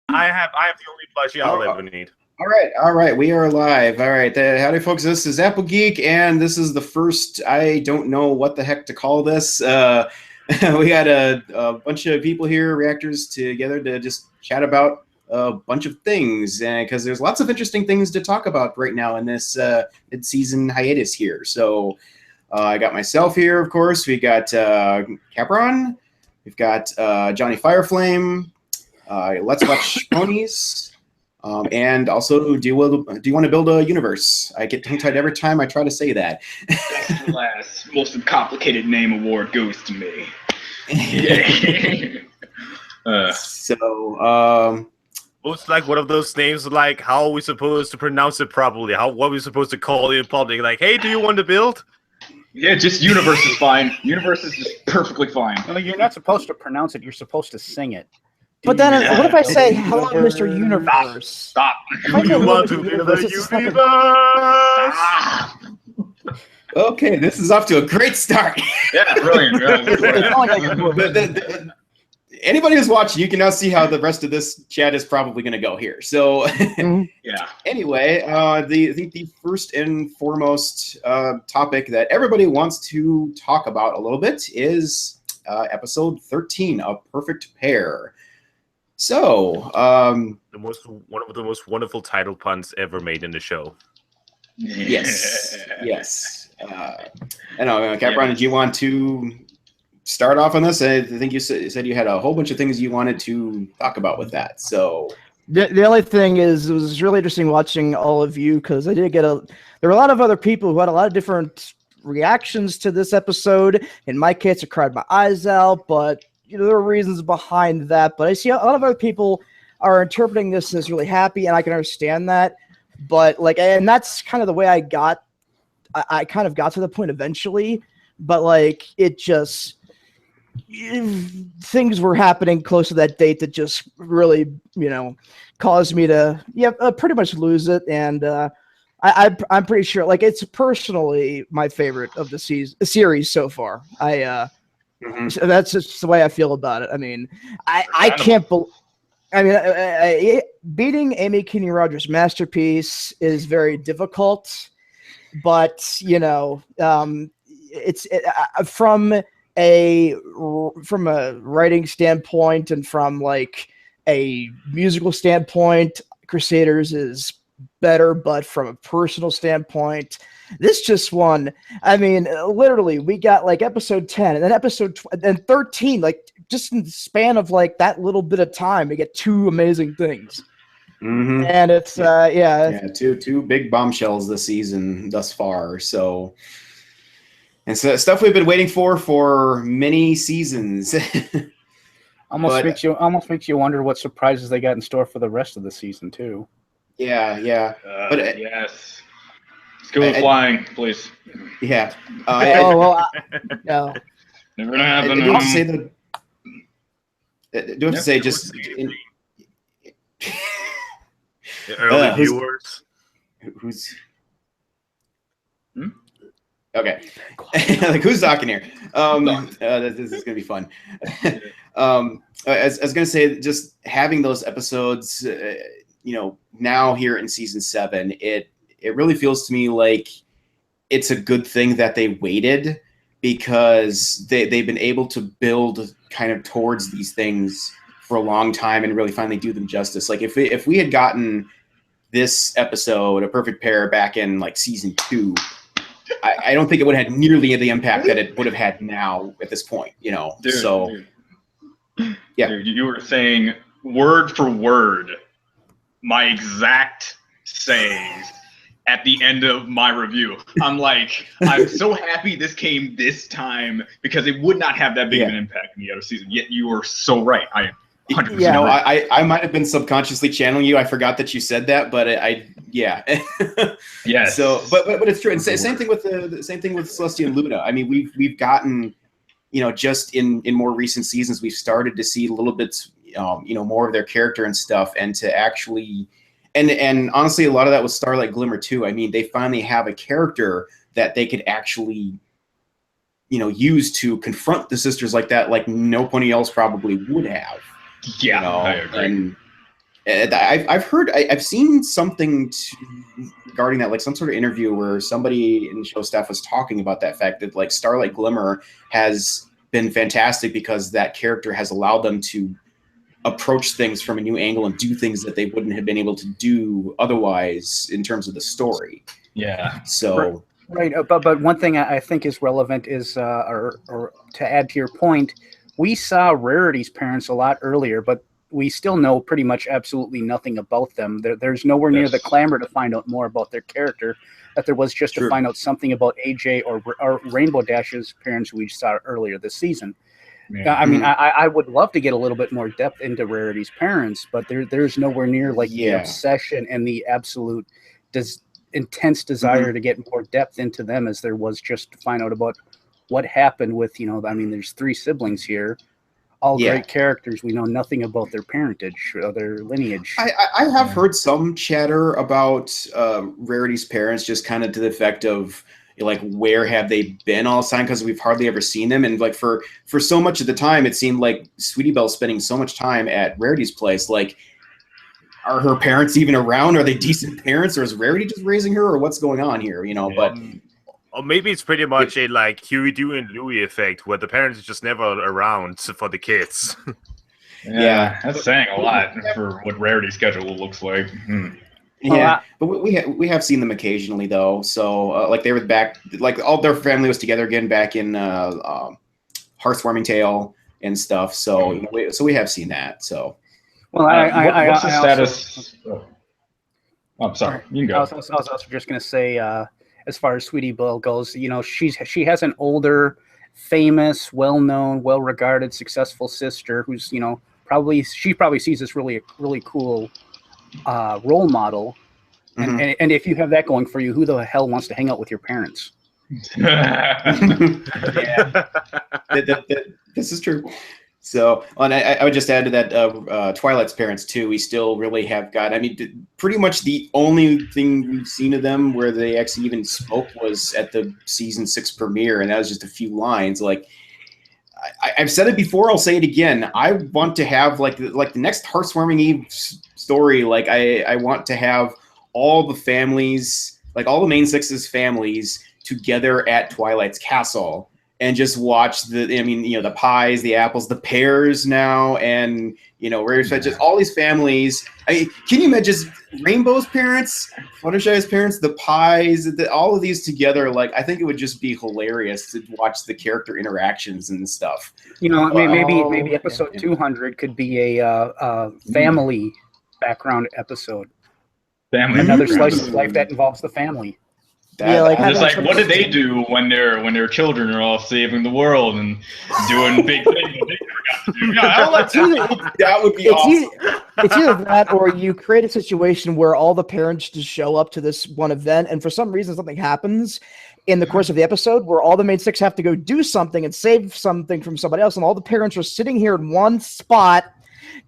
I have the only plushie I'll ever need. All right, we are live. All right, howdy folks, this is Apple Geek, and this is the first, I don't know what the heck to call this. We had a bunch of people here, reactors, together to just chat about a bunch of things, because there's lots of interesting things to talk about right now in this mid-season hiatus here. So I got myself here, of course. We got Capron, we've got Johnny Fireflame, Let's Watch Ponies, and also, do you want to build a universe? I get tongue-tied every time I try to say that. That's the last most complicated name award goes to me. Looks like one of those names. Like, how are we supposed to pronounce it properly? What are we supposed to call it in public? Like, hey, do you want to build? Yeah, just universe is fine. Universe is just perfectly fine. No, you're not supposed to pronounce it. You're supposed to sing it. But then, what if I say, hello, Mr. Universe? Stop. You want to live in the universe? Okay, this is off to a great start. Yeah, brilliant. Anybody who's watching, you can now see how the rest of this chat is probably going to go here. So, yeah. Anyway, the first and foremost topic that everybody wants to talk about a little bit is episode 13 of Perfect Pear. So, one of the most wonderful title puns ever made in the show. Yes. I know, Capron, did you want to start off on this? I think you said you had a whole bunch of things you wanted to talk about with that. So the only thing is, it was really interesting watching all of you, because I did get there were a lot of other people who had a lot of different reactions to this episode. In my case, I cried my eyes out, but there were reasons behind that. But I see a lot of other people are interpreting this as really happy, and I can understand that. But and that's kind of the way I kind of got to the point eventually. But it just, things were happening close to that date that just really, caused me to pretty much lose it. And I'm pretty sure it's personally my favorite of the series so far. So that's just the way I feel about it. I mean, I can't believe. I mean, beating Amy Keating Rogers' masterpiece is very difficult, but it's from a writing standpoint and from a musical standpoint, Crusaders is better. But from a personal standpoint, this just won. I mean, literally, we got episode 10 and then episode and 13, just in the span of that little bit of time, we get two amazing things. And it's two big bombshells this season thus far. So stuff we've been waiting for many seasons. Almost makes you wonder what surprises they got in store for the rest of the season too. Yeah. Yes. Let's go with flying, please. Yeah. No. Never gonna happen. Do I have to say just early viewers? Who's okay? Who's talking here? This is gonna be fun. I was gonna say, just having those episodes, now here in season 7, it really feels to me like it's a good thing that they waited, because they've been able to build kind of towards these things for a long time and really finally do them justice. If we had gotten this episode, A Perfect Pear, back in season 2, I don't think it would have had nearly the impact that it would have had now at this point, Dude, yeah. Dude, you were saying word for word my exact sayings at the end of my review. I'm I'm so happy this came this time, because it would not have that big of an impact in the other season. Yet you were so right. I 100% right. I might have been subconsciously channeling you. I forgot that you said that, but Yes. So, but it's true. And same thing with the same thing with Celestia and Luna. I mean, we've gotten, just in more recent seasons, we've started to see little bits, more of their character and stuff, and to actually. And honestly, a lot of that was Starlight Glimmer too. I mean, they finally have a character that they could actually, use to confront the sisters like that, like nobody else probably would have. Yeah, I agree. I've heard, I've seen something regarding that, like some sort of interview where somebody in the show staff was talking about that fact that like Starlight Glimmer has been fantastic because that character has allowed them to approach things from a new angle and do things that they wouldn't have been able to do otherwise in terms of the story. Yeah. So Right, but one thing I think is relevant is, or to add to your point, we saw Rarity's parents a lot earlier, but we still know pretty much absolutely nothing about them. There's nowhere near the clamor to find out more about their character that there was just to find out something about AJ or Rainbow Dash's parents who we saw earlier this season. Yeah. I mean, I would love to get a little bit more depth into Rarity's parents, but there's nowhere near like the obsession and the absolute intense desire to get more depth into them as there was just to find out about what happened with, I mean, there's 3 siblings here, all great characters. We know nothing about their parentage or their lineage. I have heard some chatter about Rarity's parents, just kind of to the effect of like, where have they been all the time? Because we've hardly ever seen them. And like for so much of the time, it seemed like Sweetie Belle spending so much time at Rarity's place. Like, are her parents even around? Are they decent parents, or is Rarity just raising her, or what's going on here? But or maybe it's pretty much a like Huey, Dewey, and Louie effect, where the parents are just never around for the kids. Yeah, that's saying a lot for what Rarity's schedule looks like. Yeah, but we have seen them occasionally though. So like they were back, like all their family was together again back in Hearthwarming Tale and stuff. So so we have seen that. So. Well, what's the status? I'm sorry. You can go. I was also just going to say, as far as Sweetie Belle goes, she has an older, famous, well-known, well-regarded, successful sister who's probably sees this really cool role model. And if you have that going for you, who the hell wants to hang out with your parents? This is true. So, and I would just add to that, Twilight's parents too. We still really have got. I mean, pretty much the only thing we've seen of them where they actually even spoke was at the season 6 premiere, and that was just a few lines. Like, I've said it before, I'll say it again. I want to have like the next Hearthwarming Eve story. Like, I want to have all the families, like all the main 6's families, together at Twilight's castle. And just watch the pies, the apples, the pears now, and just all these families. Can you imagine Rainbow's parents, Fluttershy's parents, the pies, all of these together? Like, I think it would just be hilarious to watch the character interactions and stuff. Maybe episode 200 could be a family background episode. Another slice of life that involves the family. Just like, what do they do when their children are all saving the world and doing big things that they never got to do? That would be awesome. It's either that, or you create a situation where all the parents just show up to this one event, and for some reason something happens in the course of the episode where all the main 6 have to go do something and save something from somebody else, and all the parents are sitting here in one spot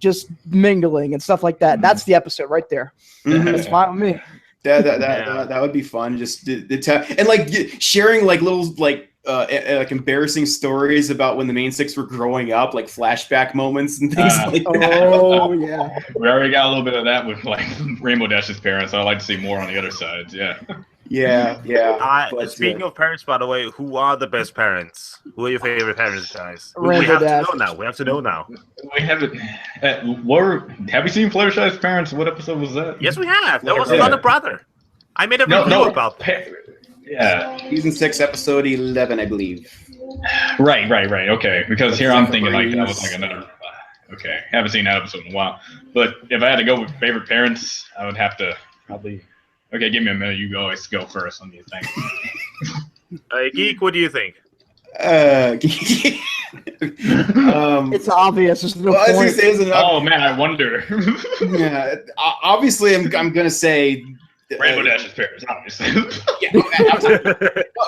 just mingling and stuff like that. That's the episode right there. That's fine with me. That would be fun. Just and like sharing like little like embarrassing stories about when the main 6 were growing up, like flashback moments and things like that. Oh yeah, we already got a little bit of that with like Rainbow Dash's parents. I'd like to see more on the other sides. Yeah. Speaking of parents, by the way, who are the best parents? Who are your favorite parents, guys? Rainbow we have Dash. to know now. We have to know now. We haven't. Have we seen Fluttershy's parents? What episode was that? Yes, we have. That was another brother. I made a review about that. Yeah. Season 6, episode 11, I believe. Right. Okay, because here I'm thinking like that was like another. Okay, haven't seen that episode in a while. But if I had to go with favorite parents, I would have to probably. Okay, give me a minute. You always go first on these things. Geek, what do you think? It's obvious. There's no point. Oh man, I wonder. Yeah, obviously, I'm gonna say Rainbow Dash's parents, obviously.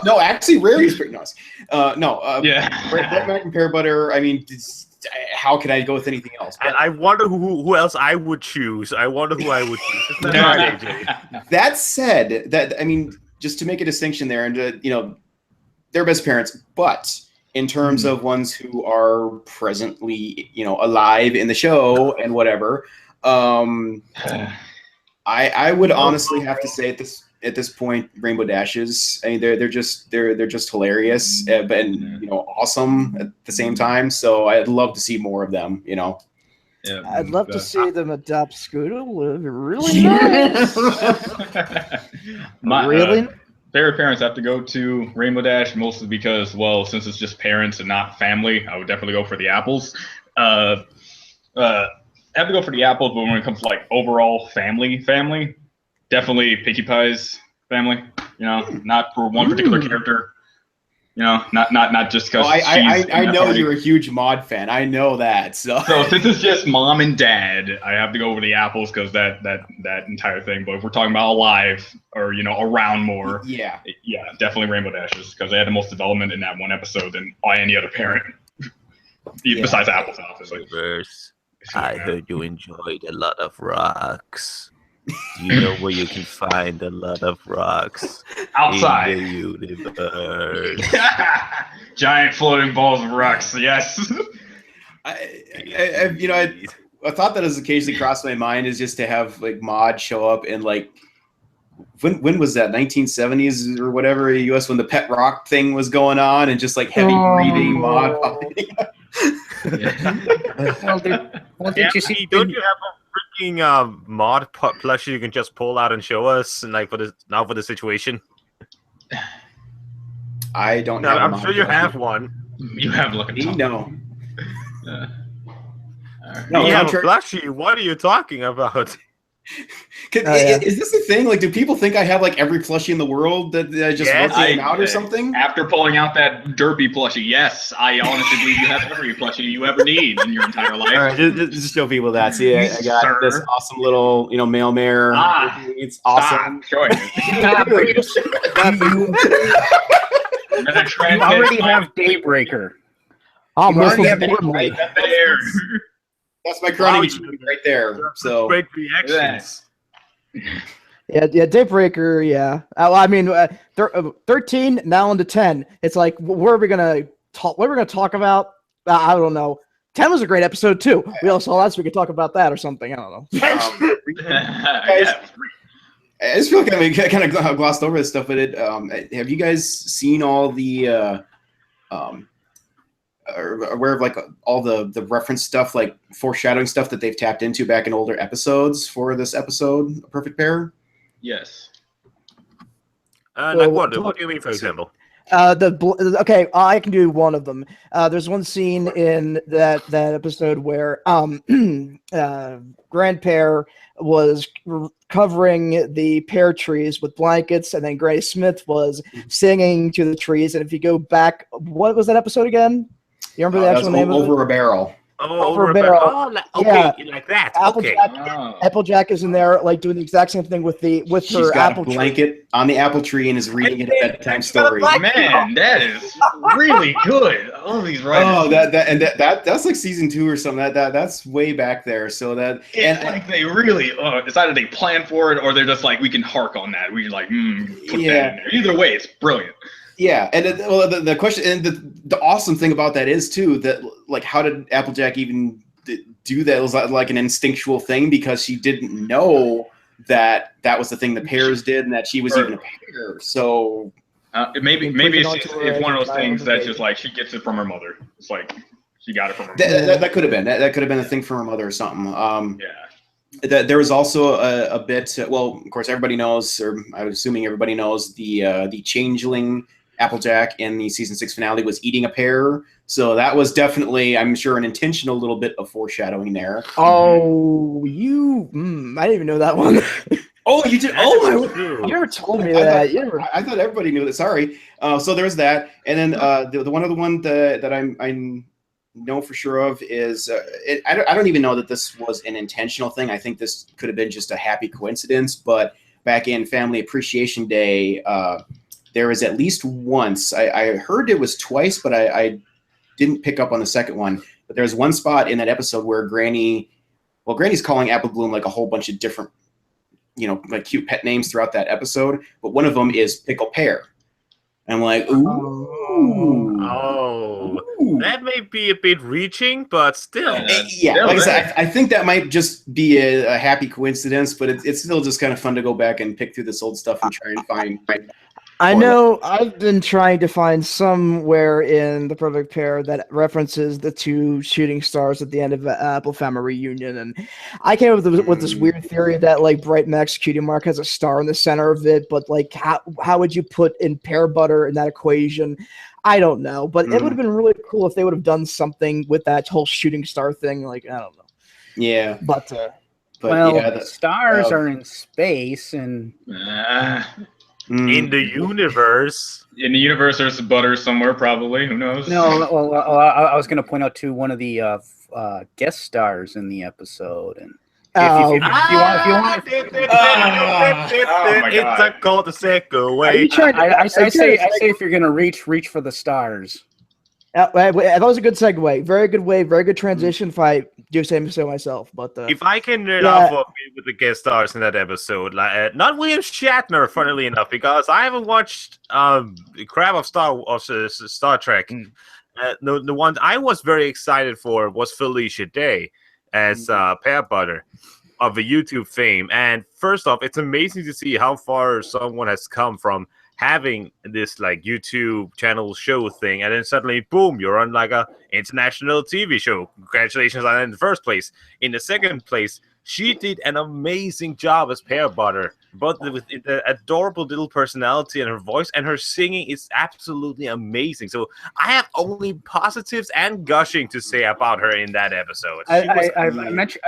No, actually, Rarity's parents. Brett Mac and Pear Butter. I mean, how could I go with anything else? And I wonder who else I would choose. I wonder who I would choose. It's not hard, AJ. That said, I mean, just to make a distinction there, and they're best parents, but in terms of ones who are presently, alive in the show and whatever, I would honestly have to say at this point, Rainbow Dashes. I mean, they're just hilarious, but awesome at the same time. So I'd love to see more of them. Yeah, I'd love to see them adopt Scootaloo. It'd be really nice. My Really? favorite parents have to go to Rainbow Dash mostly because, well, since it's just parents and not family, I would definitely go for the apples. I have to go for the apples, but when it comes to like overall family, definitely Pinkie Pie's family. Not for one particular character. Not just because. I know you're a huge Mod fan. I know that. So since it's just mom and dad, I have to go over the apples because that entire thing. But if we're talking about alive or around more, yeah, definitely Rainbow Dashes because they had the most development in that one episode than any other parent besides apples, obviously. I heard you enjoyed a lot of rocks. Do you know where you can find a lot of rocks? Outside. In the universe. Giant floating balls of rocks, yes. I thought that has occasionally crossed my mind is just to have like Mod show up in like when was that 1970s or whatever US when the pet rock thing was going on and just like heavy breathing Mod. Well, did you see? Don't you have a freaking Mod plushie you can just pull out and show us and like for the situation? I don't No, know. I'm sure you have one. You have looking. No. No, you have a plushie. What are you talking about? Is this the thing? Like, do people think I have like every plushie in the world that I just rotate out or something? After pulling out that Derpy plushie, yes, I honestly believe you have every plushie you ever need in your entire life. All right, just show people that. See, I got this awesome little, mail mare. It's awesome. Showing it. You already have Daybreaker. Oh, You already have importantly. That's my crony right there. So Great reactions. Yeah, Daybreaker, yeah. I mean, 13 now into 10. It's like, what are we gonna talk? What are we gonna talk about? I don't know. 10 was a great episode too. We all saw that, so we could talk about that or something. I don't know. Guys, I just feel like I kind of glossed over this stuff, but have you guys seen all the are aware of like all the reference stuff, like foreshadowing stuff that they've tapped into back in older episodes for this episode, Perfect Pear? Yes. Like what? What do you mean, for example? Okay, I can do one of them. There's one scene in that episode where Grandpair was covering the pear trees with blankets, and then Granny Smith was singing to the trees. And if you go back, what was that episode again? You remember the actual name of it? Over a Barrel. Oh, Over a Barrel. Oh, okay, like that. Applejack is in there, like doing the exact same thing with her got apple a blanket on the apple tree and is reading it at bedtime story. Man, that is really good. All these writers. Oh, that's like season 2 or something. That's way back there. So that like they really it's either they plan for it or they're just like we can hark on that. We like put that in there. Either way, it's brilliant. Yeah, and the question and the awesome thing about that is too that like how did Applejack even do that? It was like an instinctual thing because she didn't know that was the thing the pears did and that she was even a pear. So maybe it's one of those things that's just like she gets it from her mother. It's like she got it from her mother. That could have been that could have been a thing from her mother or something. Yeah. There was also a bit. Well, of course, everybody knows, or I'm assuming everybody knows the changeling Applejack in the season 6 finale was eating a pear. So that was definitely, I'm sure, an intentional little bit of foreshadowing there. Oh, I didn't even know that one. Oh, you did? Oh, you never told me that. I thought everybody knew that. Sorry. So there's that, and then the one other one that I know for sure of is I don't even know that this was an intentional thing. I think this could have been just a happy coincidence. But back in Family Appreciation Day, there was at least once. I heard it was twice, but I didn't pick up on the second one. But there's one spot in that episode where Granny's calling Apple Bloom like a whole bunch of different, like cute pet names throughout that episode. But one of them is Pickle Pear. And I'm like, ooh. Oh. That may be a bit reaching, but still. Yeah, like I said, I think that might just be a happy coincidence, but it's still just kind of fun to go back and pick through this old stuff and try and find. I know I've been trying to find somewhere in the Perfect Pear that references the two shooting stars at the end of the Apple Family reunion, and I came up with this weird theory that like Bright Max Cutie Mark has a star in the center of it, but like how would you put in pear butter in that equation? I don't know, but it would have been really cool if they would have done something with that whole shooting star thing. Like I don't know. Yeah, but well, yeah, stars are in space and. In the universe. In the universe, there's butter somewhere, probably. Who knows? No, well, I was going to point out to one of the guest stars in the episode, and if you want, it's a call to segue. I say if you're going to reach for the stars. That was a good segue. Very good way. Very good transition. If I do say so myself, but if I can nerd off with the guest stars in that episode, like not William Shatner, funnily enough, because I haven't watched crap of Star Trek. The one I was very excited for was Felicia Day as Pear Butter of the YouTube fame. And first off, it's amazing to see how far someone has come from having this like YouTube channel show thing, and then suddenly, boom, you're on like a international TV show. Congratulations on that in the first place. In the second place, she did an amazing job as Pear Butter, but with the adorable little personality and her voice, and her singing is absolutely amazing. So I have only positives and gushing to say about her in that episode. I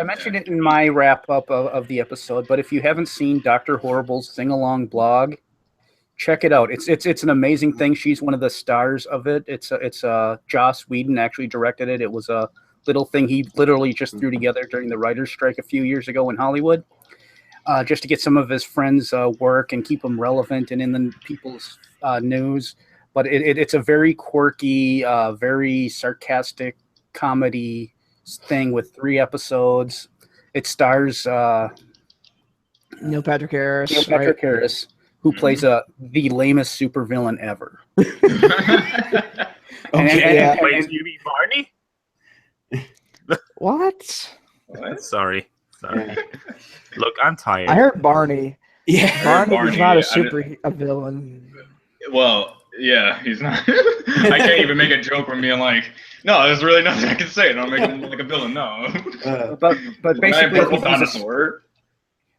mentioned it in my wrap up of the episode, but if you haven't seen Dr. Horrible's sing along blog, check it out. It's an amazing thing. She's one of the stars of it. It's Joss Whedon actually directed it. It was a little thing he literally just threw together during the writer's strike a few years ago in Hollywood, just to get some of his friends' work and keep them relevant and in the people's news. But it's a very quirky, very sarcastic comedy thing with 3 episodes. It stars Neil Patrick Harris. Harris, who plays the lamest supervillain ever. Wait, you mean Barney? What? Sorry. Look, I'm tired. I heard Barney. Yeah, Barney is not a villain. Well, yeah, he's not. I can't even make a joke from being like, no, there's really nothing I can say. Don't make him like a villain. No. But basically,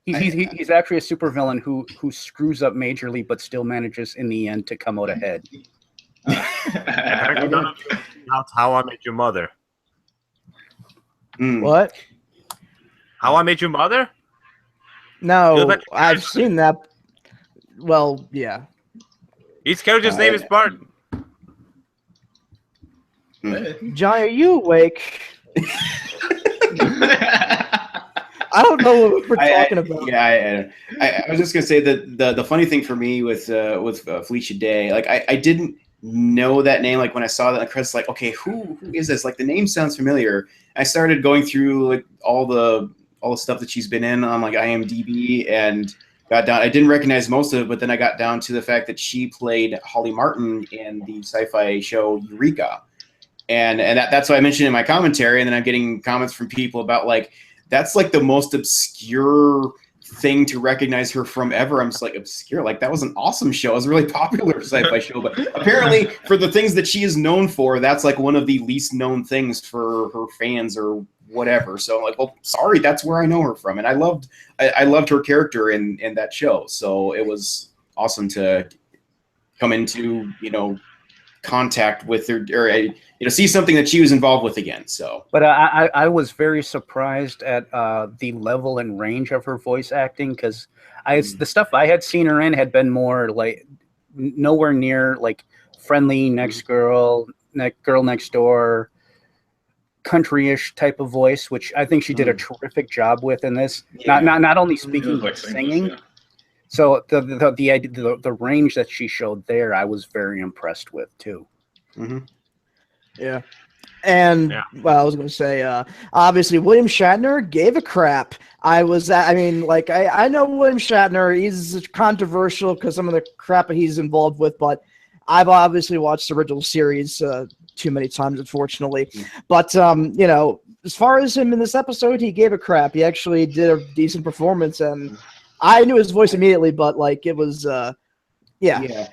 he's he's actually a supervillain who screws up majorly, but still manages in the end to come out ahead. That's How I Met Your Mother. What? How I Met Your Mother? No, I've seen that. Well, yeah. His character's name is Bart. Johnny, are you awake? I don't know what we're talking about. Yeah, I was just gonna say that the funny thing for me with Felicia Day, like I didn't know that name. Like when I saw that, Chris, like, okay, who is this? Like the name sounds familiar. I started going through like all the stuff that she's been in on like IMDb and got down. I didn't recognize most of it, but then I got down to the fact that she played Holly Martin in the sci-fi show Eureka, and that's what I mentioned in my commentary. And then I'm getting comments from people about like, that's like the most obscure thing to recognize her from ever. I'm just like, obscure? Like that was an awesome show. It was a really popular sci-fi show, but apparently for the things that she is known for, that's like one of the least known things for her fans or whatever. So I'm like, well, sorry, that's where I know her from. And I loved her character in that show. So it was awesome to come into, contact with her, or see something that she was involved with again. So, but I was very surprised at the level and range of her voice acting, because the stuff I had seen her in had been more like nowhere near like friendly next girl next door, country-ish type of voice, which I think she did a terrific job with in this. Yeah. Not only speaking but singing. Yeah. So the range that she showed there, I was very impressed with too. Mm-hmm. Yeah. And well, I was going to say, obviously William Shatner gave a crap. I know William Shatner, he's controversial because some of the crap that he's involved with, but I've obviously watched the original series 2 too many times, unfortunately. But you know, as far as him in this episode, he gave a crap. He actually did a decent performance, and I knew his voice immediately. But like, it was Yeah.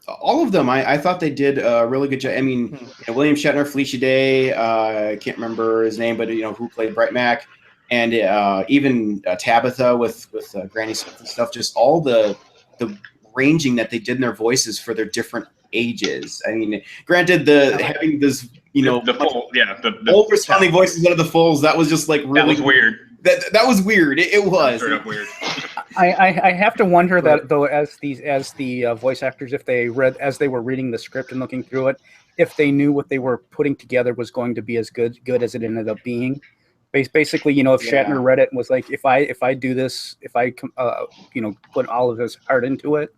All of them, I thought they did a really good job. I mean, you know, William Shatner, Felicia Day, I can't remember his name, but you know who played Bright Mac, and even Tabitha with Granny Smith and stuff. Just all the ranging that they did in their voices for their different ages. I mean, granted, having this, you know, the full, the older sounding voices out of the fulls, that was just like really that was weird. That was weird. It was Straight up weird. I have to wonder that though, as the voice actors, if they were reading the script and looking through it, if they knew what they were putting together was going to be as good as it ended up being. Basically, you know, if Shatner read it and was like, if I do this, if I you know, put all of his heart into it,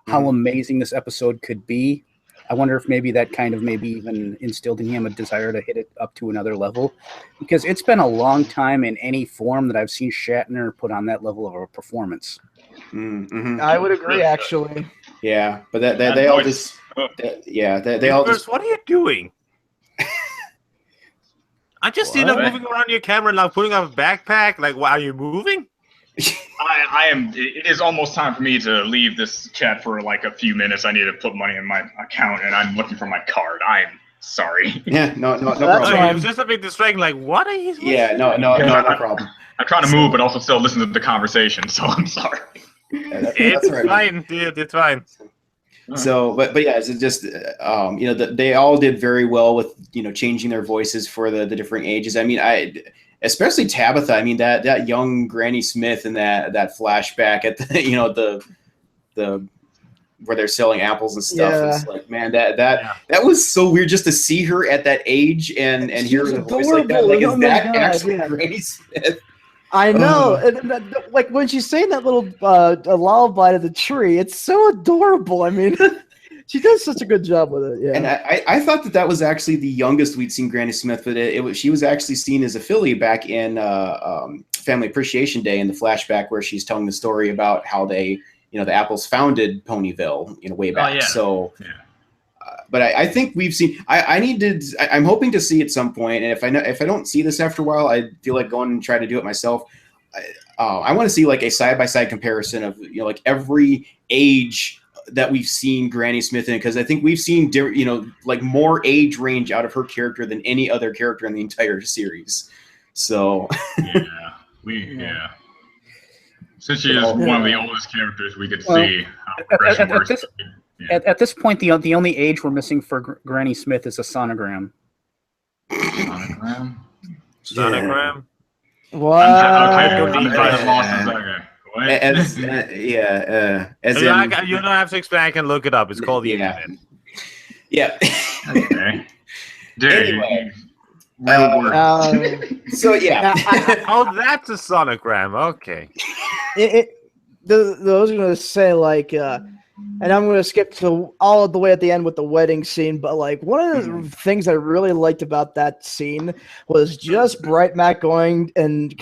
how amazing this episode could be. I wonder if maybe that kind of maybe even instilled in him a desire to hit it up to another level, because it's been a long time in any form that I've seen Shatner put on that level of a performance. I would agree, actually. Yeah, but they all just they all just. What are you doing? I just see them moving around your camera now, putting on a backpack. Like, why are you moving? I am. It is almost time for me to leave this chat for like a few minutes. I need to put money in my account, and I'm looking for my card. I am sorry. Yeah, no problem. It was just a bit distracting. Like, what are you? Yeah, no problem. I'm trying to move, but also still listen to the conversation. So I'm sorry. It's fine, dude. It's fine. So, but yeah, it's just you know, they all did very well with, you know, changing their voices for the different ages. I mean, especially Tabitha. I mean, that young Granny Smith in that flashback at the, you know, the where they're selling apples and stuff. Yeah. It's like, man, that was so weird just to see her at that age and hear her voice like that. Like, is that actually Granny Smith? I know, and like when she's saying that little a lullaby to the tree, it's so adorable. I mean, she does such a good job with it. Yeah, and I thought that was actually the youngest we'd seen Granny Smith, but she was actually seen as a filly back in Family Appreciation Day in the flashback where she's telling the story about how they, you know, the Apples founded Ponyville, you know, way back. Oh, yeah. So. Yeah. But I think we've seen. I'm hoping to see at some point, and if I don't see this after a while, I feel like going and try to do it myself. I want to see like a side by side comparison of, you know, like every age that we've seen Granny Smith in, because I think we've seen, you know, like more age range out of her character than any other character in the entire series. So yeah. Since she is one of the oldest characters, we could see how progression works. At this point, the only age we're missing for Granny Smith is a sonogram. Sonogram? What? You don't have to explain. I can look it up. It's called the internet. Yeah. Okay. Anyway. So yeah. Oh, that's a sonogram. Okay. I was going to say, like, and I'm going to skip to all of the way at the end with the wedding scene, but like one of the things I really liked about that scene was just Bright Mac going and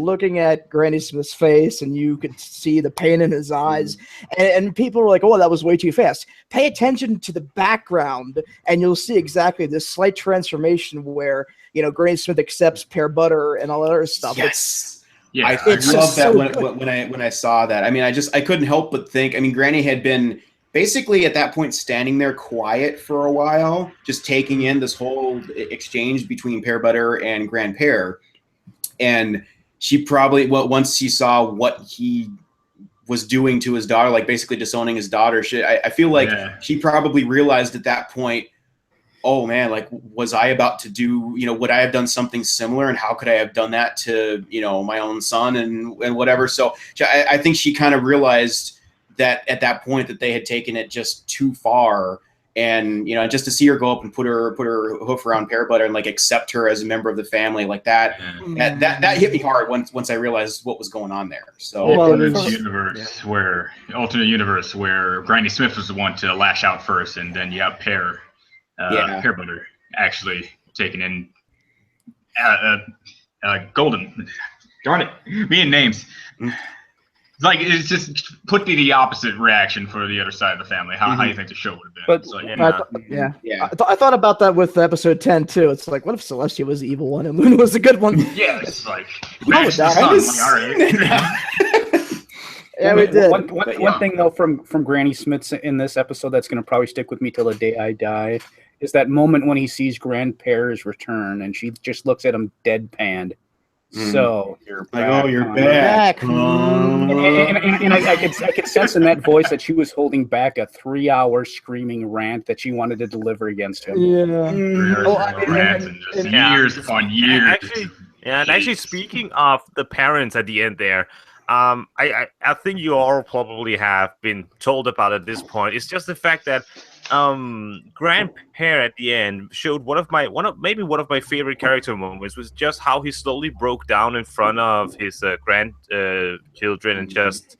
looking at Granny Smith's face, and you could see the pain in his eyes, and people were like, "Oh, that was way too fast." Pay attention to the background, and you'll see exactly this slight transformation where, you know, Granny Smith accepts pear butter and all that other stuff. Yes. Yeah, I love that when I saw that. I mean, I couldn't help but think. I mean, Granny had been basically at that point standing there quiet for a while, just taking in this whole exchange between Pear Butter and Grand Pear, and she probably once she saw what he was doing to his daughter, like basically disowning his daughter. I feel like she probably realized at that point, oh man, like, was I about to do, you know, would I have done something similar, and how could I have done that to, you know, my own son and whatever. So I think she kind of realized that at that point that they had taken it just too far, and, you know, just to see her go up and put her hoof around Pear Butter and like accept her as a member of the family like that, that hit me hard once I realized what was going on there. So alternate universe where Granny Smith was the one to lash out first, and then you have Pear Butter actually taking in Golden. Darn it, being names. Like, it's just put the opposite reaction for the other side of the family. How you think the show would have been? But so, I thought about that with episode 10 too. It's like, what if Celestia was the evil one and Luna was the good one? yeah, it's like, would die. all right. Yeah, we did. One thing though from Granny Smith's in this episode that's going to probably stick with me till the day I die is that moment when he sees Grandpa's return and she just looks at him deadpanned. So you're back. You're back. And I could sense in that voice that she was holding back a 3-hour screaming rant that she wanted to deliver against him. Years upon years. Actually, speaking of the parents at the end there, I think you all probably have been told about at this point. It's just the fact that Grandpa at the end showed one of my favorite character moments was just how he slowly broke down in front of his grandchildren and just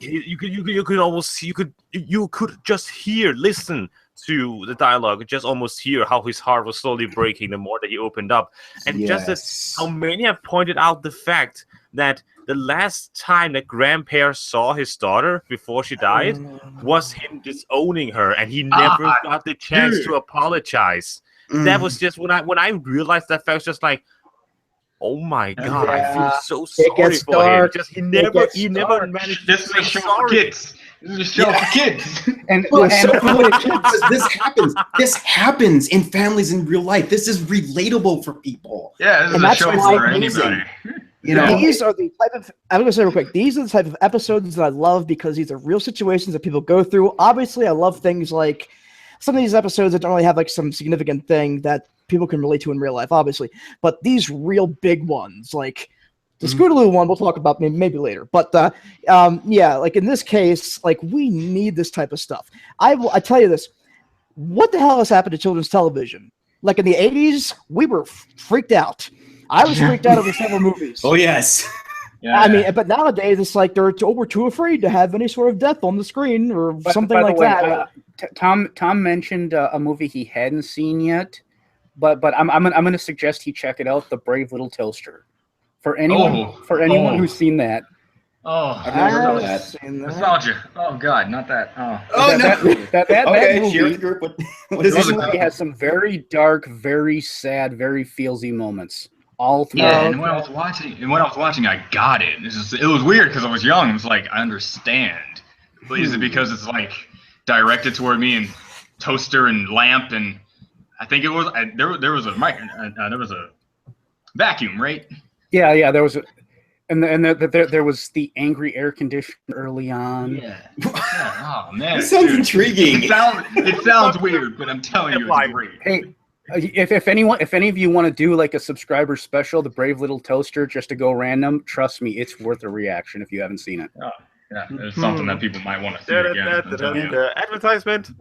you could almost see you could just listen to the dialogue, just almost hear how his heart was slowly breaking the more that he opened up, and just as how many have pointed out the fact that the last time that Grandpa saw his daughter before she died was him disowning her, and he never got the chance to apologize. That was just when I realized that, I was just like, oh my god, I feel so sorry for him. Just he never managed to say sorry. This is a show for kids. And this happens in families in real life. This is relatable for people. Yeah, this is a show for anybody. These are the type of, I'm going to say real quick, these are the type of episodes that I love because these are real situations that people go through. Obviously, I love things like some of these episodes that don't really have like some significant thing that people can relate to in real life, obviously. But these real big ones, like the Scootaloo one, we'll talk about maybe later. But like in this case, like we need this type of stuff. I tell you this, what the hell has happened to children's television? Like in the 80s, we were freaked out. I was freaked out over several movies. Oh, yes. Yeah. I mean, but nowadays it's like we're too afraid to have any sort of death on the screen or something like that. Tom mentioned a movie he hadn't seen yet, but I'm going to suggest he check it out, The Brave Little Toaster. For anyone who's seen that. Oh, I've never heard of that. Nostalgia. Oh God, not that. That movie, share the group. What is this? Movie has some very dark, very sad, very feelsy moments. All through. Yeah, and when I was watching, I got it. It was weird because I was young. It was like I understand, but is it because it's like directed toward me and toaster and lamp and I think it was there was a mic, there was a vacuum, right? Yeah, there was there was the angry air conditioner early on. Yeah. Oh man, it sounds intriguing. It sounds weird, but I'm telling you, it's great. Hey. If any of you want to do like a subscriber special, The Brave Little Toaster, just to go random, trust me, it's worth a reaction if you haven't seen it. Oh, yeah, it's something that people might want to see again. Advertisement.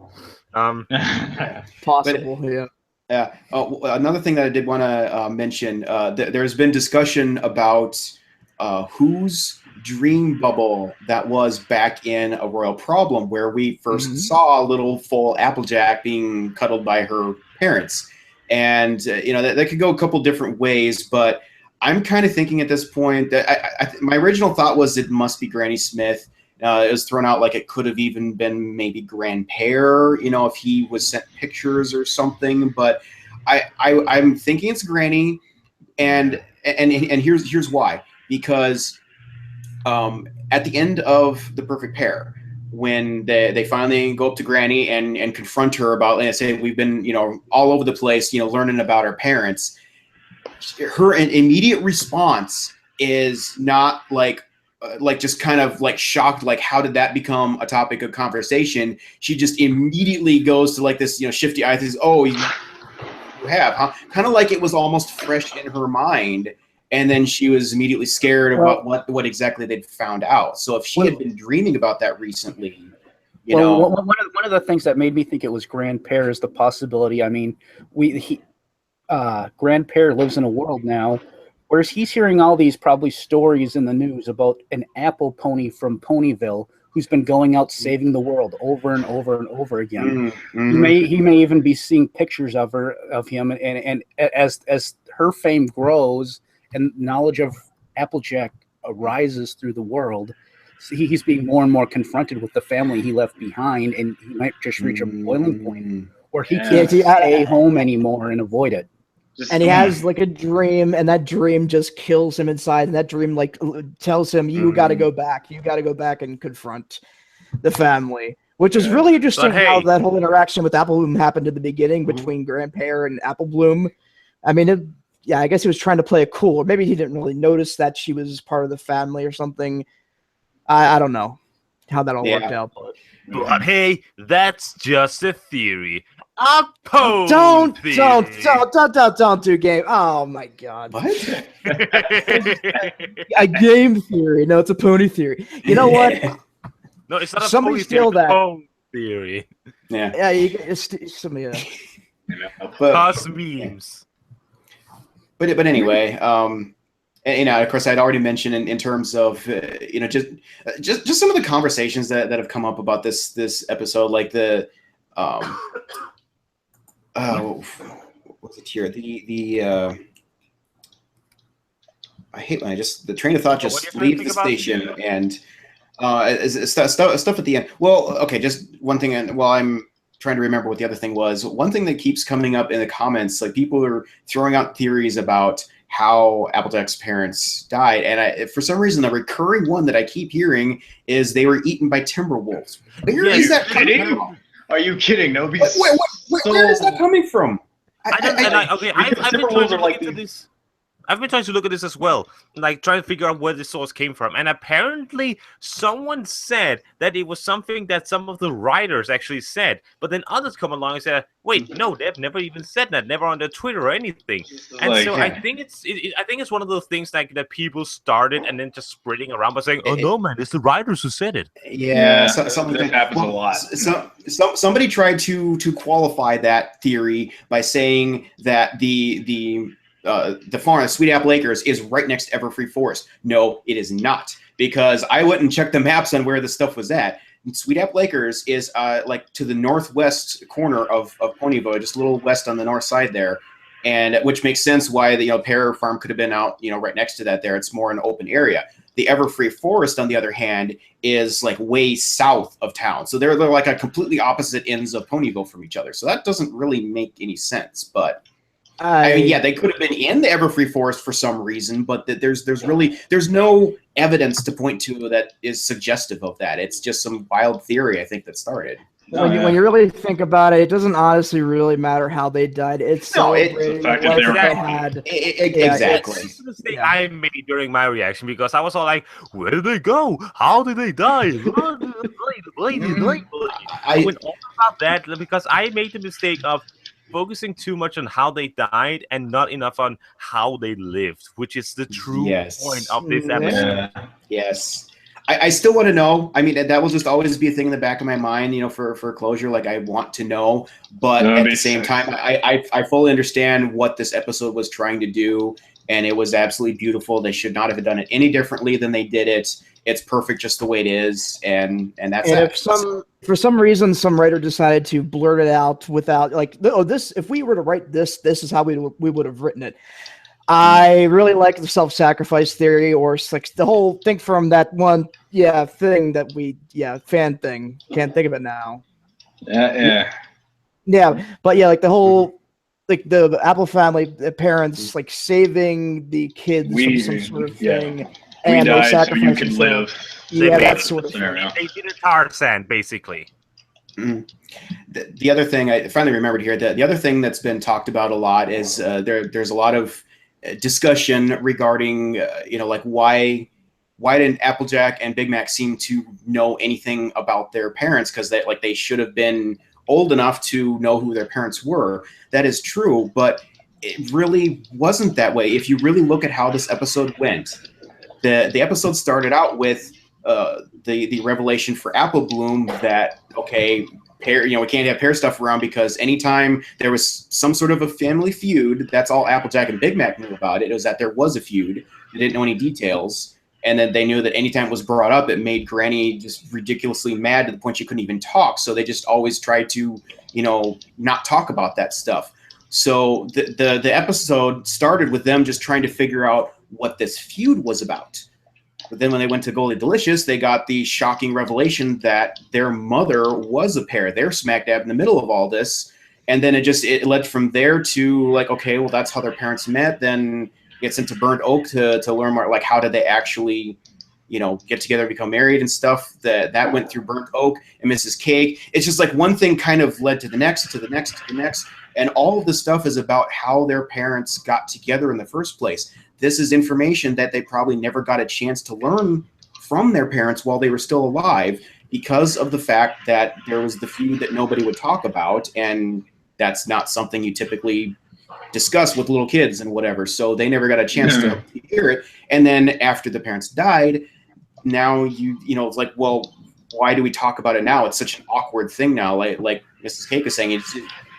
Possible, yeah. Yeah. Another thing that I did want to mention, there's been discussion about whose dream bubble that was back in A Royal Problem, where we first saw little full Applejack being cuddled by her parents. And, that could go a couple different ways, but I'm kind of thinking at this point that my original thought was it must be Granny Smith. It was thrown out like it could have even been maybe Grandpa, if he was sent pictures or something. But I'm thinking it's Granny, and here's why. Because at the end of The Perfect Pear, when they finally go up to Granny and confront her about, and say, we've been, all over the place, learning about our parents, her immediate response is not like just kind of like shocked, like how did that become a topic of conversation? She just immediately goes to like this, shifty eye things. Oh, you have, huh? Kind of like it was almost fresh in her mind. And then she was immediately scared about what exactly they'd found out. So if she had been dreaming about that recently, one of the things that made me think it was Grandpa is the possibility. I mean, Grandpa lives in a world now, whereas he's hearing all these probably stories in the news about an apple pony from Ponyville who's been going out saving the world over and over and over again. He may even be seeing pictures of him, and as her fame grows and knowledge of Applejack arises through the world, so he's being more and more confronted with the family he left behind, and he might just reach a boiling point where he can't stay home anymore and avoid it. And he has like a dream, and that dream just kills him inside, and that dream like tells him, you got to go back and confront the family, which is really interesting. How that whole interaction with Apple Bloom happened in the beginning between Grandpa and Apple Bloom. I mean, I guess he was trying to play it cool, or maybe he didn't really notice that she was part of the family or something. I don't know how that all worked out. But hey, that's just a theory. Don't do game. Oh my god! What? A game theory? No, it's a pony theory. You know what? No, it's not a somebody pony steal theory. that Pony theory. Yeah. You get somebody. Cause memes. But anyway, and of course, I'd already mentioned in terms of just some of the conversations that have come up about this episode, like the what's it here? I hate when the train of thought just leaves the station and stuff at the end. Well, okay, just one thing, and while I'm trying to remember what the other thing was, one thing that keeps coming up in the comments, like people are throwing out theories about how Applejack's parents died, and for some reason the recurring one that I keep hearing is they were eaten by timber wolves. Where is that coming from? Are you kidding? No, where is that coming from? I've been trying to look at this as well, like trying to figure out where the source came from. And apparently someone said that it was something that some of the writers actually said, but then others come along and say, wait, no, they've never even said that, never on their Twitter or anything. And I think it's one of those things like that people started and then just spreading around by saying, oh no, man, it's the writers who said it. Something that happens a lot. Somebody tried to qualify that theory by saying that the farm, Sweet Apple Acres, is right next to Everfree Forest. No, it is not, because I went and checked the maps on where the stuff was at. And Sweet Apple Acres is like to the northwest corner of Ponyville, just a little west on the north side there, and which makes sense why the Pear Farm could have been out right next to that. There, it's more an open area. The Everfree Forest, on the other hand, is like way south of town, so they're like a completely opposite ends of Ponyville from each other. So that doesn't really make any sense, but. I mean, yeah, they could have been in the Everfree Forest for some reason, but there's no evidence to point to that is suggestive of that. It's just some wild theory, I think, that started. When you really think about it, it doesn't honestly really matter how they died. It's the fact that they had. Exactly. It's the mistake I made during my reaction, because I was all like, where did they go? How did they die? I went all about that because I made the mistake of focusing too much on how they died and not enough on how they lived, which is the true point of this episode. Yes. I still want to know. I mean, that will just always be a thing in the back of my mind, for closure. Like, I want to know, but at the same time, I fully understand what this episode was trying to do, and it was absolutely beautiful. They should not have done it any differently than they did it. It's perfect just the way it is, and that's it. For some reason some writer decided to blurt it out without if we were to write this is how we would have written it. I really like the self-sacrifice theory, or like the whole thing from that one thing that fan thing. Can't think of it now. But like the whole like the Apple family, the parents like saving the kids from some sort of thing. We and died so you can live. That sort of scenario. They did a Tarzan, basically. The other thing I finally remembered here, the other thing that's been talked about a lot is there's a lot of discussion regarding like why didn't Applejack and Big Mac seem to know anything about their parents, because they should have been old enough to know who their parents were. That is true, but it really wasn't that way. If you really look at how this episode went, the episode started out with the revelation for Apple Bloom that Pear, we can't have Pear stuff around, because anytime there was some sort of a family feud, that's all Applejack and Big Mac knew about it. It was that there was a feud. They didn't know any details, and then they knew that anytime it was brought up, it made Granny just ridiculously mad to the point she couldn't even talk. So they just always tried to not talk about that stuff. So the episode started with them just trying to figure out what this feud was about. But then when they went to Golly Delicious, they got the shocking revelation that their mother was a pair. They're smack dab in the middle of all this. And then it led from there to like, okay, well, that's how their parents met. Then gets into Burnt Oak to learn more, like, how did they actually, get together and become married and stuff. That went through Burnt Oak and Mrs. Cake. It's just like one thing kind of led to the next, to the next, to the next. And all of the stuff is about how their parents got together in the first place. This is information that they probably never got a chance to learn from their parents while they were still alive, because of the fact that there was the feud that nobody would talk about, and that's not something you typically discuss with little kids and whatever. So they never got a chance to hear it. And then after the parents died, now it's like, well, why do we talk about it now? It's such an awkward thing now. Like Mrs. Cake is saying,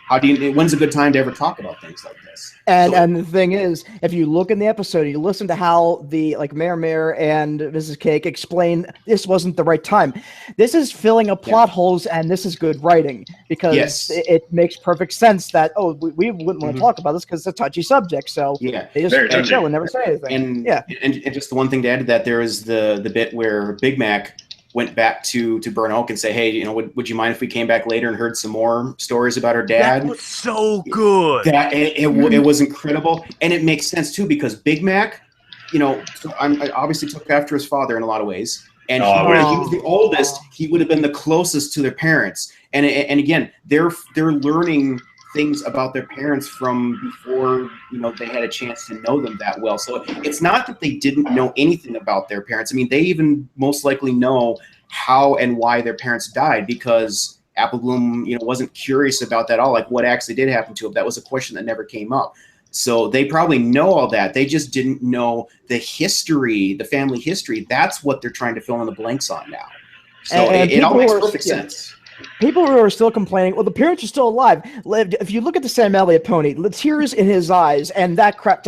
when's a good time to ever talk about things like this? And the thing is, if you look in the episode, you listen to how Mayor and Mrs. Cake explain this wasn't the right time. This is filling up plot holes, and this is good writing, because it makes perfect sense that, we wouldn't want to talk about this because it's a touchy subject. So they just chill and never say anything. And just the one thing to add to that, there is the bit where Big Mac went back to Burnt Oak and say, hey, would you mind if we came back later and heard some more stories about her dad? That was so good. It was incredible. And it makes sense, too, because Big Mac, obviously took after his father in a lot of ways. And he was the oldest. He would have been the closest to their parents. And again, they're learning things about their parents from before they had a chance to know them that well. So it's not that they didn't know anything about their parents. I mean, they even most likely know how and why their parents died, because Apple Bloom wasn't curious about that at all, like what actually did happen to him. That was a question that never came up. So they probably know all that. They just didn't know the history, the family history. That's what they're trying to fill in the blanks on now. So it all makes perfect sense. People who are still complaining, well, the parents are still alive. If you look at the Sam Elliott pony, the tears in his eyes and that crap,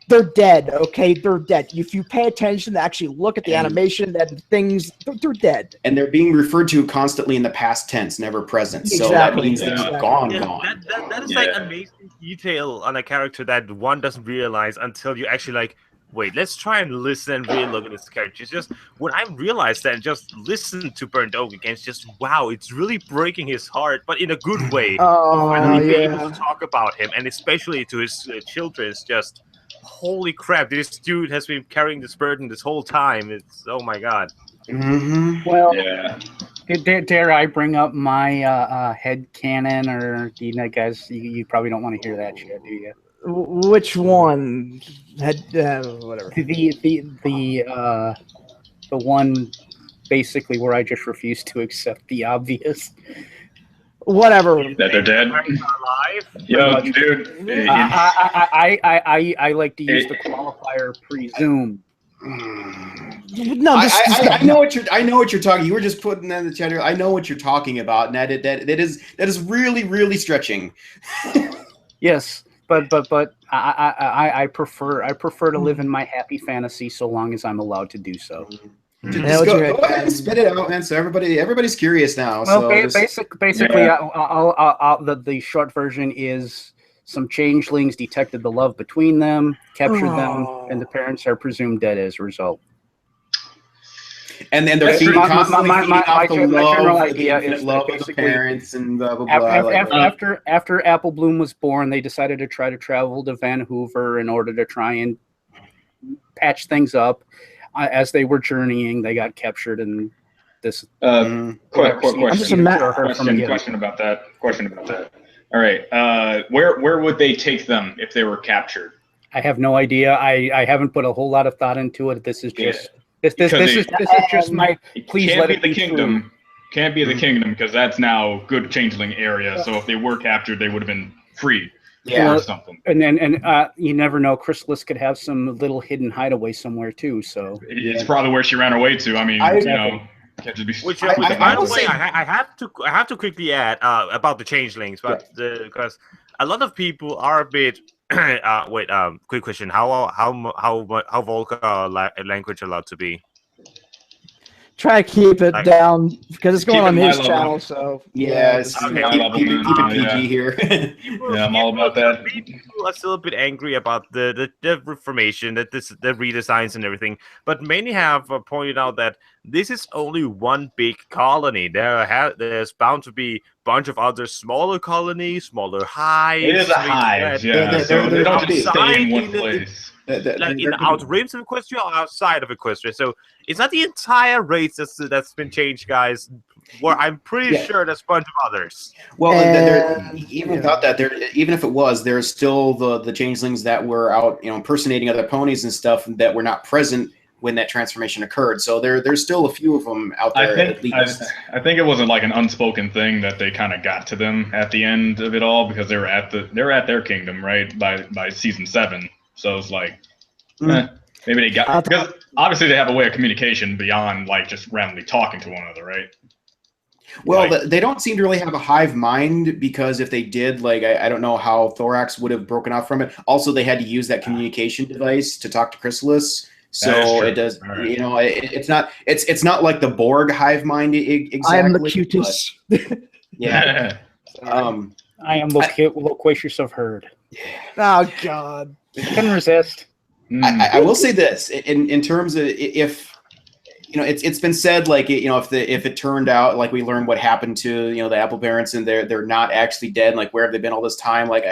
they're dead, okay? They're dead. If you pay attention to actually look at the animation and things, they're dead. And they're being referred to constantly in the past tense, never present. So that means they're gone. That is like amazing detail on a character that one doesn't realize until you actually wait, let's try and listen and really look at this character. It's just when I realized that and just listened to Burnt Oak again, it's just, wow, it's really breaking his heart, but in a good way. Finally be able to talk about him, and especially to his children. It's just, holy crap, this dude has been carrying this burden this whole time. It's, oh my god. Well, dare I bring up my head canon, or guys, you probably don't want to hear that shit, do you? Which one? Whatever. The one basically where I just refuse to accept the obvious. Whatever. That they're dead. Alive? Yo, dude. I like to use the qualifier presume. No, I know what you're talking. You were just putting that in the chat. I know what you're talking about, and that is really, really stretching. Yes. But I prefer to live in my happy fantasy so long as I'm allowed to do so. Just go ahead and spit it out, man. So everybody's curious now. Well, basically, the short version is some changelings detected the love between them, captured them, and the parents are presumed dead as a result. And then they're feeding constantly off the general idea is love of the parents and blah blah blah. After Apple Bloom was born, they decided to try to travel to Vancouver in order to try and patch things up. As they were journeying, they got captured, and this. Question about that. All right, where would they take them if they were captured? I have no idea. I haven't put a whole lot of thought into it. This is just. This is just my. Please let it be the kingdom. Can't be the kingdom, because that's now good changeling area. So if they were captured, they would have been free. Or something. And you never know. Chrysalis could have some little hidden hideaway somewhere too. So it's probably where she ran away to. I mean, can't just be. Which by the way, I have to quickly add about the changelings, but because a lot of people are a bit. Quick question: How vulgar language allowed to be? try to keep it down because it's going Keep it on my his level. channel. So Yes, Okay. keep it PG here. Yeah, I'm all about that. People are still a bit angry about the reformation, the redesigns and everything, but many have pointed out that this is only one big colony. There's bound to be a bunch of other smaller colonies, smaller hives. It is a hive, yeah. So they don't just stay in one place. Like in the outer rims of Equestria or outside of Equestria. So it's not the entire race that's been changed, guys. I'm pretty sure there's a bunch of others. Well, even without that, even if it was, there's still the changelings that were out, impersonating other ponies and stuff that were not present when that transformation occurred. So there's still a few of them out there. I think it wasn't like an unspoken thing that they kind of got to them at the end of it all because they were at their kingdom, right? By season 7. So it's like, maybe they got, because obviously they have a way of communication beyond like just randomly talking to one another, right? Well, they don't seem to really have a hive mind, because if they did, like, I don't know how Thorax would have broken off from it. Also, they had to use that communication device to talk to Chrysalis. So it does, right. It's not like the Borg hive mind exactly. I am the cutest. Yeah. I am loquacious of herd. Oh God. Couldn't resist. I will say this in terms of if it's been said, like, if it turned out like we learned what happened to the Apple parents and they're not actually dead, like where have they been all this time? Like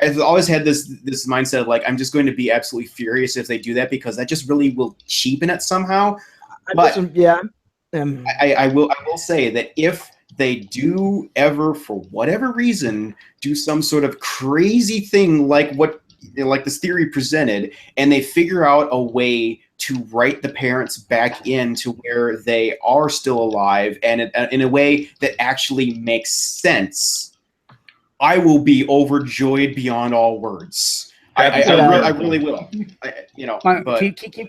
I've always had this mindset of like, I'm just going to be absolutely furious if they do that, because that just really will cheapen it somehow. But I will say that if they do ever, for whatever reason, do some sort of crazy thing like this theory presented, and they figure out a way to write the parents back into where they are still alive, and in a way that actually makes sense, I will be overjoyed beyond all words. I really will.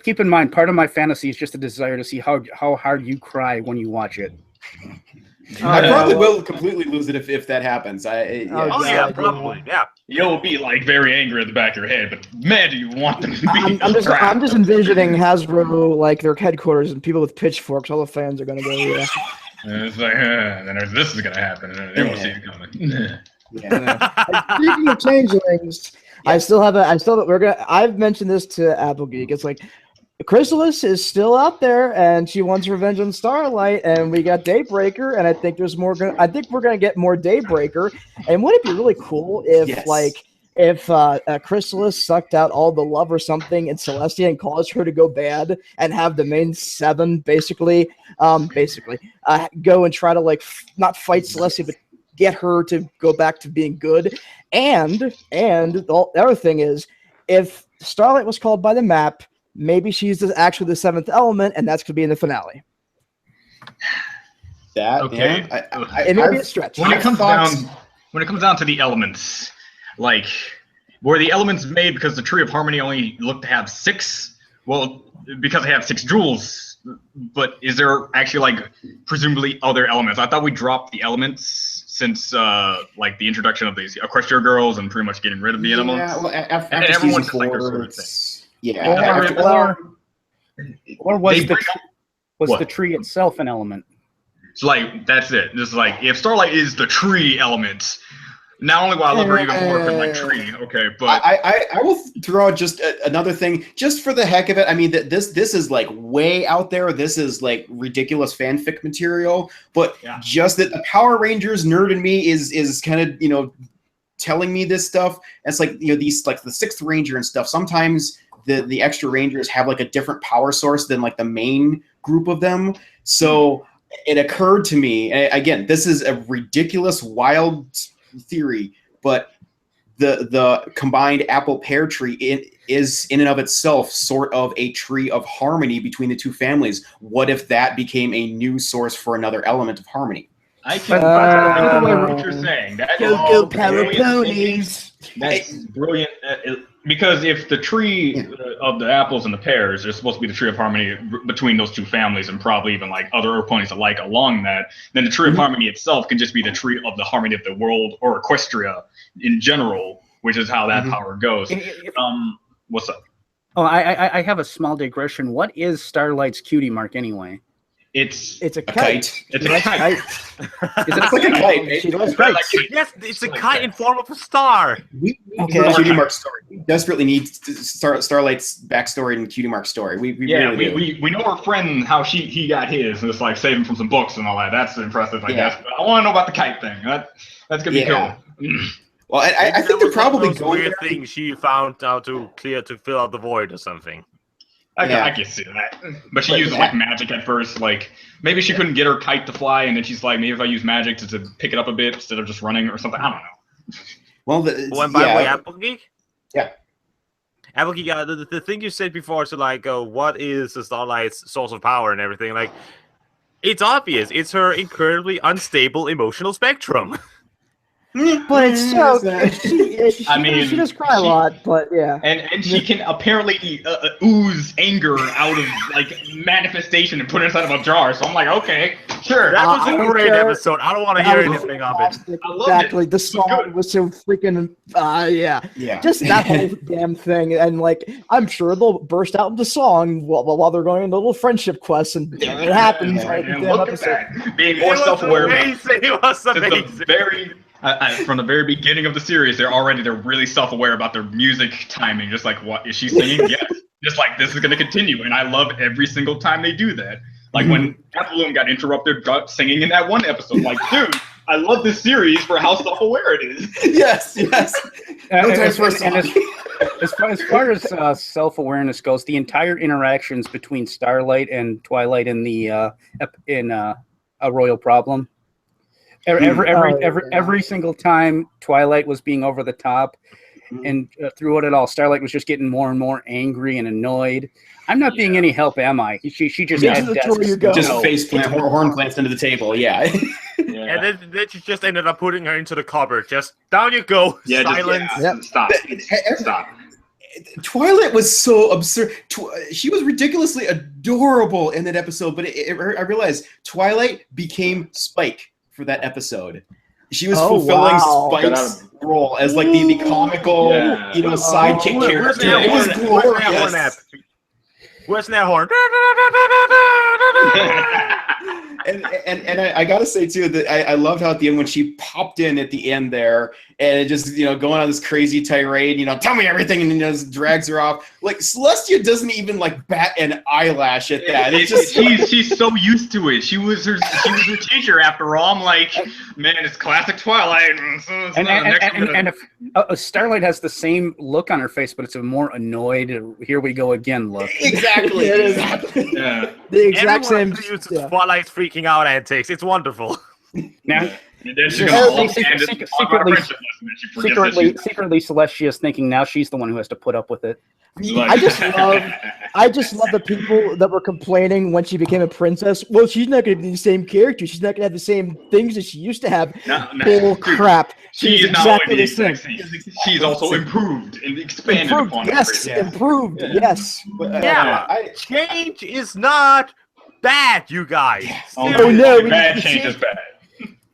Keep in mind, part of my fantasy is just a desire to see how hard you cry when you watch it. I probably will completely lose it if that happens. Probably. You'll be like very angry at the back of your head, but man, do you want them to be? I'm just envisioning Hasbro, like their headquarters, and people with pitchforks. All the fans are gonna go. Yeah. And it's like, and then this is gonna happen, and they won't see it coming. Speaking of changelings, I've mentioned this to Apple Geek. It's like, Chrysalis is still out there, and she wants revenge on Starlight, and we got Daybreaker, and I think there's more. I think we're gonna get more Daybreaker. And wouldn't it be really cool if Chrysalis sucked out all the love or something, and Celestia and caused her to go bad, and have the main 7 basically go and try to not fight Celestia, but get her to go back to being good. And the other thing is, if Starlight was called by the map, maybe she's actually the 7th element, and that's going to be in the finale. It may be a stretch. When it comes down to the elements, like, were the elements made because the Tree of Harmony only looked to have 6? Well, because they have 6 jewels. But is there actually presumably other elements? I thought we dropped the elements since the introduction of these Equestria girls and pretty much getting rid of the elements. Yeah, well, after everyone's season 4, sort of thing. Yeah. Or was the tree itself an element? It's that's it. Just if Starlight is the tree element, not only will I love her even more because tree, okay, but I will throw out just another thing, just for the heck of it. I mean, this is way out there. This is ridiculous fanfic material, but just that the Power Rangers nerd in me is kind of telling me this stuff. And it's these the 6th Ranger and stuff. Sometimes the extra Rangers have a different power source than the main group of them. So it occurred to me, again, this is a ridiculous, wild theory, but the combined apple pear tree is in and of itself sort of a tree of harmony between the 2 families. What if that became a new source for another element of harmony? I can understand what you're saying. Go power ponies. That's brilliant. Because if the tree of the apples and the pears is supposed to be the tree of harmony between those 2 families, and probably even other ponies alike along that, then the tree of harmony itself can just be the tree of the harmony of the world, or Equestria in general, which is how that power goes. What's up? Oh, I have a small digression. What is Starlight's cutie mark anyway? a It's a It's a kite. It's like a kite. She loves kites. Yes, it's a kite in form of a star. We need her Cutie Mark story. We desperately need Starlight's backstory and Cutie Mark's story. We know her friend, how he got his, and it's like saving from some books and all that. That's impressive, I guess. But I want to know about the kite thing. That's gonna be cool. Well, I think they're probably going weird thing she found out to fill out the void or something. I can see that. But she uses like magic at first. Like maybe she couldn't get her kite to fly, and then she's like, maybe if I use magic to pick it up a bit instead of just running or something. I don't know. Well, by the way, Applegeek? Yeah. Applegeek, the thing you said before, so like, what is the Starlight's source of power and everything? Like, it's obvious. It's her incredibly unstable emotional spectrum. But it's so. She does cry a lot, but yeah. And she can apparently ooze anger out of like manifestation and put it inside of a jar. So I'm like, okay, sure. That was a great episode. I don't want to hear anything of it. Exactly. The song was so freaking. Yeah. Just that whole damn thing, and like, I'm sure they'll burst out into song while they're going into little friendship quests, and it happens. And look at that, being more self-aware. It was amazing. From the very beginning of the series, they're really self-aware about their music timing. Just like, what is she singing? Yes. Just like, this is going to continue, and I love every single time they do that. Like when Appleloom got interrupted singing in that one episode, like, dude, I love this series for how self-aware it is. Yes. As far as self-awareness goes, the entire interactions between Starlight and Twilight in the A Royal Problem. Every single time Twilight was being over the top, and throughout it all, Starlight was just getting more and more angry and annoyed. I'm not being any help, am I? She just face plant, horn plants into the table. Yeah. And then she just ended up putting her into the cupboard. Just down you go. Yeah, silence. Stop. Twilight was so absurd. She was ridiculously adorable in that episode, but I realized Twilight became Spike for that episode. She was fulfilling Spike's role as like the comical, sidekick character. It was glorious. Where's that horn? and I gotta say too that I loved how at the end when she popped in at the end there and it just going on this crazy tirade, tell me everything, and just drags her off. Like Celestia doesn't even like bat an eyelash at that. It's just she's so used to it. She was her teacher after all. I'm like, man, it's classic Twilight. And if Starlight has the same look on her face, but it's a more annoyed, here we go again look. Exactly. Yeah. The exact same. Twilight's freaking out antics. It's wonderful. Now, and then she's gonna secretly, Celestia's thinking now she's the one who has to put up with it. I just love the people that were complaining when she became a princess. Well, she's not going to be the same character. She's not going to have the same things that she used to have. Bull crap. She is exactly not only the same. She's also improved and expanded upon. Yes, improved. Yes. Change is not bad, you guys. Yes. Oh no, bad change is bad.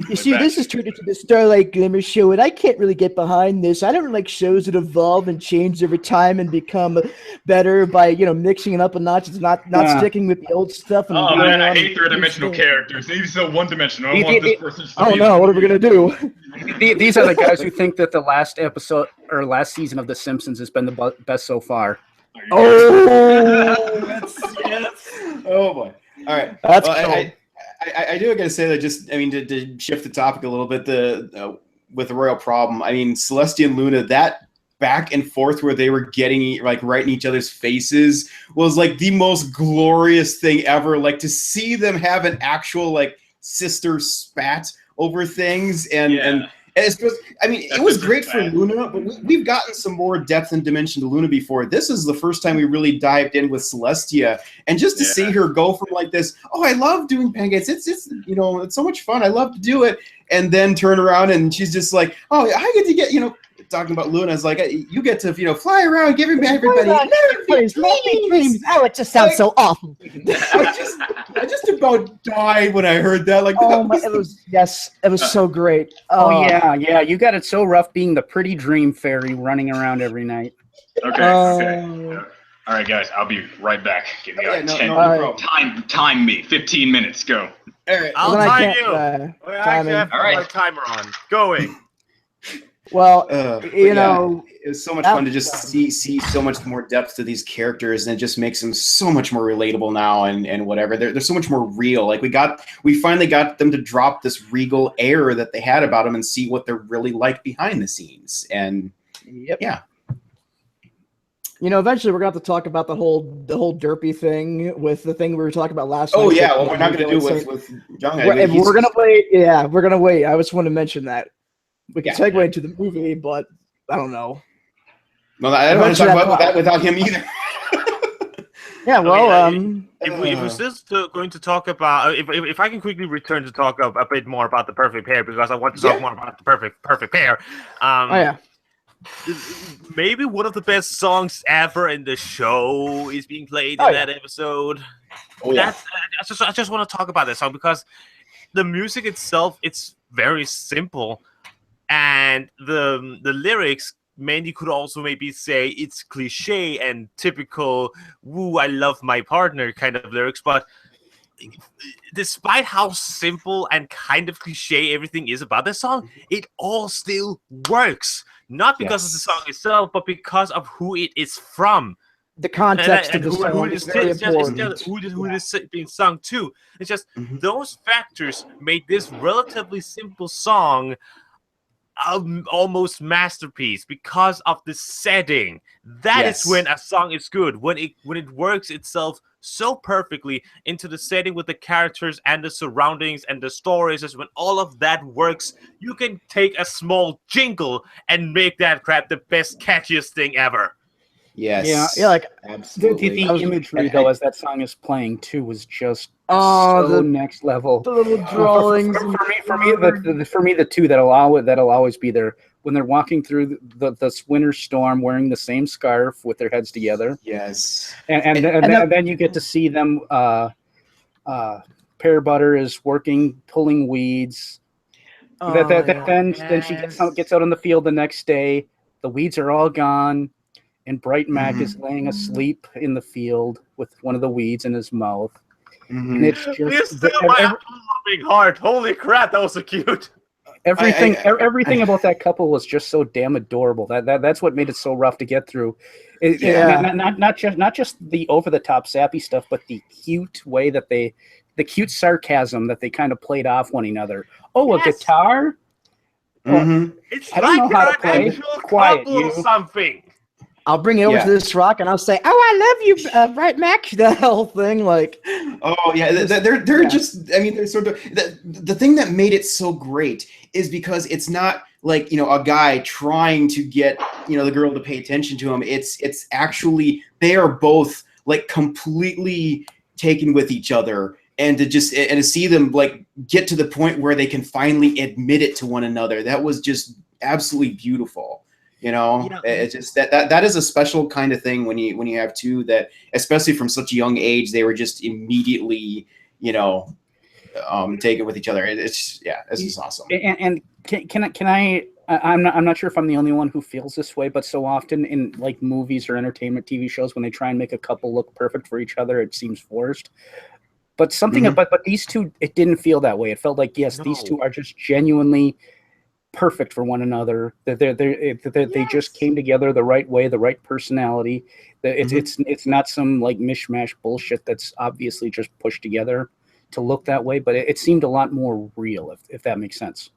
You see, this is turned into the Starlight Glimmer show, and I can't really get behind this. I don't like shows that evolve and change over time and become better by, mixing it up a notch. It's not sticking with the old stuff. And man, I hate three-dimensional characters. These are so one-dimensional. I want this person to oh no, what are we gonna do? These are the guys who think that the last episode or last season of The Simpsons has been the best so far. Oh, yes. Oh boy. All right. That's cool. I do gotta say that to shift the topic a little bit, with the Royal Problem, Celestia and Luna, that back and forth where they were getting right in each other's faces was like the most glorious thing ever. Like to see them have an actual sister spat over things and it's just, it was great for Luna, but we've gotten some more depth and dimension to Luna before. This is the first time we really dived in with Celestia, and just to see her go from this, I love doing pancakes. It's it's so much fun. I love to do it, and then turn around and she's just like, I get to get talking about Luna is like, you get to fly around, giving everybody dreams. Oh, it just sounds so awful. I just about died when I heard that. It was so great. Yeah, you got it so rough being the pretty dream fairy running around every night. Okay. All right, guys, I'll be right back. Give me like 10. No problem. Time me. 15 minutes. Go. All right. I'll Well, then I time can't, you. I actually have All right. my timer on. Going. Well, But you know, it was so much fun to just see so much more depth to these characters, and it just makes them so much more relatable now, and whatever. They're so much more real. Like we finally got them to drop this regal air that they had about them and see what they're really like behind the scenes. And yeah. You know, eventually we're going to have to talk about the whole Derpy thing with the thing we were talking about last night. Oh yeah, well we're not going to do it with Jung. We're going to wait. Yeah, we're going to wait. I just want to mention that. We can segue into the movie, but I don't know. Well, I don't want to talk about that without him either. Yeah, well, if we're still going to talk about, if I can quickly return to talk a bit more about the Perfect Pear, because I want to talk more about the Perfect Pear. Maybe one of the best songs ever in the show is being played in that episode. I just want to talk about that song because the music itself, it's very simple. And the lyrics mainly could also maybe say it's cliche and typical "woo, I love my partner" kind of lyrics, but despite how simple and kind of cliche everything is about the song, it all still works. Not because of the song itself, but because of who it is from. The context of the song is very important. Who it is being sung to. It's just those factors made this relatively simple song almost masterpiece because of the setting. That is when a song is good, when it works itself so perfectly into the setting with the characters and the surroundings and the stories. Is when all of that works, you can take a small jingle and make that crap the best, catchiest thing ever. Yes. Yeah, like absolutely. The imagery though, as that song is playing too, was just so next level. The little drawings. For me, the two that'll always be there when they're walking through the winter storm, wearing the same scarf with their heads together. Yes. And then you get to see them. Pear Butter is pulling weeds. Then she gets out on the field the next day. The weeds are all gone. And Bright Mac is laying asleep in the field with one of the weeds in his mouth. And it's just my loving heart. Holy crap, that was so cute. Everything about that couple was just so damn adorable. That's what made it so rough to get through. Not just the over the top sappy stuff, but the cute way that the cute sarcasm that they kind of played off one another. Oh, a guitar? It's I don't know how to play. Quiet, you. Something. I'll bring it over to this rock and I'll say, "Oh, I love you, Bright Mac." The whole thing, like, they're just. I mean, they're sort of the thing that made it so great is because it's not like a guy trying to get the girl to pay attention to him. It's actually they are both like completely taken with each other, and to see them like get to the point where they can finally admit it to one another. That was just absolutely beautiful. It's just that is a special kind of thing when you have two that, especially from such a young age, they were just immediately, taken with each other. It's just awesome. And can I? I'm not sure if I'm the only one who feels this way, but so often in like movies or entertainment TV shows, when they try and make a couple look perfect for each other, it seems forced. But but these two, it didn't feel that way. It felt like these two are just genuinely perfect for one another. They just came together the right way, the right personality. It's not some like mishmash bullshit that's obviously just pushed together to look that way, but it seemed a lot more real, if that makes sense.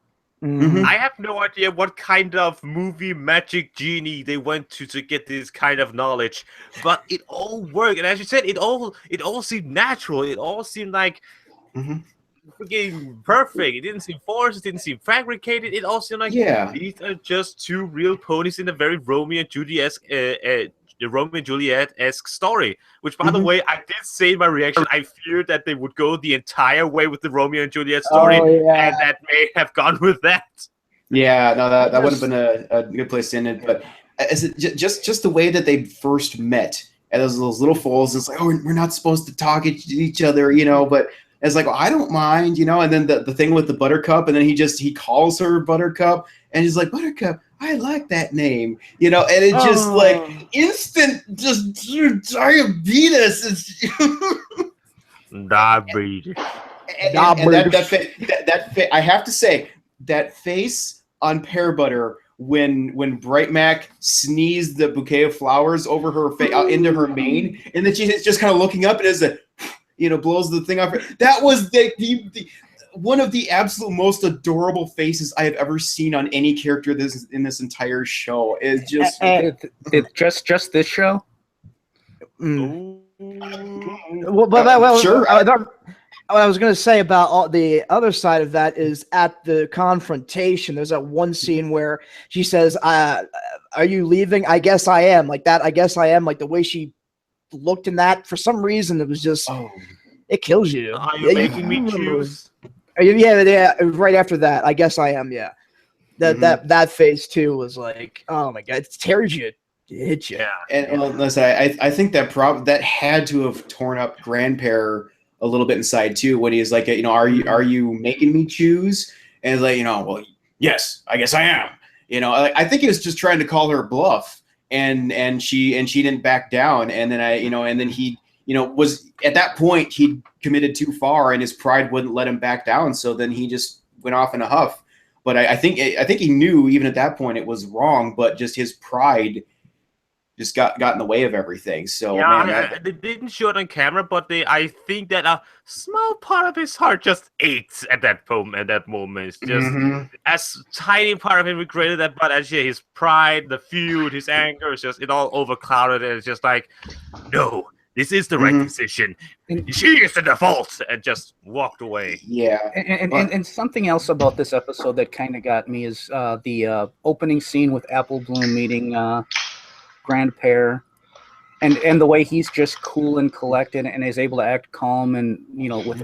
I have no idea what kind of movie magic genie they went to get this kind of knowledge, but it all worked. And as you said, it all seemed natural. It all seemed like freaking perfect. It didn't seem forced. It didn't seem fabricated. It all seemed like these are just two real ponies in a very Romeo and Juliet-esque story. Which, by the way, I did say in my reaction, I feared that they would go the entire way with the Romeo and Juliet story, and that may have gone with that. Yeah, no, that would have been a good place to end it. But just the way that they first met at those little falls, it's like, oh, we're not supposed to talk to each other, but it's like, I don't mind, and then the thing with the Buttercup, and then he calls her Buttercup, and he's like, Buttercup, I like that name, and it just like instant diabetes. Diabetes. And that I have to say, that face on Pear Butter when Bright Mac sneezed the bouquet of flowers over her face into her mane, and then she's just kind of looking up and as blows the thing off. That was the one of the absolute most adorable faces I have ever seen on any character in this entire show. Is just just this show. Sure. What I was going to say about the other side of that is at the confrontation, there's that one scene where she says, are you leaving? I guess I am. Like that, I guess I am. Like the way she looked in that, for some reason, it was just, it kills you. Are you making me choose? Yeah, right after that, I guess I am, yeah. That phase too was like, oh my God, it tears you. It hits you. Yeah. And listen, I think that had to have torn up Grandpair a little bit inside too, when he's like, are you making me choose? And it's like, well, yes, I guess I am. I think he was just trying to call her bluff, and she didn't back down. And then and then he, was at that point he'd committed too far, and his pride wouldn't let him back down. So then he just went off in a huff. But I think he knew even at that point it was wrong, but just his pride just got in the way of everything. So yeah, they didn't show it on camera, but I think that a small part of his heart just aches at that moment. It's just as tiny part of him regretted that, but as his pride, the feud, his anger, is just it all overclouded, and it's just like, no, this is the right decision. She is the default, and just walked away. Yeah, and something else about this episode that kind of got me is the opening scene with Apple Bloom meeting Grandpair, and the way he's just cool and collected and is able to act calm and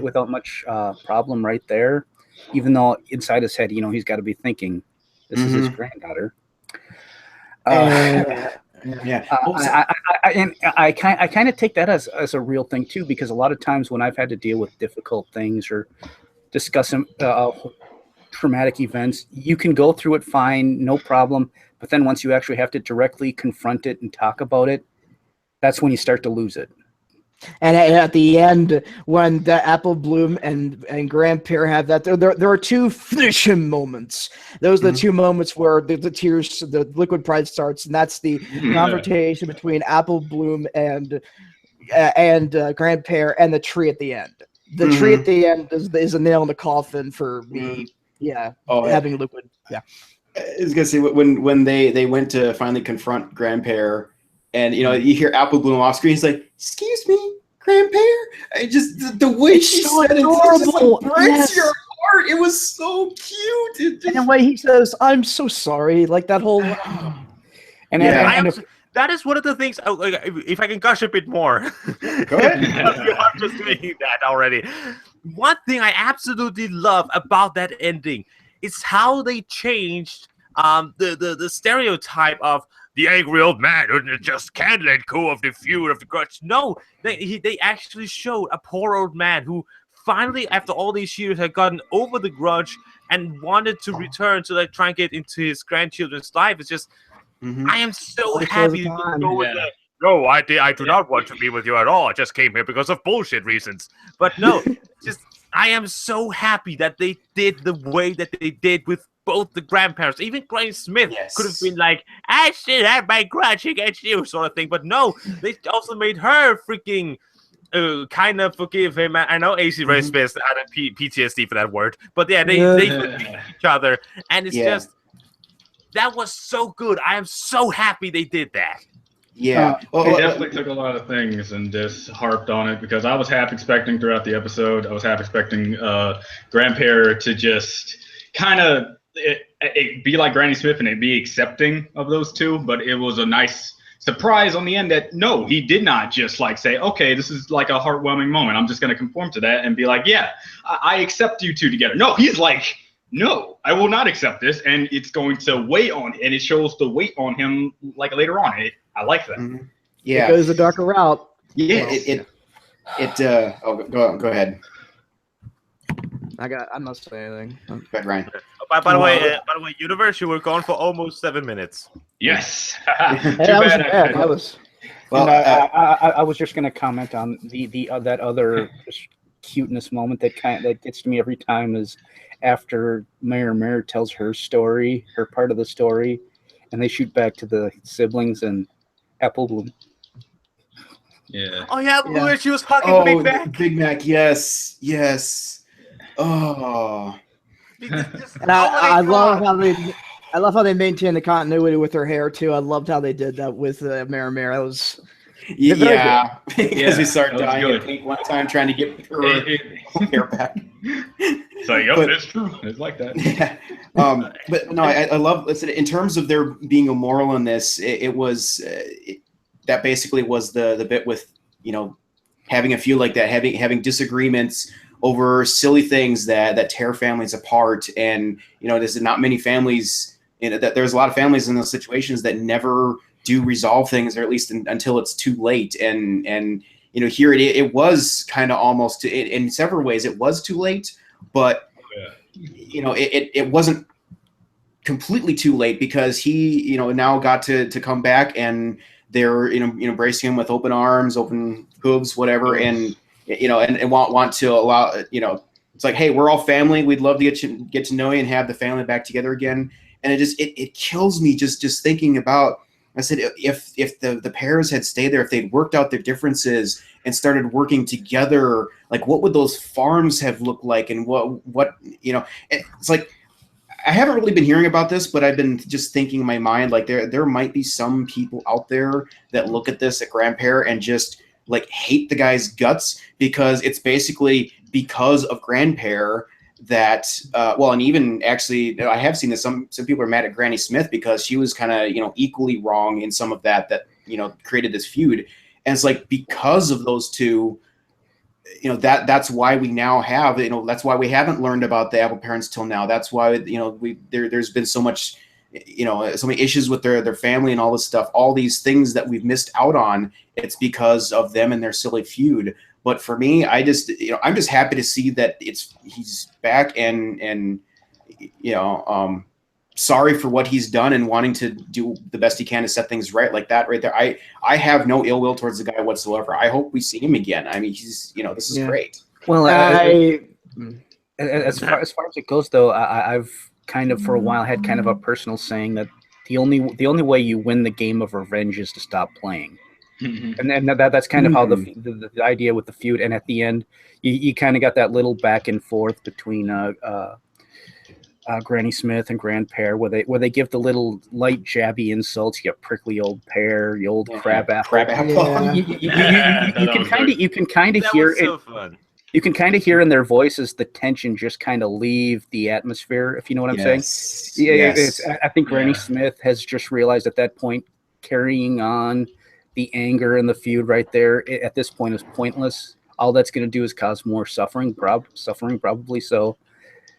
without much problem right there, even though inside his head he's got to be thinking this is his granddaughter. I kind of take that as a real thing too, because a lot of times when I've had to deal with difficult things or discuss traumatic events, you can go through it fine, no problem. But then once you actually have to directly confront it and talk about it, that's when you start to lose it. And at the end, when the Apple Bloom and Grandpair have that, there are two finish him moments. Those are the two moments where the tears, the liquid pride starts, and that's the confrontation between Apple Bloom and Grandpair and the tree at the end. The tree at the end is a nail in the coffin for me. Yeah, having liquid. Yeah. I was gonna say when they went to finally confront Grandpair, and you hear Apple Bloom off screen, he's like, "Excuse me, Grandpair." Just the way she said it just like breaks your heart. It was so cute. And the way he says, "I'm so sorry," like that whole. That is one of the things. If I can gush a bit more, go ahead. You are just doing that already. One thing I absolutely love about that ending is how they changed the stereotype of the angry old man who just can't let go of the feud of the grudge. No, they actually showed a poor old man who finally, after all these years, had gotten over the grudge and wanted to return to try and get into his grandchildren's life. It's just, I am so happy to go with that. No, I do not want to be with you at all. I just came here because of bullshit reasons. But no, I am so happy that they did the way that they did with both the grandparents. Even Granny Smith could have been like, I still have my grudge against you, sort of thing. But no, they also made her freaking kind of forgive him. I know AC Ray Smith had a PTSD for that word. But yeah, they forgive each other. And it's just, that was so good. I am so happy they did that. Yeah, they definitely took a lot of things and just harped on it, because I was half expecting throughout the episode, I was half expecting Grandpair to just kind of be like Granny Smith and be accepting of those two, but it was a nice surprise on the end that no, he did not just say, okay, this is like a heartwarming moment, I'm just going to conform to that and be like, yeah, I accept you two together. No, he's like, no, I will not accept this, and it's going to weigh on, and it shows the weight on him later on. I like that. Yeah, it goes a darker route. Yeah, go ahead. I'm not saying anything. Go ahead, Ryan. By the way, Universe, you were gone for almost 7 minutes. Yes. Hey, that was bad. That was. Well, I was just going to comment on that other just cuteness moment that gets to me every time is after Mayor tells her story, her part of the story, and they shoot back to the siblings and Apple Bloom. Yeah. Oh yeah, Yeah. she was hugging Big Mac. Big Mac, yes. Oh, And I love how they maintain the continuity with her hair too. I loved how they did that with Mara. That was yeah. Because we started that was dying good. at pink one time trying to get her hair back. So yep, But- it's true. It's like that. Yeah. But no, I love. Listen, in terms of there being a moral in this, it was that basically was the bit with having a few like that, having disagreements over silly things that tear families apart, and there's not many families. That there's a lot of families in those situations that never do resolve things, or at least until it's too late. And here it was kind of almost in several ways it was too late, but it wasn't completely too late because he now got to come back, and they're embracing him with open arms, open hooves, whatever, and want to allow it's like, hey, we're all family, we'd love to get to know you and have the family back together again. And it kills me just thinking about, I said, if the pairs had stayed there, if they'd worked out their differences and started working together, like what would those farms have looked like? And what it's like, I haven't really been hearing about this, but I've been just thinking in my mind, like there might be some people out there that look at this at Grandpair and just like hate the guy's guts because it's basically because of Grandpair that and even actually I have seen this, some people are mad at Granny Smith because she was kind of equally wrong in some of that created this feud. And it's like because of those two, that's why we now have that's why we haven't learned about the Apple parents till now. That's why there's been so much so many issues with their family and all this stuff, all these things that we've missed out on. It's because of them and their silly feud. But for me, I'm just happy to see that he's back and sorry for what he's done and wanting to do the best he can to set things right, like that right there. I have no ill will towards the guy whatsoever. I hope we see him again. I mean, he's this is great. Well, as far as it goes, though, I've kind of for a while had kind of a personal saying that the only way you win the game of revenge is to stop playing. And that's kind of how the idea with the feud. And at the end, you kind of got that little back and forth between Granny Smith and Grandpair, where they give the little light jabby insults. You got prickly old pear, you old crab apple. Yeah. You can kind of hear it. So fun. You can kind of hear in their voices the tension just kind of leave the atmosphere, if you know what I'm saying. Yeah, I think Granny Smith has just realized at that point, carrying on the anger and the feud right there at this point is pointless. All that's going to do is cause more suffering probably. So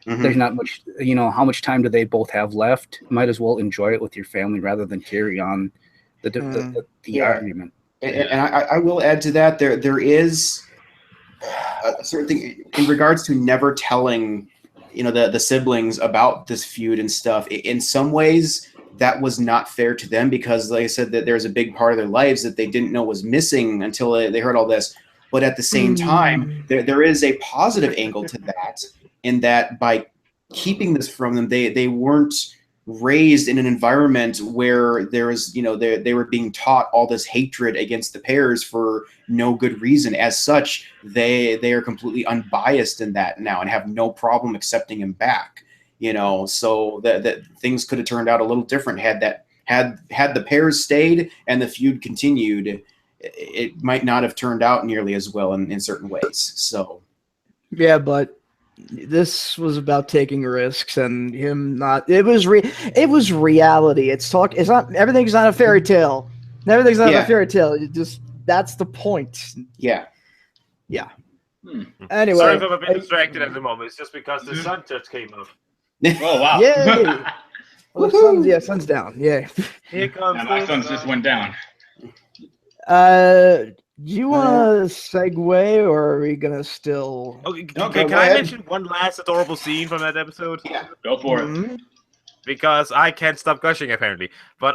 there's not much, how much time do they both have left? Might as well enjoy it with your family rather than carry on the argument. And I will add to that, there is a certain thing in regards to never telling, the siblings about this feud and stuff. In some ways, that was not fair to them because, like I said, that there's a big part of their lives that they didn't know was missing until they heard all this. But at the same time, there is a positive angle to that, in that by keeping this from them, they weren't raised in an environment where there was, they were being taught all this hatred against the pairs for no good reason. As such, they are completely unbiased in that now and have no problem accepting him back. So that things could have turned out a little different had the pairs stayed and the feud continued. It might not have turned out nearly as well in certain ways. So, yeah, but this was about taking risks and him not. It was reality. It's not everything's not a fairy tale. Everything's not a fairy tale. That's the point. Yeah. Anyway, Sorry if I'm a bit distracted at the moment. It's just because the sun just came up. Oh wow! Yay! Well, sun's down. Yeah. Here comes my sun's just went down. Do you want to segue, or are we gonna still? Okay, No, okay, go can I ahead. mention one last adorable scene from that episode? Yeah. Go for it. Mhm. Because I can't stop gushing apparently. But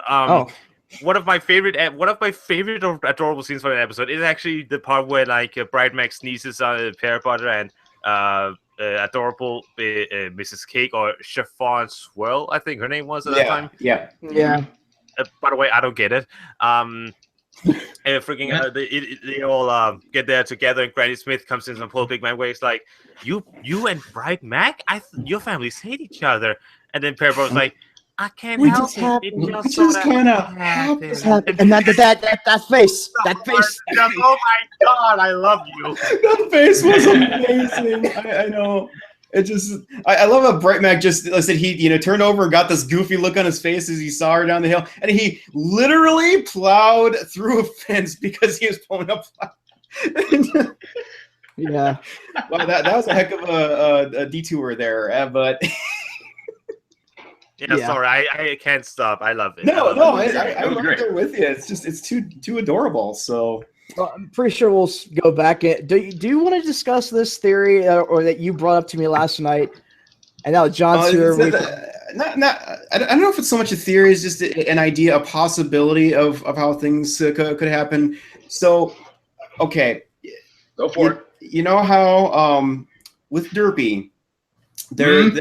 one of my favorite adorable scenes from an episode is actually the part where like Bright Mac sneezes on pear butter and adorable Mrs. Cake or Chiffon Swirl, I think her name was at that time. Yeah. Yeah. By the way, I don't get it. Freaking they all get there together, and Granny Smith comes in some poor big man way. It's like you and Bright Mac, your families hate each other, and then Pear Butter's like, I can't help it. It just just kind of happens. And that face, that face. Oh my god, I love you. That face was amazing. I know. It just, I love how Bright Mac just, like I said, he turned over and got this goofy look on his face as he saw her down the hill, and he literally plowed through a fence because he was pulling up. Yeah. Well, that was a heck of a detour there, but. Yeah, sorry, I can't stop. I love it. No, I'm right there with you. It's just, it's too adorable. So. Well, I'm pretty sure we'll go back. Do you want to discuss this theory or that you brought up to me last night? And now John's here. I don't know if it's so much a theory, it's just an idea, a possibility of how things could happen. So, okay. Go for it. You know how with Derpy, there's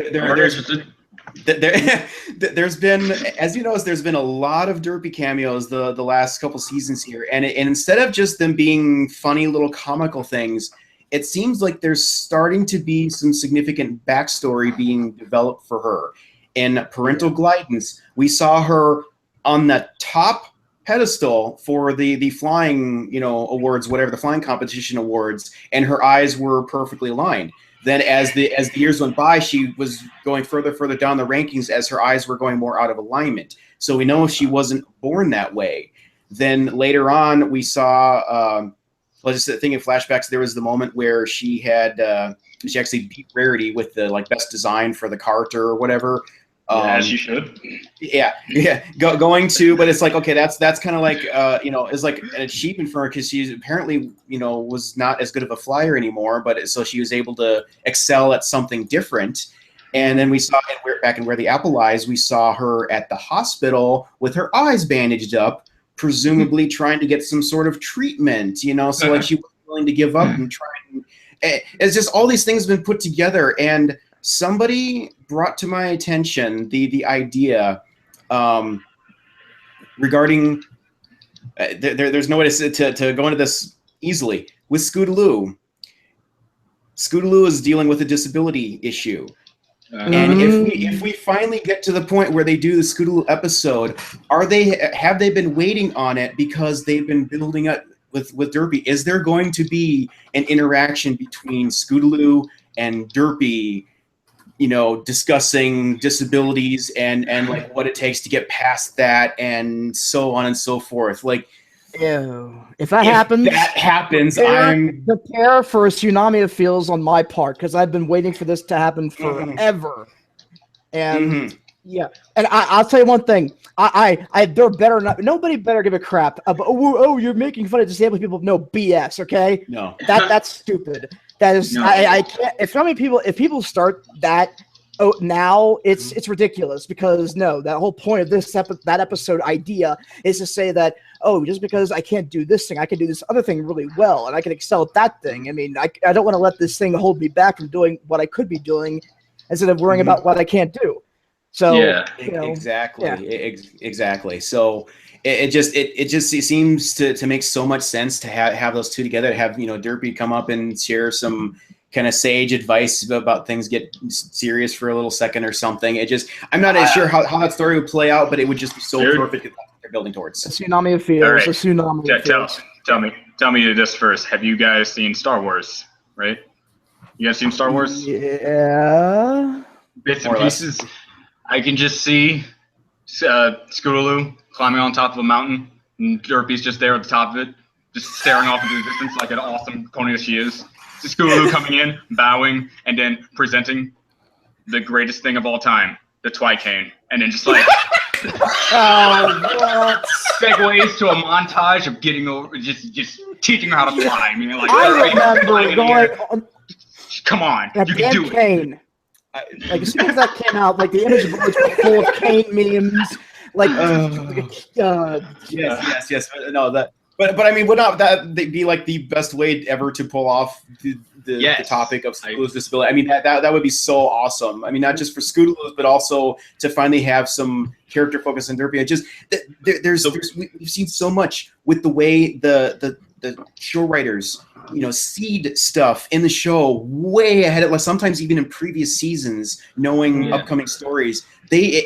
been, as you notice, there's been a lot of Derpy cameos the last couple seasons here, and instead of just them being funny little comical things, it seems like there's starting to be some significant backstory being developed for her. In Parental Guidance, we saw her on the top pedestal for the flying awards, whatever, the flying competition awards, and her eyes were perfectly aligned. Then as the years went by, she was going further down the rankings as her eyes were going more out of alignment. So we know she wasn't born that way. Then later on, we saw, let's just think in flashbacks, there was the moment where she had, she actually beat Rarity with the best design for the Carter or whatever. As you should. Yeah. Going to, but it's like, okay, that's kind of like, it's like an achievement for her because she apparently, was not as good of a flyer anymore, but so she was able to excel at something different. And then we saw back in Where the Apple Lies, we saw her at the hospital with her eyes bandaged up, presumably trying to get some sort of treatment, so like she was willing to give up and try. It's just all these things have been put together, and somebody brought to my attention the idea regarding there's no way to go into this easily with Scootaloo. Scootaloo is dealing with a disability issue. And if we finally get to the point where they do the Scootaloo episode, have they been waiting on it because they've been building up with Derpy? Is there going to be an interaction between Scootaloo and Derpy, discussing disabilities and like what it takes to get past that and so on and so forth? Like, ew. If that happens, I'm prepare for a tsunami of feels on my part because I've been waiting for this to happen forever. And yeah, and I'll tell you one thing. They're better not. Nobody better give a crap about. Oh, you're making fun of disabled people. No BS. Okay. No. That's stupid. That is. No. I can't. If people start that. Oh, now it's ridiculous because that whole point of that episode idea is to say that just because I can't do this thing, I can do this other thing really well, and I can excel at that thing. I mean, I don't want to let this thing hold me back from doing what I could be doing instead of worrying about what I can't do. So exactly. So it just seems to make so much sense to have those two together. To have Derpy come up and share some kind of sage advice about things get serious for a little second or something. I'm not sure how that story would play out, but it would just be so perfect at what they're building towards. A tsunami of feels. Right. A tsunami of feels. Tell me this first. Have you guys seen Star Wars? Right? You guys seen Star Wars? Yeah. Bits and pieces. I can just see Scootaloo climbing on top of a mountain, and Derpy's just there at the top of it, just staring off into the distance like an awesome pony that she is. Scootaloo coming in, bowing, and then presenting the greatest thing of all time, the Twicane, and then just like What? Segues to a montage of getting over, just teaching her how to fly. I mean, like, I remember going come on, at you can do it. Kane. Like as soon as that came out, like the image boards were full of Kane memes. Like, yes. No, that. But I mean, would not that be like the best way ever to pull off the topic of Scootaloo's disability? I mean, that would be so awesome. I mean, not just for Scootaloo's, but also to finally have some character focus in Derpy. Just we've seen so much with the way the show writers, seed stuff in the show way ahead of, like, sometimes even in previous seasons, knowing upcoming stories.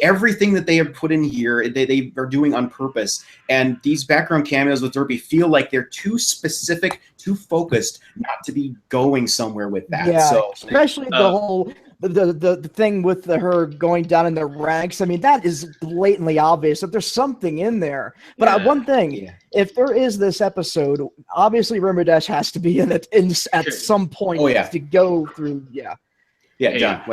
Everything that they have put in here, they are doing on purpose. And these background cameos with Derpy feel like they're too specific, too focused, not to be going somewhere with that. Yeah, so especially the whole the thing with her going down in the ranks. I mean, that is blatantly obvious that there's something in there. But one thing, if there is this episode, obviously Rainbow Dash has to be in it at some point to go through. Hey, John.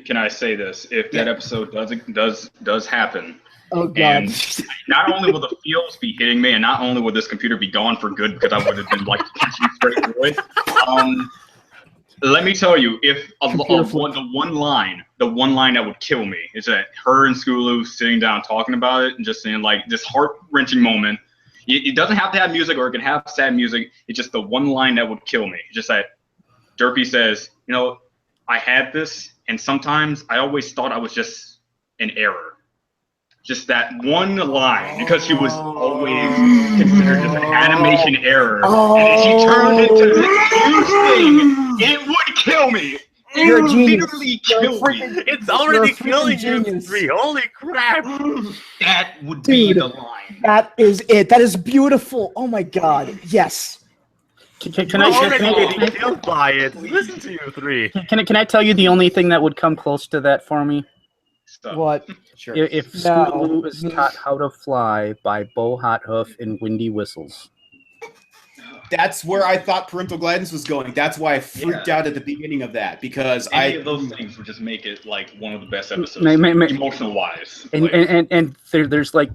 Can I say this? If that episode does happen, oh god! And not only will the feels be hitting me, and not only will this computer be gone for good because I would have been like punching straight through it. Let me tell you, if the one line that would kill me is that her and Scootaloo sitting down talking about it and just saying like this heart-wrenching moment. It doesn't have to have music, or it can have sad music. It's just the one line that would kill me. It's just that Derpy says, I had this, and sometimes I always thought I was just an error. Just that one line, because she was always considered just an animation error. And then she turned into this huge thing. It would kill me. You're a genius. Literally kill me. It's already killing you, 3. Holy crap. That would be the line. That is it. That is beautiful. Oh my god. Yes. Can I killed by it. Listen to you, 3. Can I tell you the only thing that would come close to that for me? What? Sure. If Scootaloo is taught how to fly by Bo Hothoof and Windy Whistles. That's where I thought parental guidance was going. That's why I freaked out at the beginning of that, because any of those things would just make it like one of the best episodes, emotional wise. And there's like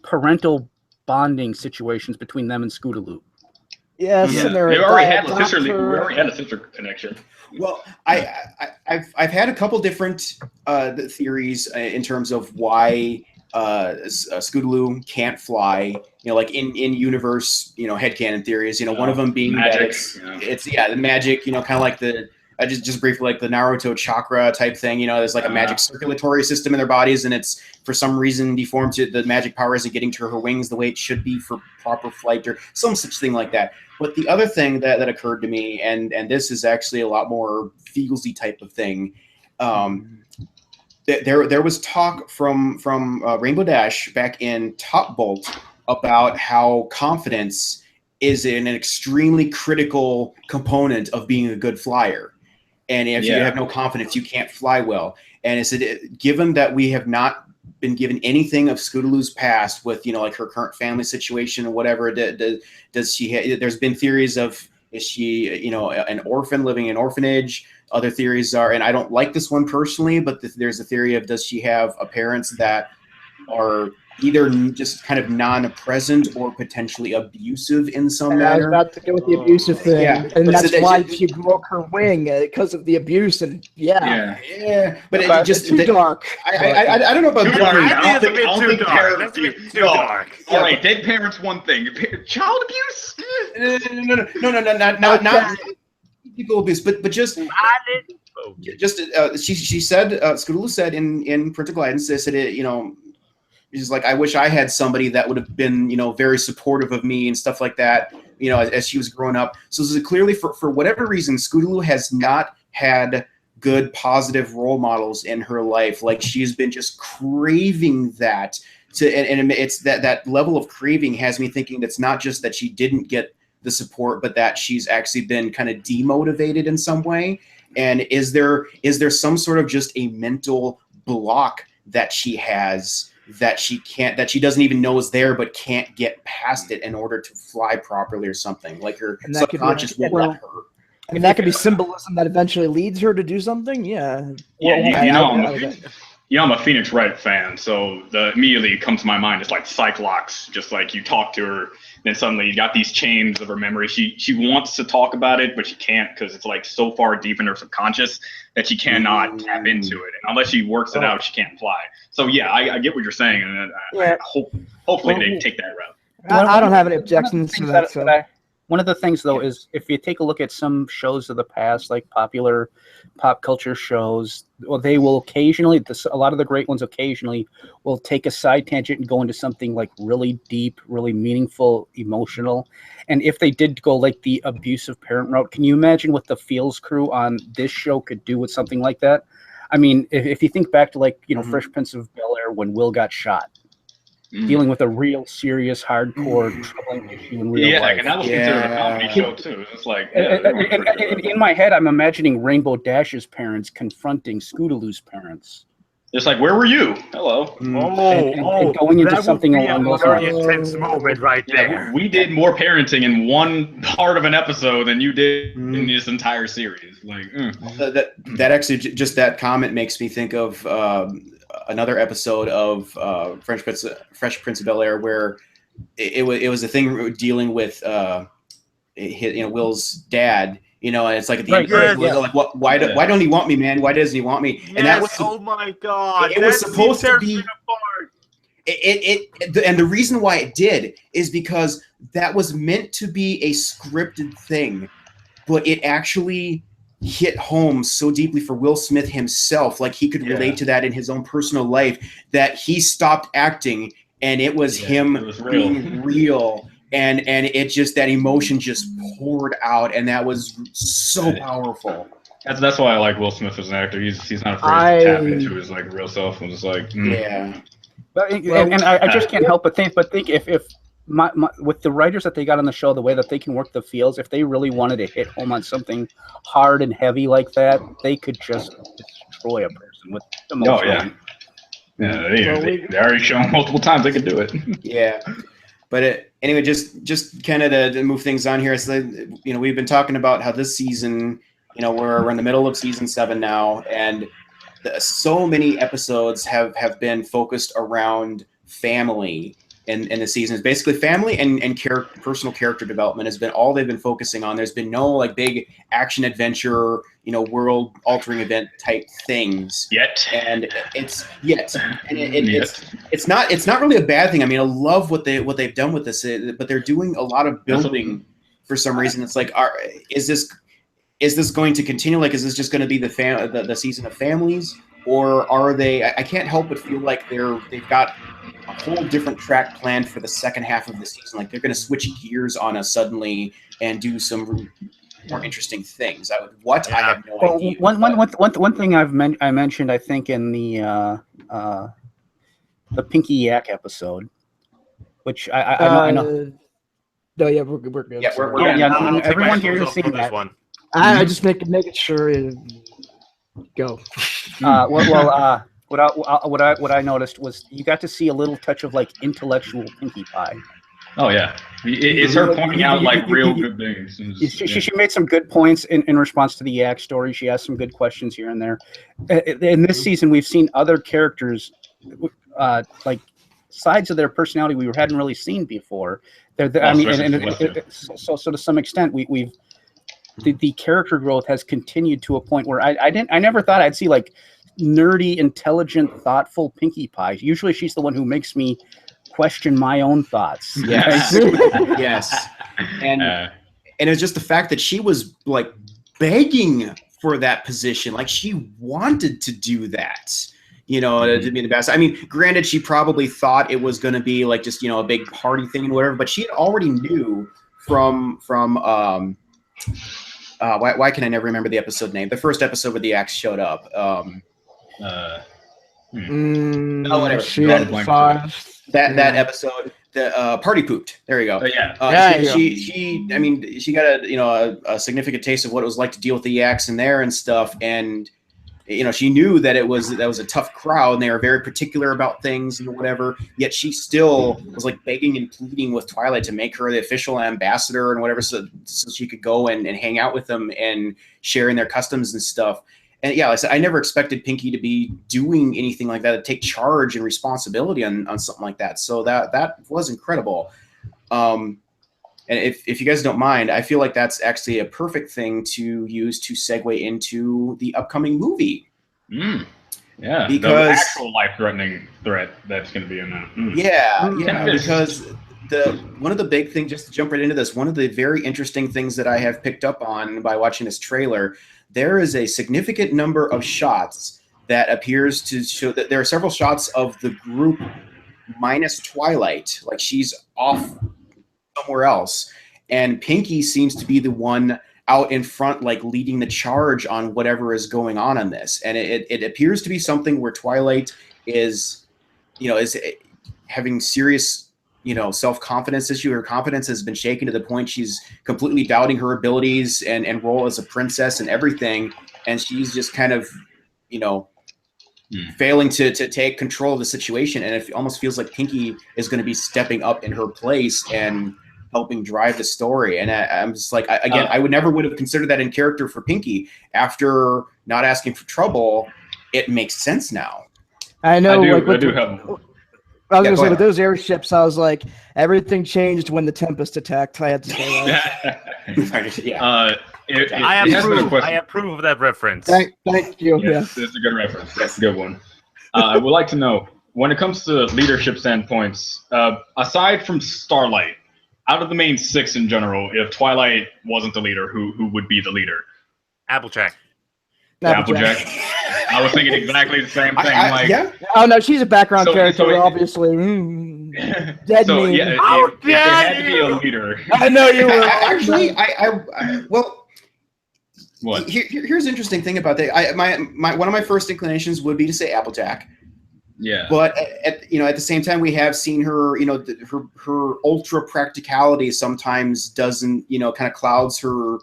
parental bonding situations between them and Scootaloo. Yes, and we already had a sister connection. Well, I've had a couple different theories in terms of why Scootaloo can't fly. Like in universe, headcanon theories. One of them being magic, that it's the magic. Kind of like the just briefly like the Naruto chakra type thing. There's like a magic circulatory system in their bodies, and it's for some reason deformed to the magic power isn't getting to her wings the way it should be for proper flight or some such thing like that. But the other thing that occurred to me, and this is actually a lot more feelsy type of thing, there was talk from Rainbow Dash back in Top Bolt about how confidence is an extremely critical component of being a good flyer. And if you have no confidence, you can't fly well. And it said, given that we have not been given anything of Scootaloo's past with, like her current family situation or whatever, does she there's been theories of, is she, an orphan living in an orphanage? Other theories are, and I don't like this one personally, but there's a theory of, does she have parents that are either just kind of non-present or potentially abusive in some manner? I was about to go with the abusive thing, and that's why she broke her wing because of the abuse. And but it just too dark. I don't know about too dark. I think it's a bit too dark. That's a bit too dark. All right, dead parents, one thing. Child abuse? No, not people abuse, but just she said, Scootaloo said in Parental Guidance, they said she's like, I wish I had somebody that would have been, very supportive of me and stuff like that, as she was growing up. So this is clearly for whatever reason, Scootaloo has not had good, positive role models in her life. Like, she's been just craving that and it's that level of craving has me thinking that's not just that she didn't get the support, but that she's actually been kind of demotivated in some way. And is there some sort of just a mental block that she has that she doesn't even know is there, but can't get past it in order to fly properly or something? Like her subconscious won't let her. I mean, that could be symbolism that eventually leads her to do something. Yeah. I'm a Phoenix Wright fan, so the immediately comes to my mind is like Cyclops. Just like you talk to her, then suddenly you got these chains of her memory. She wants to talk about it, but she can't because it's like so far deep in her subconscious that she cannot tap into it. And unless she works it out, she can't fly. So yeah, I get what you're saying, and I hopefully they take that route. I don't have any objections to that. So. One of the things, though, is if you take a look at some shows of the past, like popular pop culture shows, well, they will occasionally, a lot of the great ones occasionally will take a side tangent and go into something like really deep, really meaningful, emotional. And if they did go like the abusive parent route, can you imagine what the Feels crew on this show could do with something like that? I mean, if you think back to like, Fresh Prince of Bel-Air when Will got shot. Dealing with a real serious, hardcore, troubling issue in real life. And that was considered a comedy show too. It's like, in my head, I'm imagining Rainbow Dash's parents confronting Scootaloo's parents. It's like, where were you? Hello. And going into something along those lines. Intense moment right there. We did more parenting in one part of an episode than you did in this entire series. Like, that actually, just that comment makes me think of another episode of Fresh Prince of Bel-Air where it was a thing dealing with Will's dad. And it's like at the end, like, why don't he want me, man? Why doesn't he want me? Yes, and that was oh my god, it was supposed to be. And the reason why it did is because that was meant to be a scripted thing, but it actually hit home so deeply for Will Smith himself, like he could relate to that in his own personal life, that he stopped acting and it was him being real. And it just, that emotion just poured out, and that was so powerful. That's why I like Will Smith as an actor. He's not afraid to tap into his like real self. I'm just like, But, and I just can't help but think if with the writers that they got on the show, the way that they can work the Feels, if they really wanted to hit home on something hard and heavy like that, they could just destroy a person with emotion. They already shown multiple times they could do it. But anyway, just kind of to move things on here, it's like, we've been talking about how this season, we're in the middle of season 7 now, and so many episodes have been focused around family. In the season is basically family and personal character development has been all they've been focusing on. There's been no like big action adventure, world altering event type things yet. And it's not really a bad thing. I mean, I love what they've done with this, but they're doing a lot of building for some reason. It's like, is this going to continue? Like, is this just going to be the season of families, or are they? I can't help but feel like they've got a whole different track planned for the second half of the season. Like they're going to switch gears on us suddenly and do some more interesting things. I have no idea. One thing I mentioned, I think in the Pinkie Yak episode, which I know. No, yeah, we're good. Yeah, everyone here has seen that one. I just making sure it go. What I noticed was you got to see a little touch of like intellectual Pinkie Pie. Oh yeah, it's her pointing out like real good things. She made some good points in response to the Yak story. She asked some good questions here and there. In this season, we've seen other characters like sides of their personality we hadn't really seen before. So to some extent, we've the character growth has continued to a point where I never thought I'd see like nerdy, intelligent, thoughtful Pinkie Pie. Usually she's the one who makes me question my own thoughts. Yes. Yes. And it's just the fact that she was like begging for that position. Like she wanted to do that, to be the best. I mean, granted, she probably thought it was going to be like just, a big party thing and whatever, but she already knew from why can I never remember the episode name? The first episode where the axe showed up. Whatever. That episode, the party pooped. There you go. She got a significant taste of what it was like to deal with the axe in there and stuff, and she knew that that was a tough crowd and they were very particular about things and whatever. Yet she still was like begging and pleading with Twilight to make her the official ambassador and whatever, so she could go and hang out with them and share in their customs and stuff. And yeah, like I said, I never expected Pinkie to be doing anything like that, to take charge and responsibility on something like that. So that was incredible. And if you guys don't mind, I feel like that's actually a perfect thing to use to segue into the upcoming movie. Yeah, because the actual life-threatening threat that's going to be in that. Yeah, because one of the big things, just to jump right into this, one of the very interesting things that I have picked up on by watching this trailer, there is a significant number of shots that appears to show that there are several shots of the group minus Twilight, like she's off somewhere else, and Pinkie seems to be the one out in front, like leading the charge on whatever is going on this. And it appears to be something where Twilight is having serious, self-confidence issue. Her confidence has been shaken to the point she's completely doubting her abilities and role as a princess and everything. And she's just kind of, failing to take control of the situation. And it almost feels like Pinkie is going to be stepping up in her place and helping drive the story. And I'm just like, I would have considered that in character for Pinkie. After not asking for trouble, it makes sense now. I know. I do have. I was going to say, with those airships, I was like, everything changed when the Tempest attacked. I had to say that. I approve of that reference. Thank you. Yes, it's a good reference. That's a good one. I would like to know, when it comes to leadership standpoints, aside from Starlight, out of the main 6 in general, if Twilight wasn't the leader, who would be the leader? Applejack. Applejack. I was thinking exactly the same thing. Yeah. Oh no, she's a background character, obviously. Dead so mean. yeah, if there had to be a leader. I know you were. Actually, well. What? Here's the interesting thing about that. One of my first inclinations would be to say Applejack. Yeah. But at the same time, we have seen her, her ultra practicality sometimes doesn't, kind of clouds her,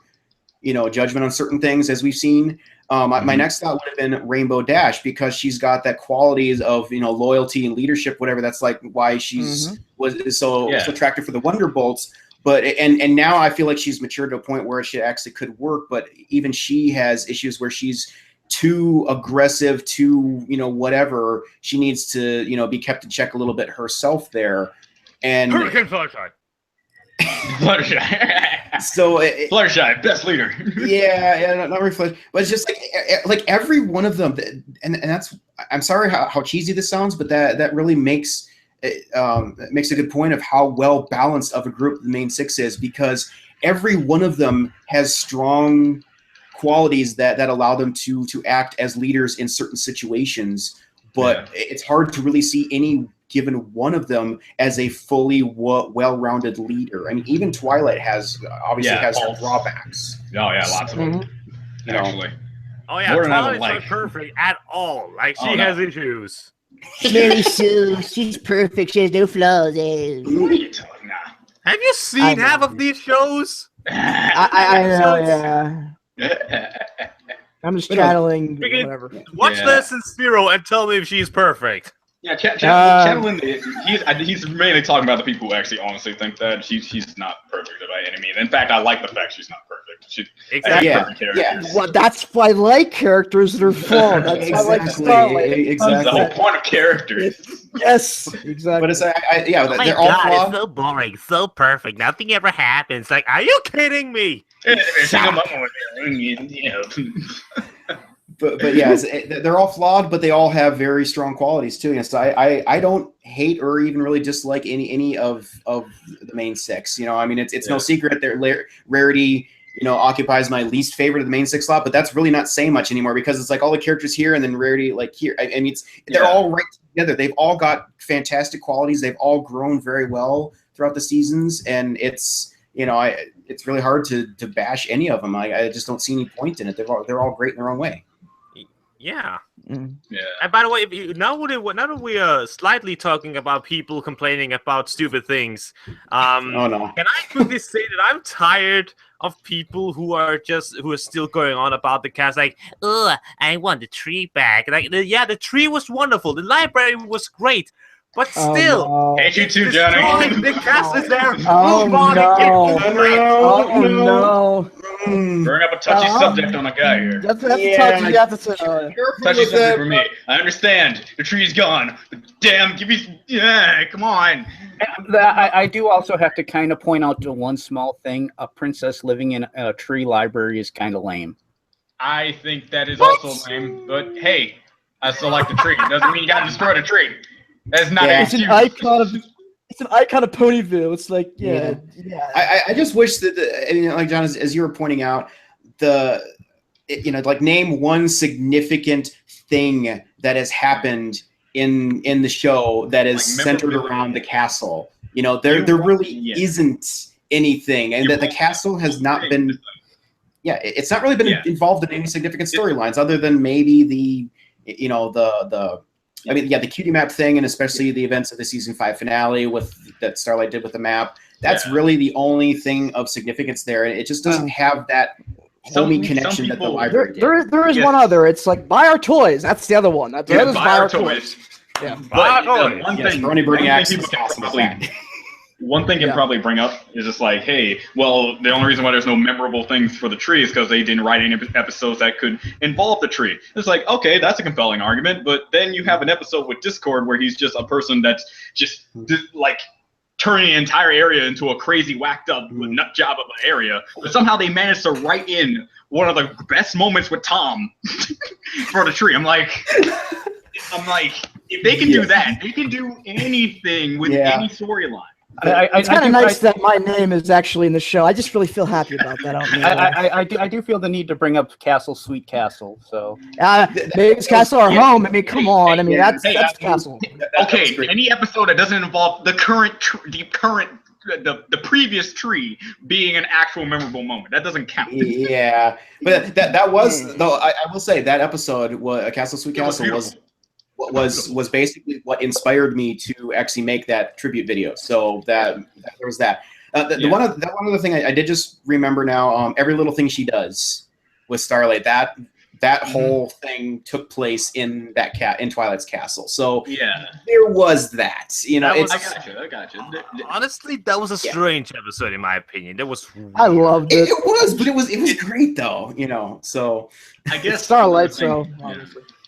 judgment on certain things, as we've seen. My next thought would have been Rainbow Dash, because she's got that qualities of, loyalty and leadership, whatever. That's like why she's was so attractive for the Wonderbolts. But and now I feel like she's matured to a point where she actually could work. But even she has issues where she's too aggressive, too, whatever. She needs to, be kept in check a little bit herself there. And Hurricane Fluttershy. So Fluttershy, best leader. not really Fluttershy, but it's just like every one of them, and that's, I'm sorry how cheesy this sounds, but that really makes a good point of how well balanced of a group the main 6 is, because every one of them has strong qualities that allow them to act as leaders in certain situations, but it's hard to really see any given one of them as a fully well-rounded leader. I mean, even Twilight has some drawbacks. Oh yeah, lots of them. Actually. Oh yeah, Twilight's not perfect at all. Like she has issues. Mary Sue, she's perfect. She has no flaws. What are you talking about? Have you seen half of these shows? I know, I'm just channeling whatever. Watch Lesson Zero and tell me if she's perfect. Yeah, channeling. He's mainly talking about the people who actually honestly think that she's not perfect by any means. In fact, I like the fact she's not perfect. Well, that's why I like characters that are flawed. That's why I like Starlight. Exactly. That's the whole point of characters. Yes, exactly. But it's they're all flawed. It's so boring, so perfect. Nothing ever happens. Like, are you kidding me? But yeah, they're all flawed, but they all have very strong qualities too. And so I don't hate or even really dislike any of the main 6. I mean, it's no secret that Rarity, occupies my least favorite of the main 6 slot, but that's really not saying much anymore, because it's like all the characters here and then Rarity like here. I mean, they're all right together. They've all got fantastic qualities. They've all grown very well throughout the seasons, and it's it's really hard to bash any of them. I just don't see any point in it. They're all great in their own way. Yeah. Mm. Yeah. And by the way, now that we are slightly talking about people complaining about stupid things, oh no! Can I quickly say that I'm tired of people who are still going on about the cast, like, I want the tree back. Like, the tree was wonderful, the library was great, But still, Oh, Hate you too, destroying Johnny. the castle is there. Oh, Move on no. and get over it. oh no. Bring up a touchy subject on a guy here. That's touchy. You have to say. Touchy subject for me. I understand. The tree's gone. But damn, give me. Yeah, come on. I do also have to kind of point out to one small thing. A princess living in a tree library is kind of lame. I think that is also lame. But hey, I still like the tree. Doesn't mean you gotta destroy the tree. That's not an It's an excuse. icon of Ponyville. It's like, yeah. I just wish that, like John, as you were pointing out, like name one significant thing that has happened in the show that is Like centered memorabilia. around the castle. There really isn't anything, and that the castle has not been. Yeah, it's not really been involved in any significant storylines other than maybe the cutie map thing, and especially the events of the season 5 finale that Starlight did with the map. That's really the only thing of significance there, and it just doesn't have that homey connection that the people- library did. There is Yes. one other. It's like buy our toys. That's the other one. That is buy our toys. Yeah. But Toys. one Yes, thing, Brony one Burning thing Axe people is can awesome as probably, that. one thing can probably bring up is just like, hey, well, the only reason why there's no memorable things for the tree is because they didn't write any episodes that could involve the tree. It's like, okay, that's a compelling argument, but then you have an episode with Discord where he's just a person that's just like turning the entire area into a crazy whacked up nut job of an area, but somehow they managed to write in one of the best moments with Tom for the tree. I'm like, if they can do that, they can do anything with any storyline. It's kind of nice that my name is actually in the show. I just really feel happy about that. I do feel the need to bring up Castle, Sweet Castle. So Baby's Castle or home. I mean, come on. I mean, that's Castle. Okay, any episode that doesn't involve the previous tree being an actual memorable moment, that doesn't count. Yeah, but that was though. I will say that episode, Castle Sweet Castle, was basically what inspired me to actually make that tribute video. So that there was that. One other thing I did just remember now. Every little thing she does with Starlight, that whole thing took place in in Twilight's castle. So there was that. I got you. Honestly, that was a strange episode in my opinion. That was weird. I loved it. It was, but it was great though. So I guess Starlight.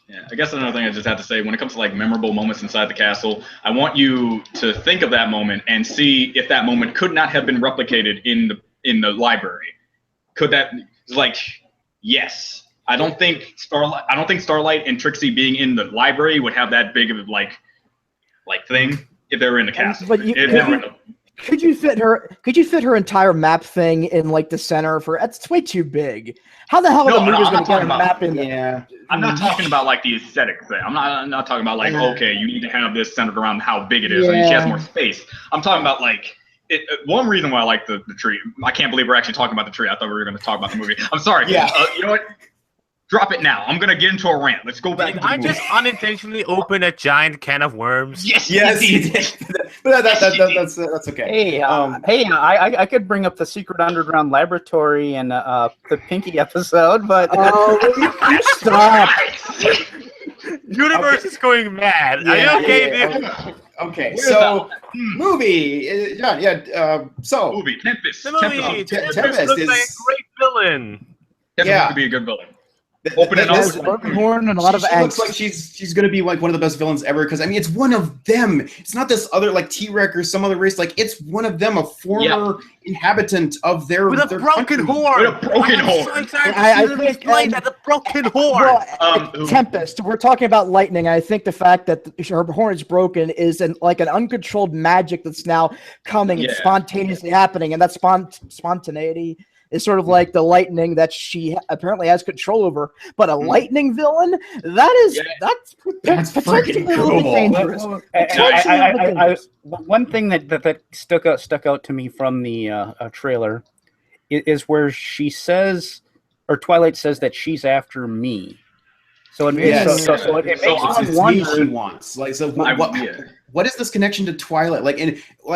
Yeah, I guess another thing I just have to say, when it comes to like memorable moments inside the castle, I want you to think of that moment and see if that moment could not have been replicated in the library. Could that yes. I don't think Starlight and Trixie being in the library would have that big of like thing if they were in the castle. But could you fit her entire map thing in like the center it's way too big. How the hell are the movers going to get a map in there? Yeah. I'm not talking about like the aesthetic thing. I'm not talking about like, okay, you need to have this centered around how big it is and she has more space. I'm talking about like one reason why I like the tree. I can't believe we're actually talking about the tree. I thought we were going to talk about the movie. I'm sorry. Yeah. You know what? Drop it now. I'm going to get into a rant. Let's go back. Did I just unintentionally open a giant can of worms? Yes, you did. But that's okay. Hey, I could bring up the Secret Underground Laboratory and the Pinkie episode, but you stop. Universe is going mad. Are you okay, dude? Okay, so movie, John. So movie Tempest. The movie Tempest looks like a great villain. Tempest could be a good villain. Has a broken horn and a lot of she looks angst. like she's gonna be like one of the best villains ever, because I mean it's one of them. It's not this other like T-Rex or some other race. Like it's one of them, a former inhabitant of their with a broken country. horn. With a broken horn. I think that the broken horn. Tempest. We're talking about lightning. I think the fact that her horn is broken is an uncontrolled magic that's now coming and spontaneously happening, and that spontaneity is sort of like the lightning that she apparently has control over. But a lightning villain, that's freaking really cool. dangerous. One thing that stuck out to me from the trailer is where she says, or Twilight says that she's after me. So it makes me wonder. She wants what is this connection to Twilight?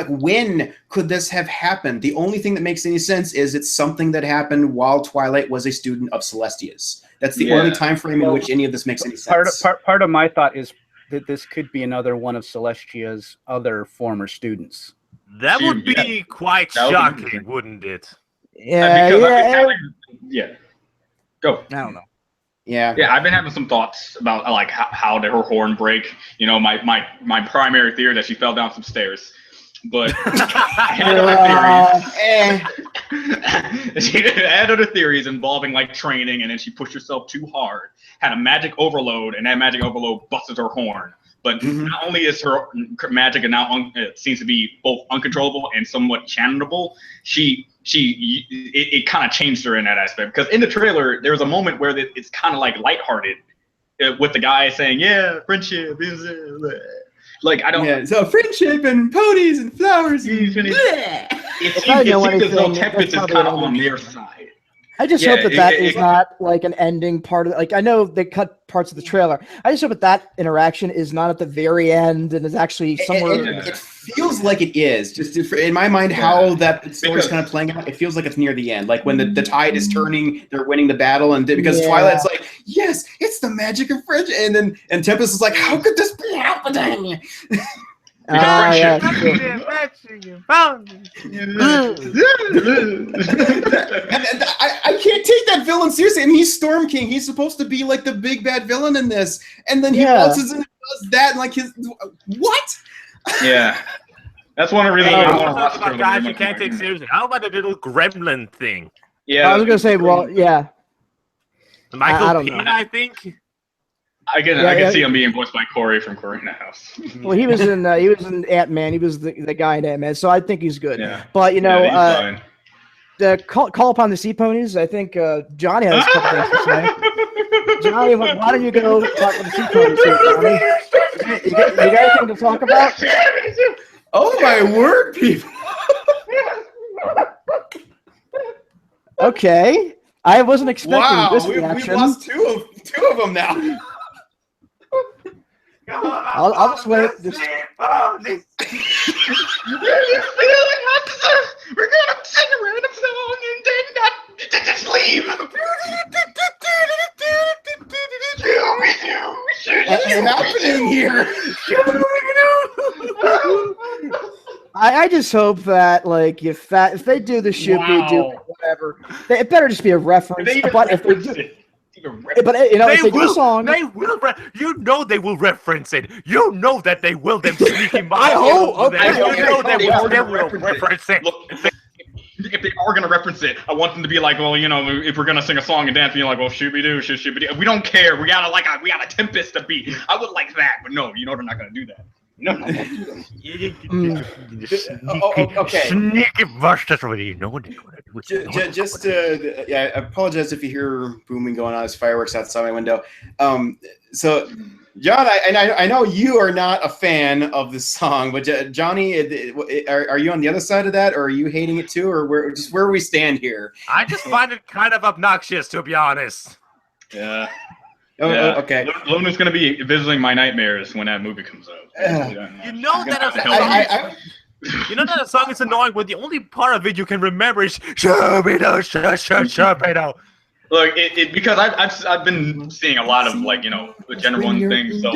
When could this have happened? The only thing that makes any sense is it's something that happened while Twilight was a student of Celestia's. That's the only time frame in which any of this makes any sense. Part of my thought is that this could be another one of Celestia's other former students. That would be quite shocking, wouldn't it? Yeah. Go. I don't know. Yeah. Yeah, I've been having some thoughts about like how did her horn break. You know, my primary theory that she fell down some stairs. But I had other theories involving like training, and then she pushed herself too hard, had a magic overload, and that magic overload busted her horn. But not only is her magic and now it seems to be both uncontrollable and somewhat channelable, it kind of changed her in that aspect. Because in the trailer, there's a moment where it's kind of like lighthearted with the guy saying, "Yeah, friendship is." Like I don't. Yeah, so friendship and ponies and flowers. It seems as though Tempest is kind of on their side. I just hope that is not like an ending part of it. Like I know they cut parts of the trailer. I just hope that interaction is not at the very end and is actually somewhere. It feels like it is. Just in my mind, how that story is kind of playing out, it feels like it's near the end. Like when the tide is turning, they're winning the battle, and because Twilight's like, yes, it's the magic of friendship, and Tempest is like, how could this be happening? I can't take that villain seriously. I mean, he's Storm King. He's supposed to be like the big bad villain in this, and then he waltzes in and does that, and like his what? Yeah, that's one of the reasons. Guys, you can't take seriously. How about the little gremlin thing? Yeah, I was gonna say, well, yeah, Michael Pena, I think. I can see him being voiced by Corey from Corey in the House. Well, he was in Ant-Man. He was the guy in Ant-Man, so I think he's good. Yeah. But the call upon the sea ponies. I think Johnny has a couple things to say. Johnny, why don't you go talk with the sea ponies here, Johnny? You got anything to talk about? Oh my word, people! Okay, I wasn't expecting this reaction. We lost two of them now. I'll just wait. We're gonna sing a random song and then just leave. What's happening here? I just hope that like if they do the do whatever, it better just be a reference. But if they do. But you know, if they do a song, they will. You know they will reference it. You know that they will. Them sneaking by. I hope. You know they will reference it. Look, if they are gonna reference it, I want them to be like, well, you know, if we're gonna sing a song and dance, be like, well, shooby-doo, shooby-doo. We don't care. We got a Tempest to beat. I would like that, but no, you know they're not gonna do that. No. Okay. Sneaky bastards, you know what they're gonna do. I apologize if you hear booming going on. There's fireworks outside my window. So, John, I know you are not a fan of this song, but Johnny, are you on the other side of that, or are you hating it too, or where we stand here? I just find it kind of obnoxious, to be honest. Yeah. Okay. Luna's going to be visiting my nightmares when that movie comes out. You know that a song is annoying when the only part of it you can remember is Shabby-do. Look, because I've been seeing a lot of like, you know, the Gen 1 things. So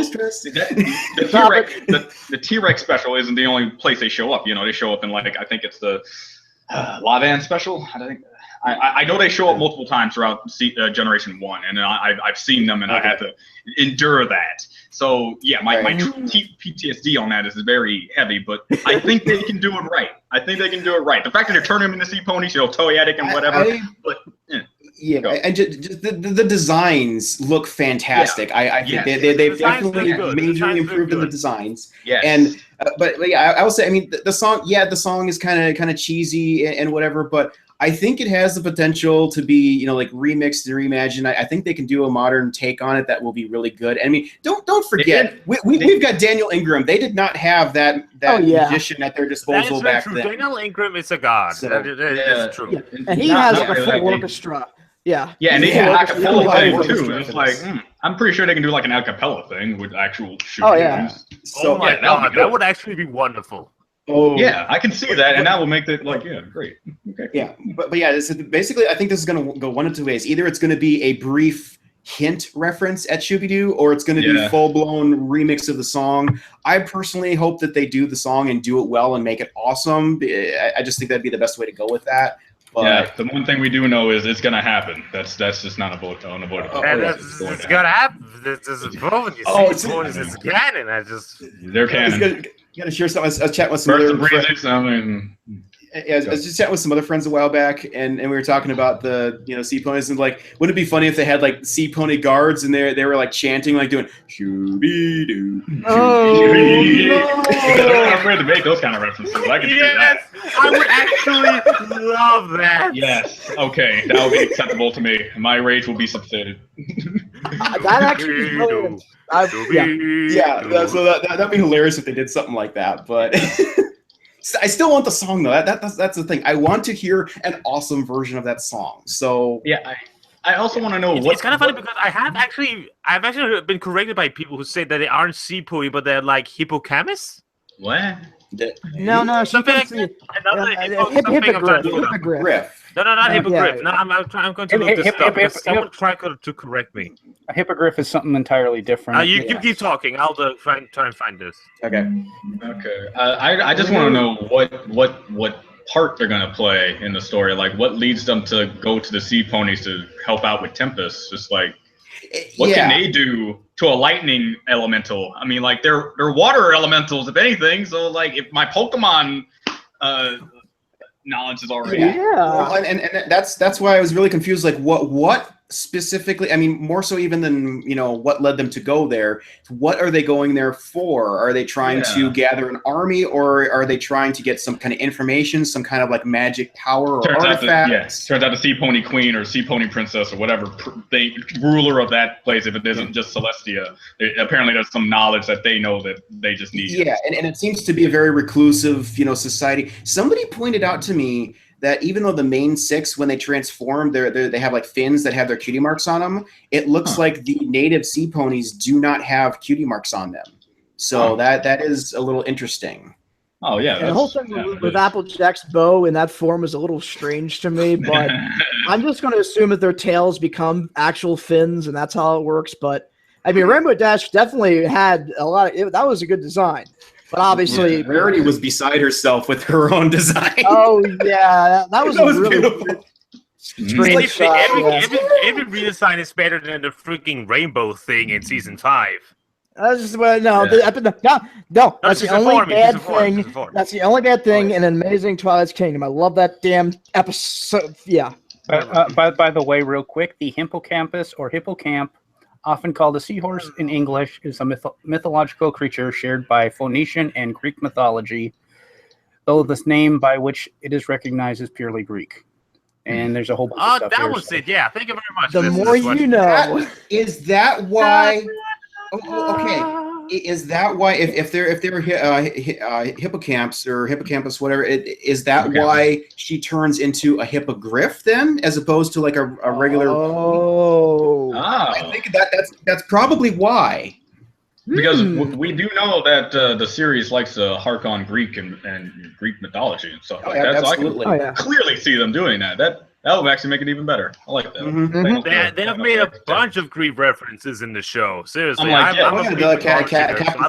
the T-Rex special isn't the only place they show up. You know, they show up in like, I think it's the Lavan special. I know they show up multiple times throughout Generation 1, and I've seen them, and I had to endure that. So yeah, my PTSD on that is very heavy, but I think they can do it right. The fact that they're turning them into sea ponies, you know, toyetic and whatever. And just the designs look fantastic. I think they've definitely majorly improved in the designs. Yes. And but yeah, I will say, I mean, the song is kind of cheesy and whatever, but I think it has the potential to be, you know, like remixed and reimagined. I think they can do a modern take on it that will be really good. I mean, don't forget, we've got Daniel Ingram. They did not have that musician at their disposal back then. Daniel Ingram is a god. So, that is true. Yeah. And he has like a full orchestra. Yeah. Yeah, and they can acapella thing too. It's like I'm pretty sure they can do like an acapella thing with actual shooting. Oh yeah. So my god, that would actually be wonderful. Oh yeah, I can see that, and that will make it like great. Okay. Yeah, but yeah, basically, I think this is going to go one of two ways. Either it's going to be a brief hint reference at Shooby-Doo, or it's going to be full-blown remix of the song. I personally hope that they do the song and do it well and make it awesome. I just think that'd be the best way to go with that. But yeah, the one thing we do know is it's gonna happen. That's just not unavoidable. It's gonna happen. This is proven. It's canon. They're canon. Gotta share something. I was chatting with some other friends. I was just chatting with some other friends a while back, and we were talking about the sea ponies, and like, wouldn't it be funny if they had like sea pony guards and they were like chanting, like doing Shooby-Doo. I'm afraid to make those kind of references. I can do that. I would actually love that. Yes. Okay, that will be acceptable to me. My rage will be subsided. That actually is brilliant. So that'd be hilarious if they did something like that, but. I still want the song though. That's the thing. I want to hear an awesome version of that song. So yeah, I also want to know it's kind of funny because I've actually been corrected by people who say that they aren't sea pony, but they're like hippocampus. What? No, something like that. Hippogriff. No, not hippogriff. No, I'm going to look this up. Someone try to correct me. A hippogriff is something entirely different. You keep talking. I'll try and find this. Okay. I just want to know what part they're gonna play in the story. Like, what leads them to go to the sea ponies to help out with Tempest? Just like, what can they do to a lightning elemental? I mean, like, they're water elementals, if anything. So, like, if my Pokemon knowledge is already well, and that's why I was really confused. Like, what specifically? I mean, more so even than what led them to go there. What are they going there for? Are they trying to gather an army, or are they trying to get some kind of information, some kind of like magic power or artifact? Turns out the Sea Pony Queen or Sea Pony Princess or whatever ruler of that place, if it isn't just Celestia, apparently there's some knowledge that they know that they just need. Yeah, and it seems to be a very reclusive, society. Somebody pointed out to me that even though the main six, when they transform, they have like fins that have their cutie marks on them, it looks like the native sea ponies do not have cutie marks on them. So that is a little interesting. Oh, yeah. And the whole thing with Applejack's bow in that form is a little strange to me, but I'm just going to assume that their tails become actual fins, and that's how it works. But, I mean, Rainbow Dash definitely had a lot of – that was a good design. But obviously, Rarity was beside herself with her own design. Oh yeah, that was really beautiful. Strange shot. Every redesign is better than the freaking rainbow thing in season 5. That's the only bad thing. That's the only bad thing in Amazing Twilight's Kingdom. I love that damn episode. Yeah. By the way, real quick, the hippocampus or hippocamp, often called a seahorse in English, is a mythological creature shared by Phoenician and Greek mythology, though this name by which it is recognized is purely Greek. And there's a whole bunch of stuff that here, was it. Yeah, thank you very much. The more you know. Is that why? Okay. Is that why if they're hippocamps or hippocampus, whatever, is that why she turns into a hippogriff then, as opposed to like a regular? I think that's probably why. Because we do know that the series likes to hark on Greek and Greek mythology and stuff like that. Absolutely. So I can clearly see them doing that. That would actually make it even better. I like that. Mm-hmm. They have made a bunch of Greek references in the show. Seriously, I'm I've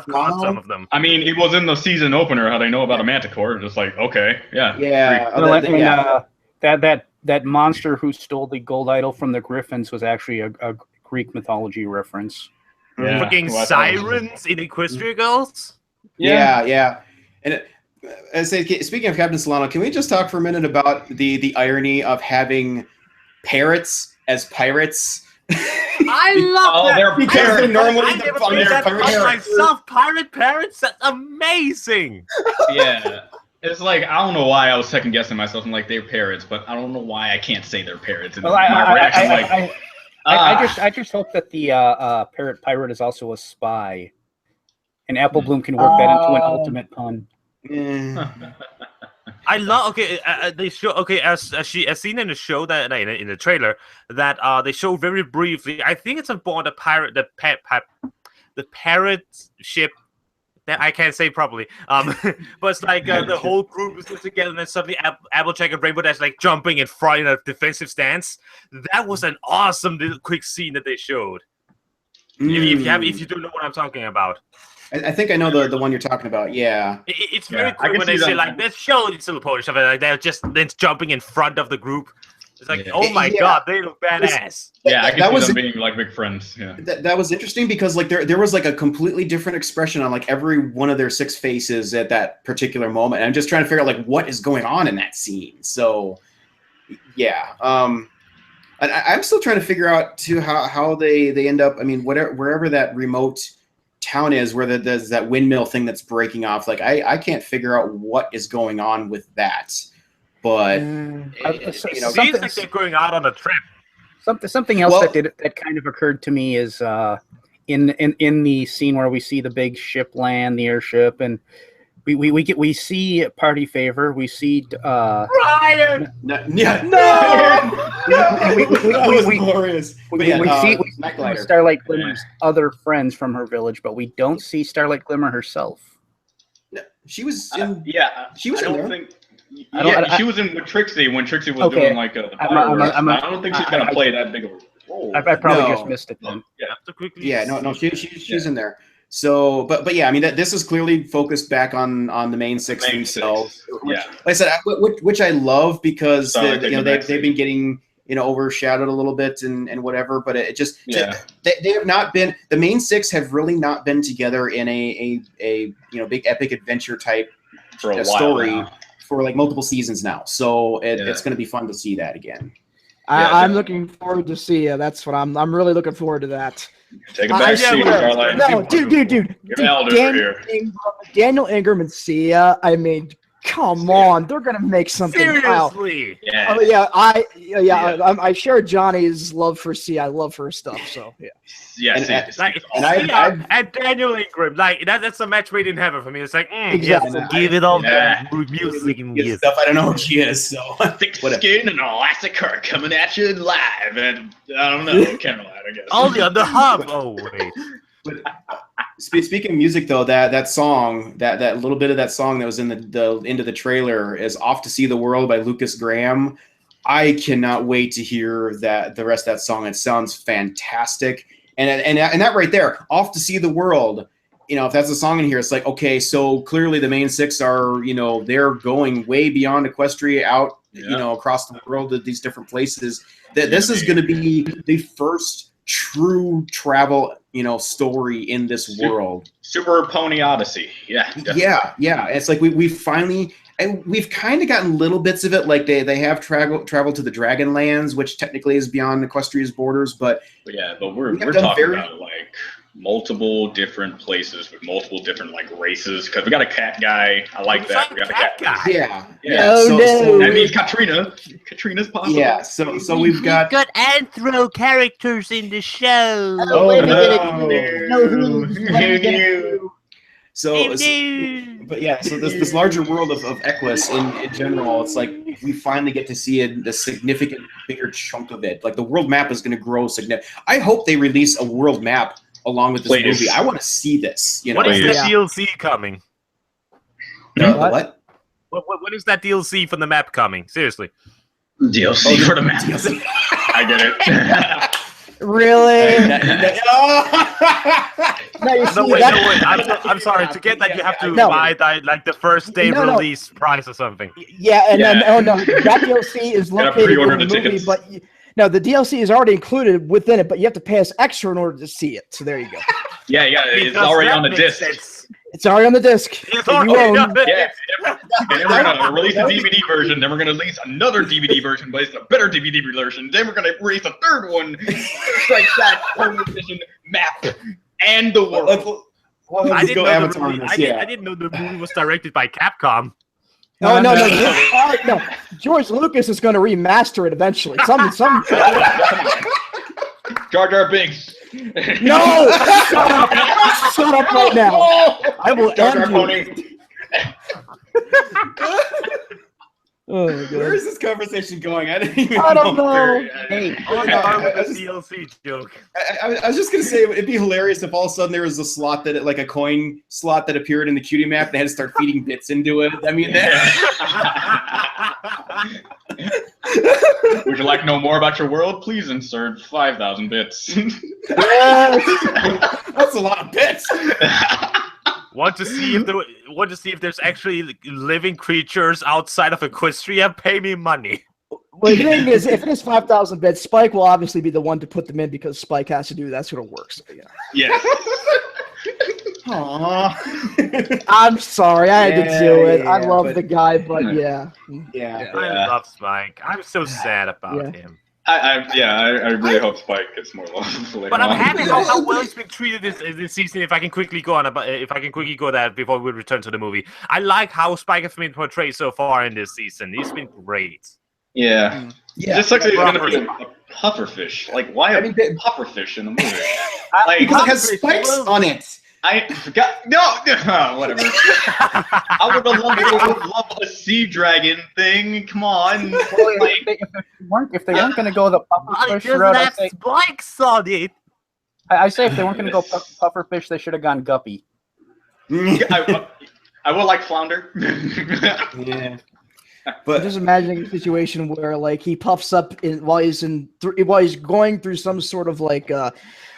caught some of them. I mean, it was in the season opener how they know about a manticore. Just like, okay, that monster who stole the gold idol from the Griffins was actually a Greek mythology reference. Yeah. Fucking sirens in Equestria Girls. Yeah. And speaking of Captain Solano, can we just talk for a minute about the irony of having parrots as pirates? I love that. They're parrots. I never played that myself. Pirate parrots. That's amazing. Yeah. It's like, I don't know why I was second guessing myself. I'm like, they're parrots, but I don't know why I can't say they're parrots. And I just hope that the parrot pirate is also a spy, and Apple Bloom can work that into an ultimate pun. I love they show as seen in the show that in the trailer that they show very briefly. I think it's on board the parrot ship I can't say properly. But it's like the whole group is together, and then suddenly Applejack and Rainbow Dash like jumping in front in a defensive stance. That was an awesome little quick scene that they showed. If you don't know what I'm talking about. I think I know the one you're talking about. Yeah, it's very cool when they say like, "Let's show these little ponies," something like they're just then jumping in front of the group. It's like, oh my god, they look badass. Yeah, I can see them being like big friends. Yeah, that was interesting because like there was like a completely different expression on like every one of their 6 faces at that particular moment. And I'm just trying to figure out like what is going on in that scene. So yeah, I'm still trying to figure out too how they end up. I mean, wherever that remote town is, where there's that windmill thing that's breaking off. Like I can't figure out what is going on with that. But seems like they're going out on a trip. Something else that kind of occurred to me is in the scene where we see the big ship land, the airship, and we see Party Favor, we see Ryan. We see Starlight Glimmer's other friends from her village, but we don't see Starlight Glimmer herself. No, she was she was she was in with Trixie when Trixie was doing like a. I don't think she's gonna play that big of a role. I probably just missed it then. She's in there. So, but yeah, I mean this is clearly focused back on the main six themselves. Like I said, which I love because they've been getting overshadowed a little bit and whatever. But it just they have not been, the main 6 have really not been together in a big epic adventure type for a story while for like multiple seasons now. So it's going to be fun to see that again. I'm looking forward to see. That's what I'm really looking forward to that. Take a back seat, Starlight. No, dude. Daniel Ingram and Sia. I mean, come on, they're gonna make something. Seriously, I share Johnny's love for Sia. I love her stuff. So and Daniel Ingram, like that's a match made in heaven for me. It's like exactly. Give it all music and stuff. I don't know who she is, so thick skin and elastic hair coming at you live, and I don't know, Caroline, I guess. Only on the hub. Oh wait. But speaking of music, though, that song, that little bit of that song that was in the end of the trailer is "Off to See the World" by Lucas Graham. I cannot wait to hear the rest of that song. It sounds fantastic, and that right there, "Off to See the World." If that's a song in here, it's like, okay, so clearly the main 6 are, they're going way beyond Equestria out, across the world at these different places. This is going to be the first true travel story in this world. Super Pony Odyssey. Yeah. It's like we've finally, and we've kind of gotten little bits of it, like they have traveled to the Dragonlands, which technically is beyond Equestria's borders, but we're talking about like multiple different places with multiple different like races, because we got a cat guy. I like that. We got a cat guy. So that means Katrina's possible. Yeah, so we've got anthro characters in the show. So this larger world of Equus in general, it's like we finally get to see the significant bigger chunk of it. Like the world map is going to grow significant. I hope they release a world map along with this movie. I want to see this. What is the DLC coming? What? When is that DLC for the map coming? Seriously. DLC for the map. I get it. Really? I'm sorry. To get that, you have to buy like the first day release price or something. Yeah, and then that DLC is located in the movie, but the DLC is already included within it, but you have to pay us extra in order to see it. So there you go. Yeah, it's already on the disc. It's already on the disc. And then we're gonna release a DVD version. Then we're gonna release another DVD version, but it's a better DVD version. Then we're gonna release a third one, like that edition map and the world. I didn't know the movie was directed by Capcom. No. George Lucas is going to remaster it eventually. Some. Jar Jar Binks. No! Shut up right now. I will Jar Jar end Pony. you. Oh, Where is this conversation going? I don't know. Hey, DLC joke. I was just gonna say it'd be hilarious if all of a sudden there was a slot that, like a coin slot that appeared in the cutie map, and they had to start feeding bits into it. I mean, Would you like to know more about your world? Please insert 5,000 bits. that's a lot of bits. Want to see if there's actually living creatures outside of Equestria? Pay me money. Well, the thing is, if it is 5,000 bits, Spike will obviously be the one to put them in because Spike has to do that's what it works. So, yeah. Yes. Aww. I'm sorry, I had to do it. I Yeah, love but- the guy, but yeah. Yeah. I love Spike. I'm so sad about him. I really hope Spike gets more love later But I'm on. happy how well he's been treated this season. If I can quickly go that before we return to the movie, I like how Spike has been portrayed so far in this season. He's been great. Yeah. Yeah. It just sucks that he's gonna Proper be a pufferfish. Like, why a pufferfish in the movie? Like, Because it has spikes on it. I forgot. No, whatever. I would love a sea dragon thing. Come on. Like, if they weren't going to go the pufferfish route, spikes on it. I say if they weren't going to go pufferfish, they should have gone guppy. I would like flounder. Yeah. I'm But just imagining a situation where like he puffs up while he's going through some sort of like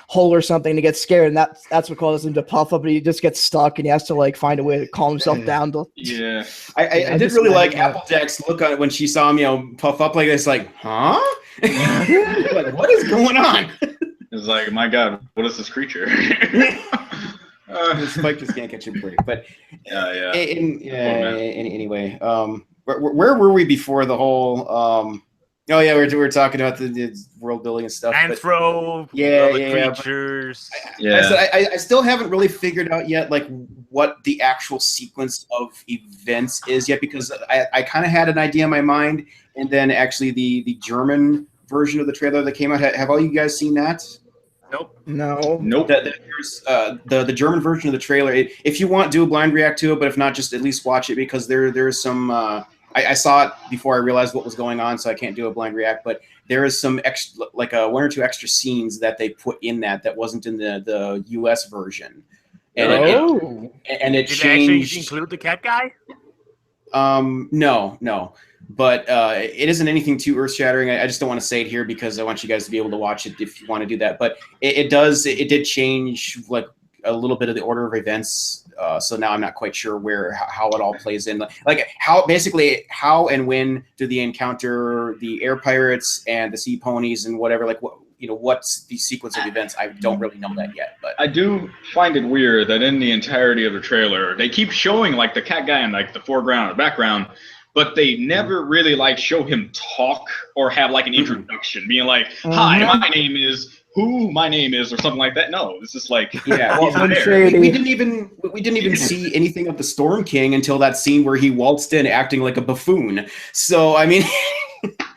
hole or something to get scared, and that's what causes him to puff up, and he just gets stuck, and he has to like find a way to calm himself down. Yeah. I did really like Applejack's look on it when she saw him, puff up like this, like, huh? Like, what is going on? It's like, my God, what is this creature? Spike just can't catch a break. But yeah. Anyway, where were we before the whole? Oh yeah, we were talking about the world building and stuff. Anthro, creatures. I still haven't really figured out yet, like what the actual sequence of events is yet, because I kind of had an idea in my mind, and then actually the German version of the trailer that came out. Have all you guys seen that? Nope. No. Nope. There's the German version of the trailer. If you want, do a blind react to it, but if not, just at least watch it, because there's some. I saw it before I realized what was going on, so I can't do a blind react. But there is some extra, like one or two extra scenes that they put in that wasn't in the US version, and it Did changed. they actually include the cat guy? No. But it isn't anything too earth-shattering. I just don't want to say it here because I want you guys to be able to watch it if you want to do that. But it did change like a little bit of the order of events. So now I'm not quite sure how it all plays in. Like how and when do they encounter the air pirates and the sea ponies and whatever? Like what's the sequence of events? I don't really know that yet. But I do find it weird that in the entirety of the trailer, they keep showing like the cat guy in like the foreground or background, but they never really like show him talk or have like an introduction, being like, "Hi, my name is who my name is," or something like that. No, it's just like, yeah. Well, we didn't even see anything of the Storm King until that scene where he waltzed in acting like a buffoon. So I mean,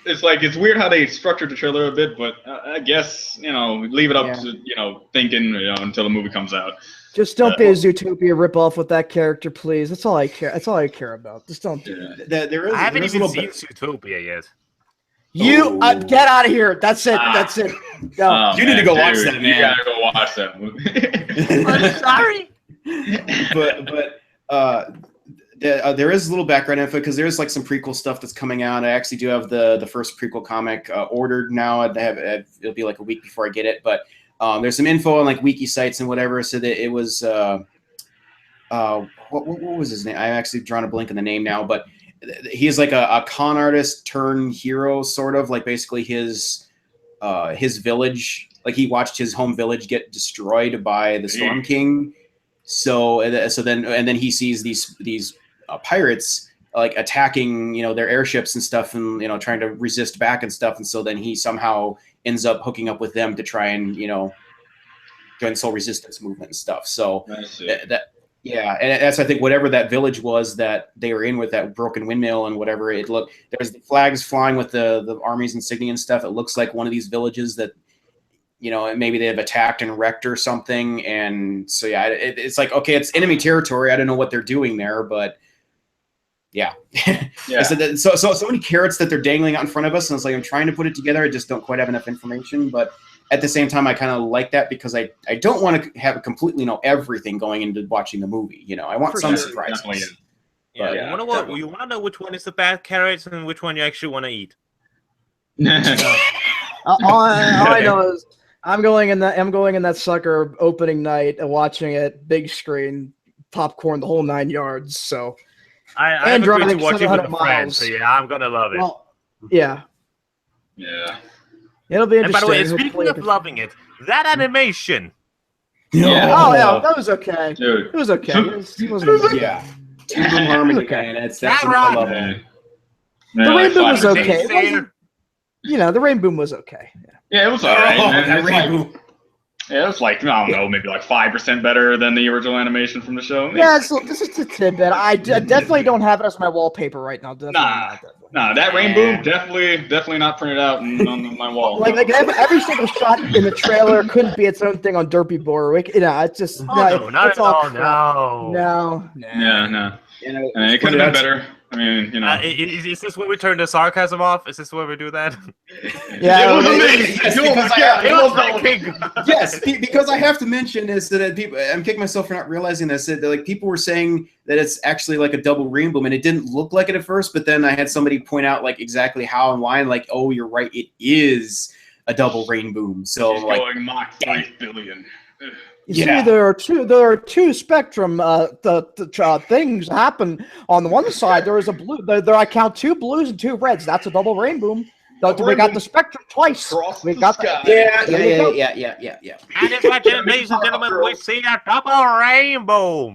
it's like it's weird how they structured the trailer a bit, but I guess leave it up to thinking until the movie comes out. Just don't be a Zootopia ripoff with that character, please. That's all I care. That's all I care about. Just don't do that. I haven't even seen Zootopia yet. You get out of here. That's it. That's it. No. You need to go watch that, man. You gotta go watch that movie. I'm sorry. But there is a little background info because there's like some prequel stuff that's coming out. I actually do have the first prequel comic ordered now. It'll be like a week before I get it, but there's some info on like wiki sites and whatever. So that it was what was his name? I actually drawn a blank on the name now, but he's like a con artist turned hero, sort of like basically his village. Like he watched his home village get destroyed by the Storm King. So then he sees these pirates like attacking their airships and stuff, and trying to resist back and stuff. And so then he somehow ends up hooking up with them to try and join Soul Resistance movement and stuff. So yeah, and that's, I think, whatever that village was that they were in with that broken windmill and whatever it looked. There's the flags flying with the army's insignia and stuff. It looks like one of these villages that maybe they have attacked and wrecked or something. And so yeah, it's like, okay, it's enemy territory. I don't know what they're doing there, but Yeah. Yeah. I said that, so many carrots that they're dangling out in front of us, and it's like I'm trying to put it together. I just don't quite have enough information, but at the same time, I kind of like that because I don't want to have completely know everything going into watching the movie. You know, I want some surprises. Yeah, But, you want to know which one is the bad carrots and which one you actually want to eat. All I know is I'm going in that sucker opening night and watching it big screen, popcorn, the whole 9 yards. So I and agreed to driving watch it with 700 a friend, miles. so yeah, I'm gonna love it. Well, yeah, Yeah. it'll be And by interesting. the way, Hopefully speaking of loving it, that animation. Yeah. Oh yeah, that was okay. Dude. It was okay. It wasn't amazing. Yeah. Team harmony, Okay. man. That's what I love. Yeah. The rainbow was Classic. okay. It wasn't, the rainbow was okay. Yeah, it was alright. Oh, man. that It's like- rainbow. Yeah, it's like, I don't know, maybe like 5% better than the original animation from the show. Yeah, so this is a tidbit. I definitely don't have it as my wallpaper right now. Definitely Nah. not. Nah, that rainbow definitely not printed out on my wall. Like every single shot in the trailer couldn't be its own thing on Derpy Boy. It's just No, not it's at all. crap. No. No. Yeah, no. You know, I mean, it could have been better. I mean, you know. Is this where we turn the sarcasm off? Is this where we do that? Yeah, it was well, amazing. yes, Oh because my I- God, it it was was like- yes, because I have to mention is that people. I'm kicking myself for not realizing this. That like people were saying that it's actually like a double rainbow, and it didn't look like it at first. But then I had somebody point out like exactly how and why, and like, oh, you're right, it is a double rainbow. So She's like, going Mach 5 billion. You Yeah. see, there are two spectrum things happen. On the one side, there is a blue. There I count 2 blues and 2 reds. That's a double rainbow. So we got the spectrum twice. Across We the got sky. yeah. There you go. And if I can, ladies and gentlemen, we see a double rainbow.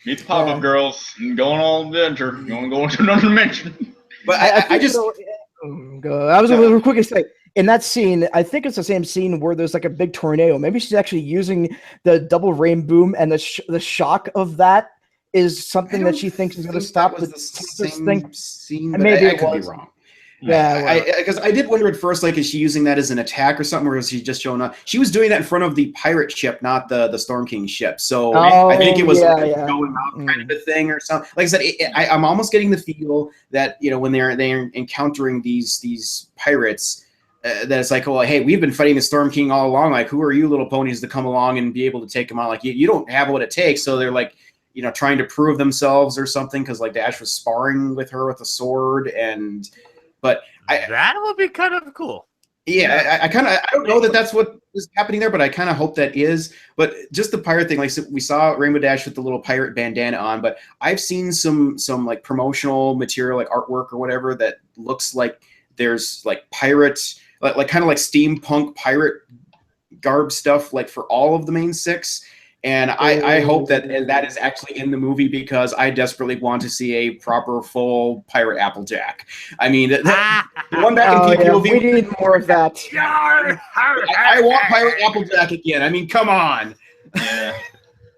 Meet the pop-up girls and going all adventure. Going to another dimension. But I I just I was going to quickly say in that scene. I think it's the same scene where there's like a big tornado. Maybe she's actually using the double rainbow, and the shock of that is something that she thinks is going to stop the Tempest thing. Scene, And but maybe I it could be was. wrong. Yeah, because I did wonder at first, like, is she using that as an attack or something, or is she just showing up? She was doing that in front of the pirate ship, not the Storm King ship. So I think it was going out kind of a thing or something. Like I said, I'm almost getting the feel that when they're encountering these pirates, that it's like, well, hey, we've been fighting the Storm King all along. Like, who are you little ponies to come along and be able to take him on? Like, you don't have what it takes. So they're like, trying to prove themselves or something, because like Dash was sparring with her with a sword But that would be kind of cool. Yeah, I don't know that that's what is happening there, but I kind of hope that is. But just the pirate thing, like we saw Rainbow Dash with the little pirate bandana on, but I've seen some like promotional material, like artwork or whatever, that looks like there's like pirates, like kind of like steampunk pirate garb stuff, like for all of the main 6. And I hope that is actually in the movie, because I desperately want to see a proper full pirate Applejack. I mean, the one back in PPOV, we need more of that. I want pirate Applejack again. I mean, come on. Yeah.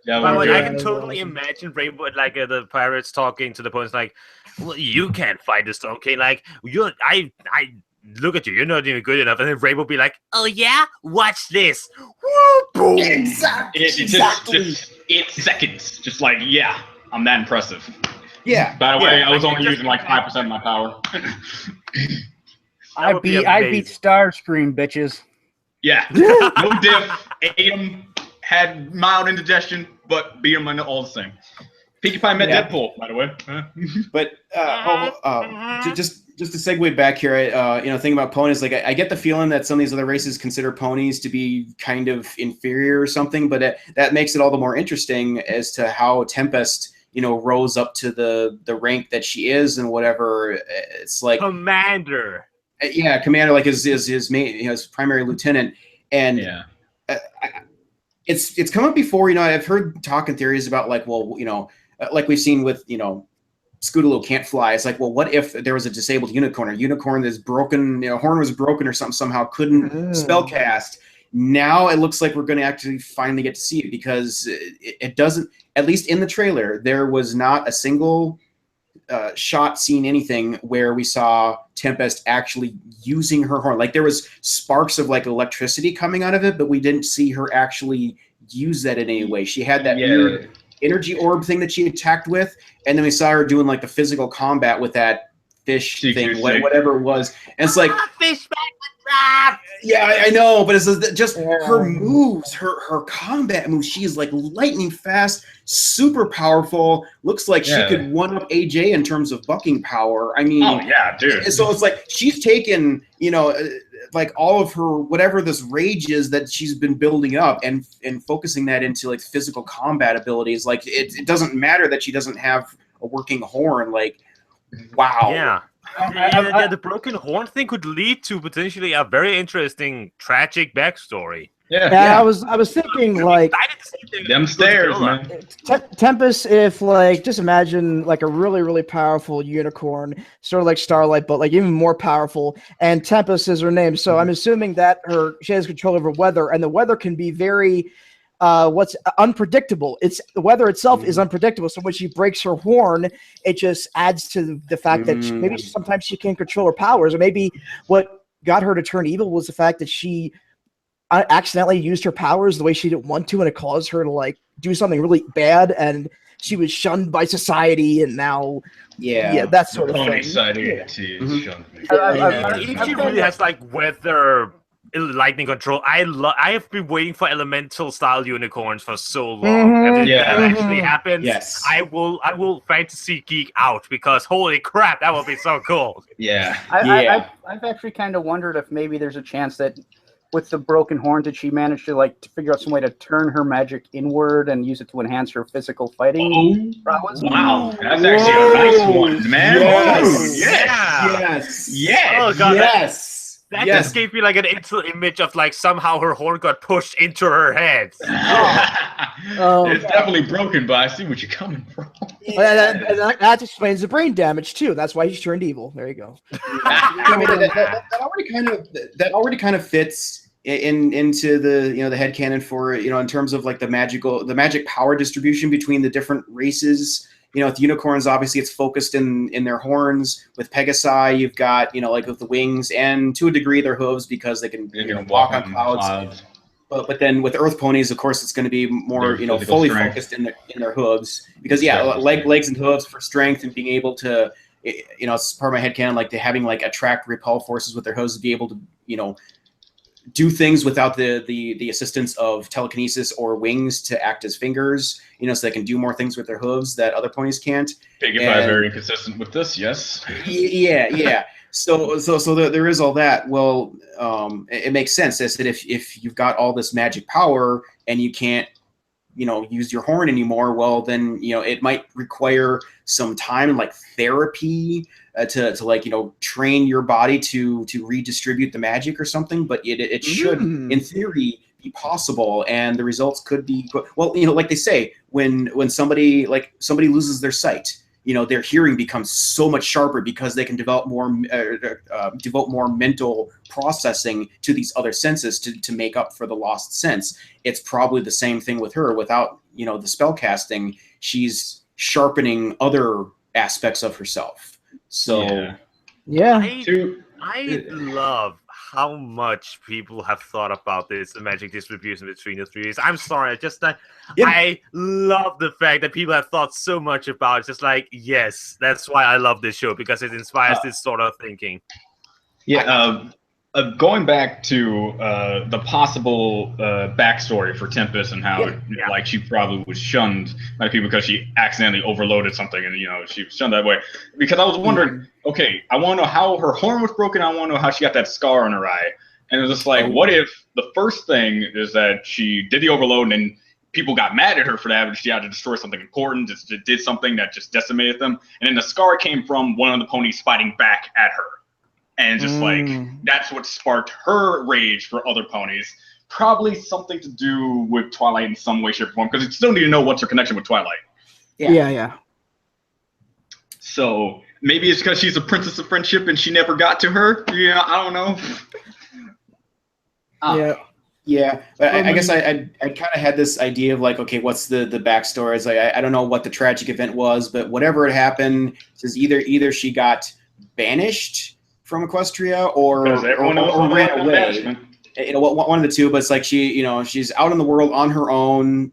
By the way, I can totally imagine Rainbow, like the pirates talking to the opponents, like, well, you can't fight the Storm King. Like, I look at you, you're not even good enough. And then Rainbow will be like, oh yeah, watch this. Woo, boom. Exactly. It's just 8 seconds. Just like, yeah, I'm that impressive. Yeah. By the way, Yeah, I was like, only using like 5% of my power. I beat Starscream, bitches. Yeah. No diff. Ate him. Had mild indigestion, but beat him all the same. Pinkie Pie met Deadpool, by the way. But just to segue back here, thinking about ponies, like I get the feeling that some of these other races consider ponies to be kind of inferior or something, but that makes it all the more interesting as to how Tempest, rose up to the rank that she is and whatever. It's like Commander. Yeah, commander, like his main, his primary lieutenant, and it's come up before. I've heard talking theories about like, well, like we've seen with Scootaloo can't fly. It's like, well, what if there was a disabled unicorn? A unicorn that's broken, horn was broken or something, somehow couldn't spellcast. Now it looks like we're going to actually finally get to see it, because it doesn't, at least in the trailer, there was not a single shot seen anything where we saw Tempest actually using her horn. Like there was sparks of like electricity coming out of it, but we didn't see her actually use that in any way. She had that weird energy orb thing that she attacked with, and then we saw her doing like the physical combat with that fish thing, whatever it was. And it's like fish back with rap. Yeah, I know, but it's just her moves, her combat moves. She is like lightning fast, super powerful. Looks like she could one up AJ in terms of bucking power. I mean, oh yeah, dude. So it's like she's taken, like all of her whatever this rage is that she's been building up and focusing that into like physical combat abilities. Like it doesn't matter that she doesn't have a working horn. Like, wow. Yeah. The broken horn thing could lead to potentially a very interesting, tragic backstory. Yeah. I was thinking like them stairs, man. Tempest, if like just imagine like a really, really powerful unicorn, sort of like Starlight, but like even more powerful. And Tempest is her name, so I'm assuming that she has control over weather, and the weather can be very what's unpredictable. It's the weather itself is unpredictable. So when she breaks her horn, it just adds to the fact that maybe sometimes she can't control her powers, or maybe what got her to turn evil was the fact that she accidentally used her powers the way she didn't want to, and it caused her to like do something really bad, and she was shunned by society, and now that sort of thing. If she really has like weather lightning control, I have been waiting for elemental style unicorns for so long. If that actually happens, I will fantasy geek out, because holy crap, that would be so cool. I've actually kind of wondered if maybe there's a chance that with the broken horn, did she manage to figure out some way to turn her magic inward and use it to enhance her physical fighting prowess? Wow, that's actually a nice one, man. Yes. Oh god, that just gave me like an mental image of like somehow her horn got pushed into her head. It's definitely broken, but I see what you're coming from. That explains the brain damage too. That's why he's turned evil. There you go. I mean, that already kind of fits into the the headcanon for in terms of like the magic power distribution between the different races. With unicorns, obviously it's focused in their horns. With Pegasi, you've got like with the wings, and to a degree their hooves, because they can walk on clouds. But then with earth ponies, of course, it's going to be more fully focused in their hooves, because legs and hooves for strength, and being able to it's part of my headcanon, like to having like attract repel forces with their hooves to be able to do things without the assistance of telekinesis or wings to act as fingers, so they can do more things with their hooves that other ponies can't. Pinkie Pie very inconsistent with this, yes. Yeah. So there is all that. Well, it makes sense. I said if you've got all this magic power and you can't use your horn anymore, well then it might require some time and like therapy to train your body to redistribute the magic or something. But it should in theory be possible, and the results could be well. Like they say, when somebody loses their sight, their hearing becomes so much sharper because they can devote more mental processing to these other senses to make up for the lost sense. It's probably the same thing with her. Without the spell casting, she's sharpening other aspects of herself. So I love how much people have thought about this, the magic distribution between the three. I'm sorry, I love the fact that people have thought so much about it. Just like, yes, that's why I love this show, because it inspires this sort of thinking. Going back to the possible backstory for Tempest and how like she probably was shunned by people because she accidentally overloaded something, and she was shunned that way. Because I was wondering, okay, I want to know how her horn was broken. I want to know how she got that scar on her eye. And it was just like, what if the first thing is that she did the overload and then people got mad at her for that, and she had to destroy something important, just did something that just decimated them, and then the scar came from one of the ponies fighting back at her. And just like, that's what sparked her rage for other ponies. Probably something to do with Twilight in some way, shape, or form, because you still need to know what's her connection with Twilight. Yeah. So maybe it's because she's a princess of friendship and she never got to her. Yeah, I don't know. Yeah, but I guess I kind of had this idea of like, okay, what's the backstory? It's like I don't know what the tragic event was, but whatever had happened, it says either she got banished from Equestria or ran away. One of the two. But it's like she, she's out in the world on her own.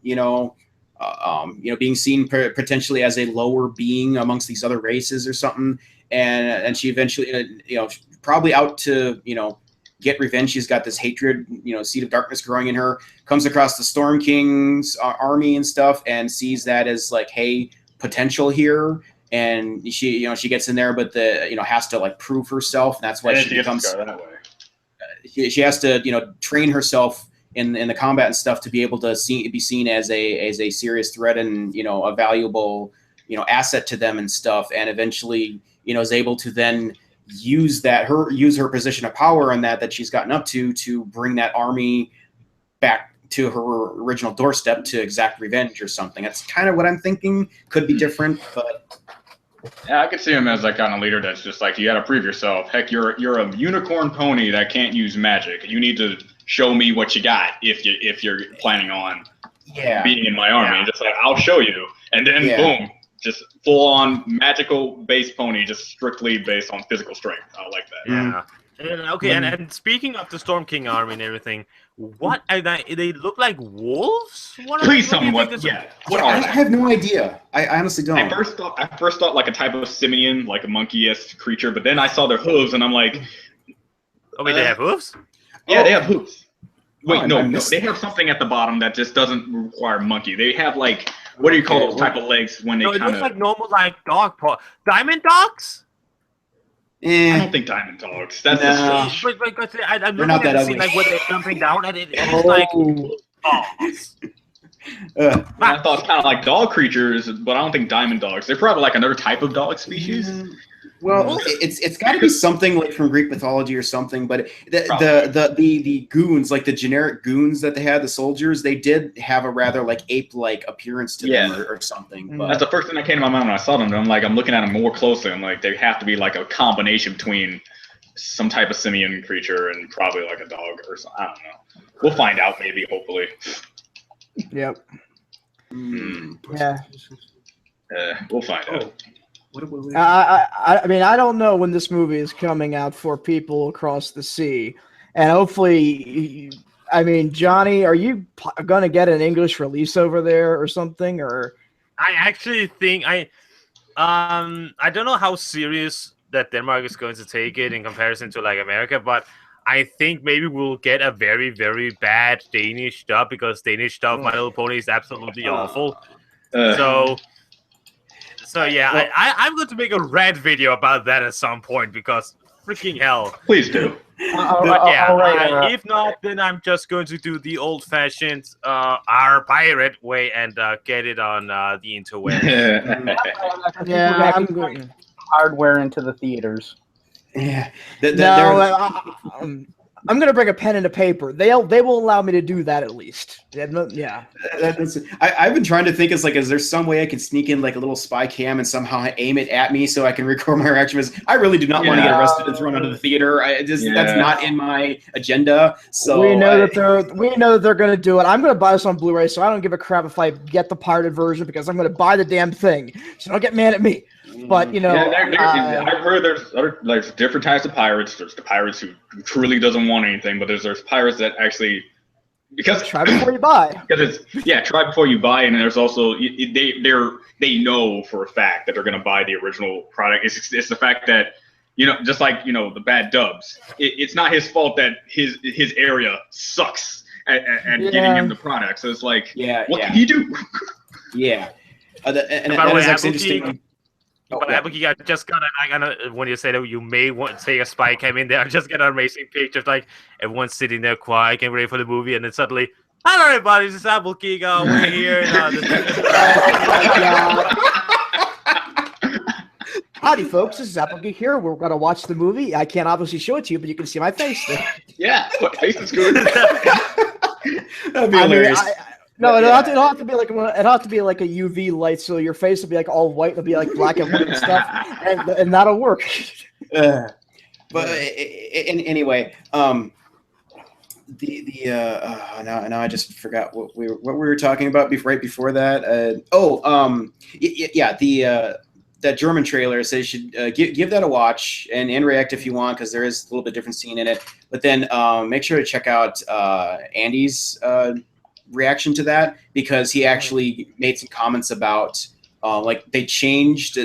being seen potentially as a lower being amongst these other races or something. And she eventually, probably out to, get revenge. She's got this hatred, seed of darkness growing in her, comes across the Storm King's army and stuff and sees that as like, hey, potential here. And she gets in there, but has to like prove herself. And that's why she becomes that way. She has to, train herself in the combat and stuff to be able to be seen as a serious threat and, a valuable, asset to them and stuff. And eventually, is able to then use her position of power and that she's gotten up to bring that army back to her original doorstep to exact revenge or something. That's kind of what I'm thinking. Could be different, but yeah, I could see him as that kind of leader that's just like, you got to prove yourself. Heck, you're a unicorn pony that can't use magic. You need to show me what you got if you're planning on being in my army. And just like, I'll show you, and then boom. Just full on magical base pony, just strictly based on physical strength. I like that. Yeah. And, okay, and speaking of the Storm King army and everything, what are they look like wolves? Please tell me what. Yeah. What are they? I have no idea. I honestly don't. I first thought like a type of simian, like a monkey-esque creature, but then I saw their hooves and I'm like, oh wait, they have hooves? Yeah, they have hooves. Wait, no, they have something at the bottom that just doesn't require monkey. They have like, what do you call those type of legs when they kind of... it looks like normal, like dog paw. Diamond dogs? I don't think diamond dogs. That's just strange. But I'm they're not that ugly. Like when they're jumping down and it's like... I thought it's kind of like dog creatures, but I don't think diamond dogs. They're probably like another type of dog species. Well, it's got to be something like from Greek mythology or something. But the goons, like the generic goons that they had, the soldiers, they did have a rather like ape-like appearance to them or something. But that's the first thing that came to my mind when I saw them. I'm looking at them more closely. I'm like, they have to be like a combination between some type of simian creature and probably like a dog or something. I don't know. We'll find out, maybe, hopefully. Yep. Yeah. We'll find out. I mean, I don't know when this movie is coming out for people across the sea, and hopefully, I mean, Johnny, are you gonna get an English release over there or something? Or I actually think I don't know how serious that Denmark is going to take it in comparison to like America, but I think maybe we'll get a very, very bad Danish dub because Danish dub My Little Pony is absolutely awful. So yeah, I'm going to make a rant video about that at some point because freaking hell. Please do. If not, then I'm just going to do the old-fashioned our pirate way and get it on the interweb. I'm going hardware into the theaters. Yeah. I'm going to bring a pen and a paper. They will allow me to do that at least. Yeah. I've been trying to think is there some way I can sneak in like a little spy cam and somehow aim it at me so I can record my reaction? I really do not want to get arrested and thrown out of the theater. That's not in my agenda. So we know that they're going to do it. I'm going to buy this on Blu-ray, so I don't give a crap if I get the pirated version because I'm going to buy the damn thing. So don't get mad at me. But I've heard there's different types of pirates. There's the pirates who truly doesn't want anything, but there's pirates that actually try before you buy. Because try before you buy, and there's also they know for a fact that they're going to buy the original product. It's the fact that just like the bad dubs. It's not his fault that his area sucks at getting him the product. So it's like, what can he do? Yeah, and by the way, that's interesting. But I just got when you say that you may want to take a spy cam in there, I just got an amazing picture of like everyone sitting there quiet, getting ready for the movie, and then suddenly, hello everybody, this is Apple Key, we're here. Howdy folks, this is Apple Key here. We're gonna watch the movie. I can't obviously show it to you, but you can see my face there. Yeah, what face is good? That'd be hilarious. It'll have to be like a UV light, so your face will be like all white. It'll be like black and white and stuff, and that'll work. But anyway, now I just forgot what we were talking about right before that. That German trailer says you should give that a watch and react if you want because there is a little bit different scene in it. But then make sure to check out Andy's reaction to that because he actually made some comments about like they changed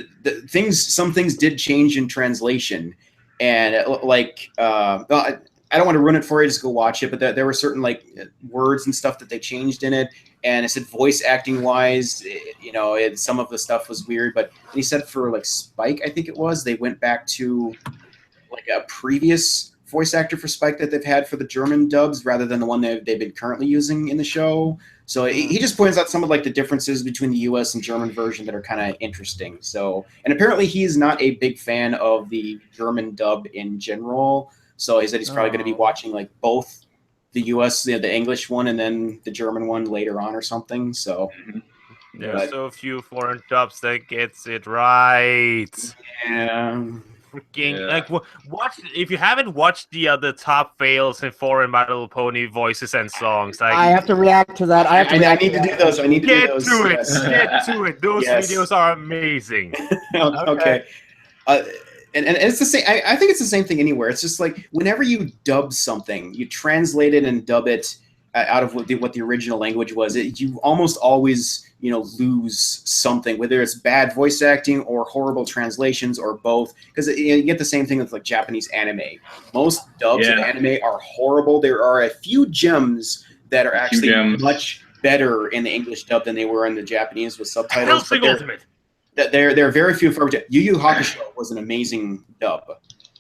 some things did change in translation, and like I don't want to ruin it for you, just go watch it, but there were certain like words and stuff that they changed in it, and I said voice acting wise, some of the stuff was weird, but he said for like Spike, I think it was, they went back to like a previous voice actor for Spike that they've had for the German dubs rather than the one they've been currently using in the show. So he just points out some of like the differences between the US and German version that are kind of interesting. So, and apparently he's not a big fan of the German dub in general. So he said he's probably going to be watching like both the US, the English one, and then the German one later on or something. So there's so few foreign dubs that gets it right. Yeah. Like watch if you haven't watched the top fails in foreign My Little Pony voices and songs. Like, I have to react to that. I need to do those. I need to get do those. to it. Get to it. Those videos are amazing. Okay. And it's the same. I think it's the same thing anywhere. It's just like whenever you dub something, you translate it and dub it out of what the original language was. You almost always lose something, whether it's bad voice acting or horrible translations or both, because you get the same thing with like Japanese anime. Most dubs of anime are horrible. There are a few gems that are actually much better in the English dub than they were in the Japanese with subtitles. But there are very few. Yu Yu Hakusho was an amazing dub,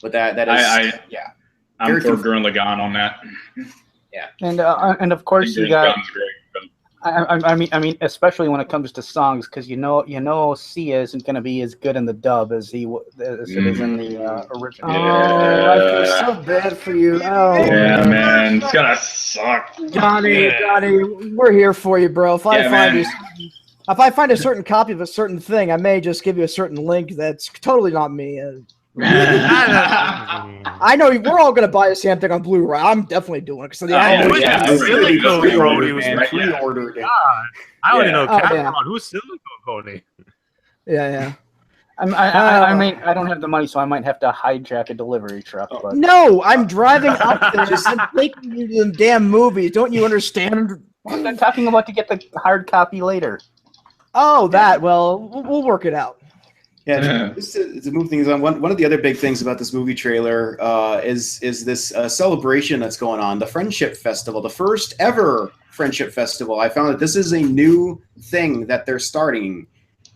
but that is I'm for Gurren Lagann on that. Yeah, and of course you got. I mean, especially when it comes to songs, because Sia isn't going to be as good in the dub as it is in the original. Oh, I feel so bad for you. Oh, yeah, man, it's gonna suck. Johnny, we're here for you, bro. If I find a certain copy of a certain thing, I may just give you a certain link that's totally not me. I know we're all gonna buy the same thing on Blu-ray. I'm definitely doing it because pre-ordered. I don't even know Capcom. Who's Silicon Pony? Yeah. I mean, I don't have the money, so I might have to hijack a delivery truck. But no, I'm driving up there just taking you to the damn movies. Don't you understand? I'm talking about to get the hard copy later. Oh, that. Well, we'll work it out. Yeah, to move things on, one of the other big things about this movie trailer is this celebration that's going on, the Friendship Festival, the first ever Friendship Festival. I found that this is a new thing that they're starting.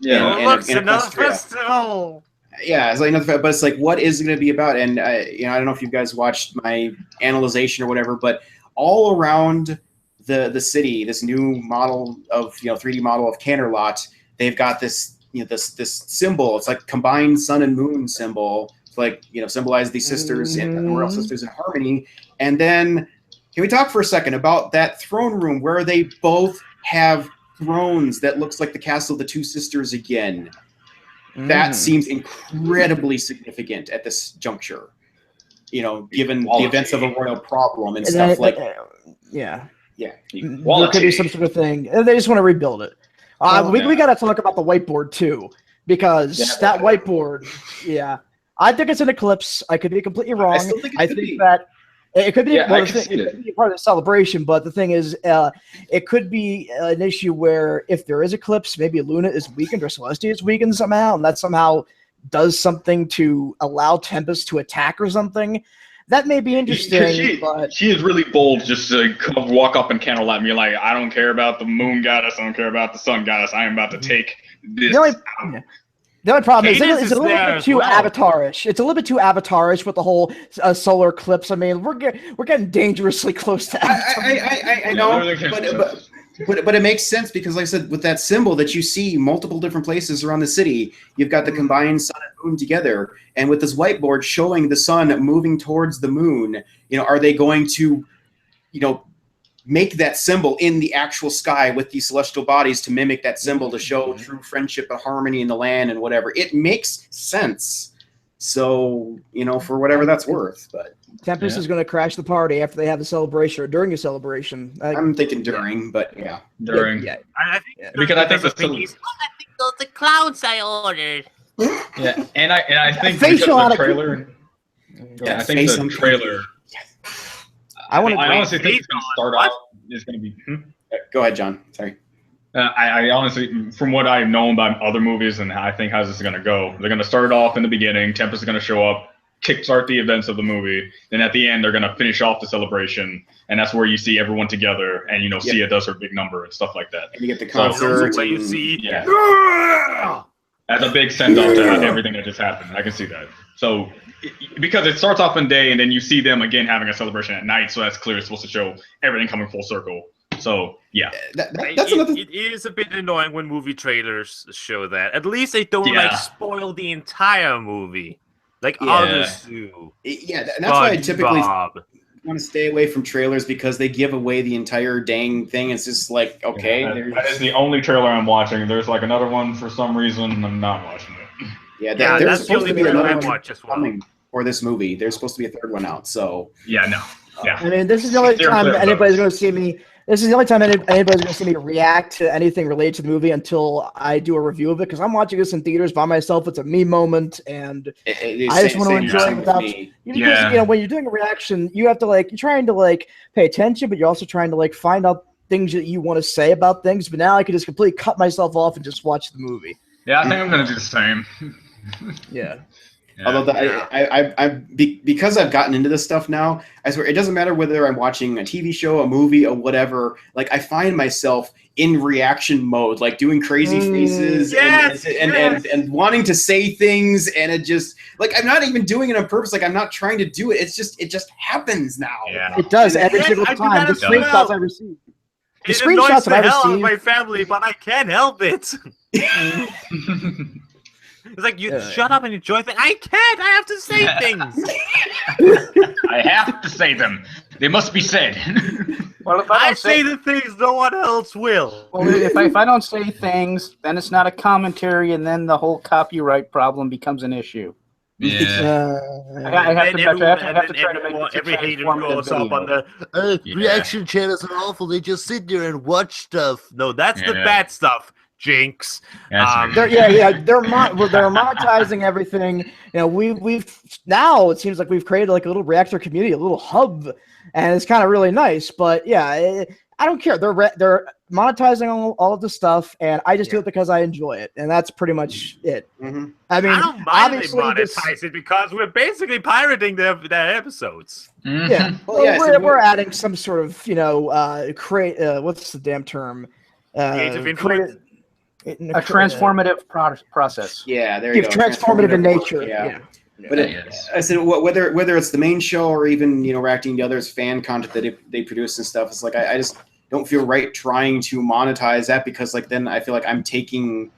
Look, another festival. Yeah, it's like another, but it's like, what is it going to be about? And I don't know if you guys watched my analyzation or whatever, but all around the city, this new model of 3D model of Canterlot, they've got this. This symbol. It's like combined sun and moon symbol. It's like symbolize these sisters and royal sisters in harmony. And then, can we talk for a second about that throne room where they both have thrones that looks like the castle of the two sisters again? That seems incredibly significant at this juncture. Given the events of a royal problem and stuff like. Yeah. Yeah. There could be some sort of thing. They just want to rebuild it. We got to talk about the whiteboard too, because that whiteboard, I think it's an eclipse. I could be completely wrong. I think that it could be, part of the celebration, but the thing is, it could be an issue where if there is eclipse, maybe Luna is weakened or Celestia is weakened somehow, and that somehow does something to allow Tempest to attack or something. That may be interesting, but she is really bold just to walk up and candlelight and be like, I don't care about the moon goddess, I don't care about the sun goddess, I am about to take this the only problem is it's a little bit too Avatar-ish. It's a little bit too Avatar-ish with the whole solar eclipse. I mean, we're getting dangerously close to Avatar. I know, but it makes sense because, like I said, with that symbol that you see multiple different places around the city, you've got the combined sun and moon together, and with this whiteboard showing the sun moving towards the moon, are they going to, make that symbol in the actual sky with these celestial bodies to mimic that symbol to show true friendship and harmony in the land and whatever? It makes sense. So, for whatever that's worth, but. Tempest is going to crash the party after they have the celebration or during the celebration. I'm thinking during, but during. Yeah. Because I think I think those the clouds I ordered. Yeah, and I think facial because the trailer. Yeah, I think the trailer. I want to. I honestly think it's going to start off. It's going to be. Go ahead, John. Sorry. I honestly, from what I've known about other movies and I think how this is going to go, they're going to start off in the beginning. Tempest is going to show up, kickstart the events of the movie. Then at the end, they're going to finish off the celebration, and that's where you see everyone together, and Sia does her big number and stuff like that. And you get the concert. Where you see, as a big send off to everything that just happened. I can see that. So because it starts off in day, and then you see them again having a celebration at night, so that's clear. It's supposed to show everything coming full circle. So yeah, that's another. It is a bit annoying when movie trailers show that. At least they don't like spoil the entire movie, like others do. Yeah, and that's why I typically want to stay away from trailers because they give away the entire dang thing. It's just like okay, that is the only trailer I'm watching. There's like another one for some reason I'm not watching it. Yeah, there's supposed to be another one coming for this movie. There's supposed to be a third one out. So yeah. I mean, this is the only time anybody's going to see me. This is the only time anybody's going to see me react to anything related to the movie until I do a review of it, because I'm watching this in theaters by myself. It's a me moment, and I just want to enjoy it without. Because when you're doing a reaction, you have to you're trying to pay attention, but you're also trying to find out things that you want to say about things. But now I can just completely cut myself off and just watch the movie. Yeah, I think I'm going to do the same. Yeah. Although because I've gotten into this stuff now, I swear it doesn't matter whether I'm watching a TV show, a movie, or whatever. I find myself in reaction mode, doing crazy faces and wanting to say things, and it just I'm not even doing it on purpose. I'm not trying to do it. It just happens now. Yeah. It does every single time. The screenshots I receive. The screenshots that I receive. My family, but I can't help it. It's you shut up and enjoy things. I can't. I have to say things. I have to say them. They must be said. Well, if I say the things, no one else will. Well, if I don't say things, then it's not a commentary, and then the whole copyright problem becomes an issue. Yeah. I have to try to make every hater goes up on the reaction channels are awful. They just sit there and watch stuff. No, that's the bad stuff. Jinx. They're monetizing everything. We've now it seems like we've created a little reactor community, a little hub, and it's kind of really nice. But I don't care. They're monetizing all of the stuff, and I just do it because I enjoy it, and that's pretty much it. Mm-hmm. I mean, I don't mind they monetize it because we're basically pirating their episodes. Mm-hmm. Yeah, we're adding some sort of what's the damn term? A transformative process. Yeah, there you go. Transformative in nature. Yeah. But I said whether it's the main show or even reacting to others' fan content that they produce and stuff, it's I just don't feel right trying to monetize that because then I feel like I'm taking.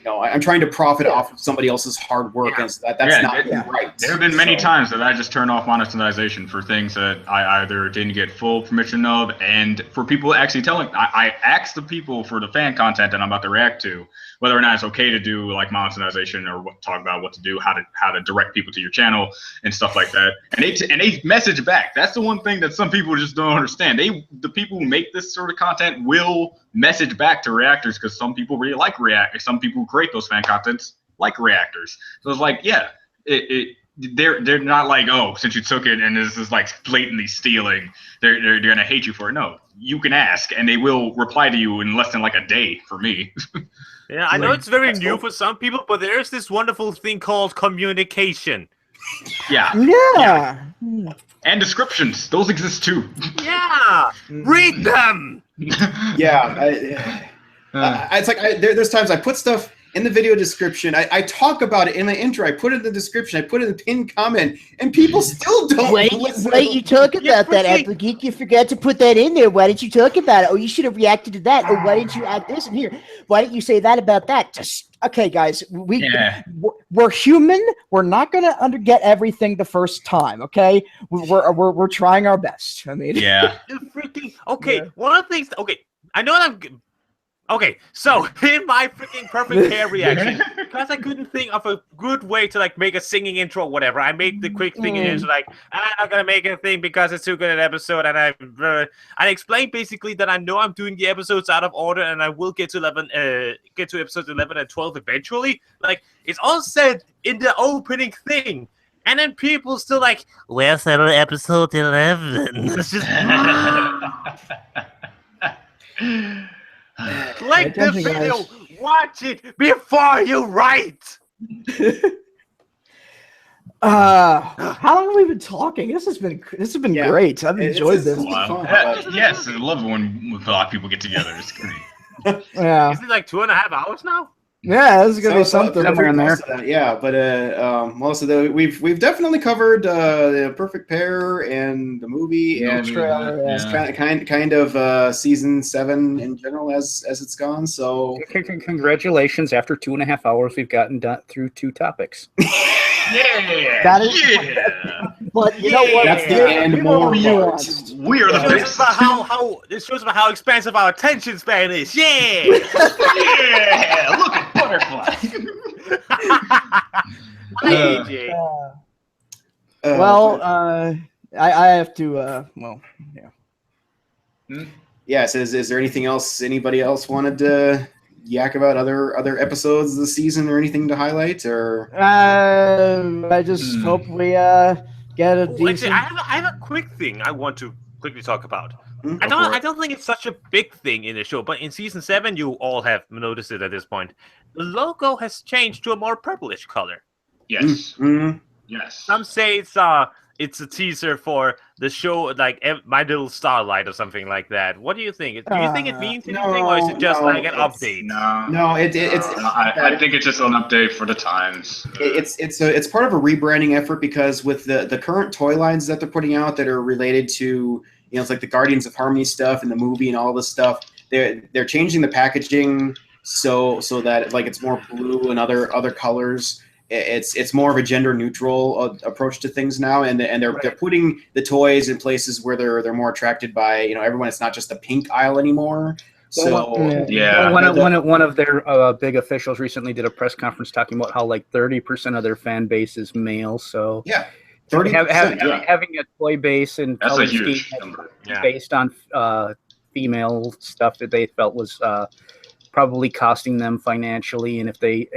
I'm trying to profit off of somebody else's hard work, and that's not right. There have been many times that I just turn off monetization for things that I either didn't get full permission of, and for people actually I ask the people for the fan content that I'm about to react to whether or not it's okay to do monetization or talk about what to do, how to direct people to your channel and stuff like that. And they message back. That's the one thing that some people just don't understand. The people who make this sort of content will message back to reactors because some people really like reactors. Some people who create those fan contents like reactors. So it's they're not since you took it and this is blatantly stealing, they're gonna hate you for it. No, you can ask and they will reply to you in less than a day for me. Yeah, I know it's very new for some people, but there's this wonderful thing called communication. Yeah. And descriptions, those exist too. Yeah, read them. There's times I put stuff in the video description. I talk about it in the intro. I put it in the description. I put it in the pinned comment, and people still don't. Wait, you talk about that, Apple Geek? You forgot to put that in there. Why didn't you talk about it? Oh, you should have reacted to that. Oh, why didn't you add this in here? Why didn't you say that about that? Okay, guys, we're human. We're not gonna get everything the first time. Okay, we're trying our best. I mean, One of the things. Okay, I know that I'm. Okay, so in my freaking Perfect Pear reaction, because I couldn't think of a good way to make a singing intro or whatever, I made the quick thing and it's I'm not gonna make a thing because it's too good an episode, and I explained basically that I know I'm doing the episodes out of order, and I will get to episodes 11 and 12 eventually. It's all said in the opening thing. And then people still like, where's that episode 11? It's just like the video, watch it before you write. How long have we been talking? This has been great. I've enjoyed this. Fun, yes, I love it when a lot of people get together. It's great. Yeah. Is it like 2.5 hours now? Yeah, this is gonna be something somewhere in there. Yeah, but most of we've definitely covered the Perfect Pear and the movie and it's kind of season 7 in general as it's gone. So Congratulations! After 2.5 hours, we've gotten through 2 topics. Yeah, That is, but you know what? That's the end more nuanced. We are the best. This shows about how expansive our attention span is. Yeah, Yeah, look at butterfly. I have to. Yes. Is there anything else anybody else wanted to yak about other episodes of the season or anything to highlight? Or I just hope we get a decent. Actually, I have a quick thing I want to quickly talk about. I I don't think it's such a big thing in the show, but in season 7, you all have noticed it at this point. The logo has changed to a more purplish color. Yes. Mm-hmm. Yes. Some say it's a teaser for the show, like My Little Starlight or something like that. What do you think? Do you think it means anything, or is it just like an update? No, it's. I think it's just an update for the times. It's part of a rebranding effort because with the current toy lines that they're putting out that are related to, it's like the Guardians of Harmony stuff and the movie and all this stuff. They're changing the packaging so that like it's more blue and other colors. It's more of a gender neutral approach to things now, and they're putting the toys in places where they're more attracted by everyone. It's not just the pink aisle anymore. So one of their big officials recently did a press conference talking about how like 30% of their fan base is male. So yeah. Having a toy base and that's color a huge scheme number. based on female stuff that they felt was probably costing them financially, and if they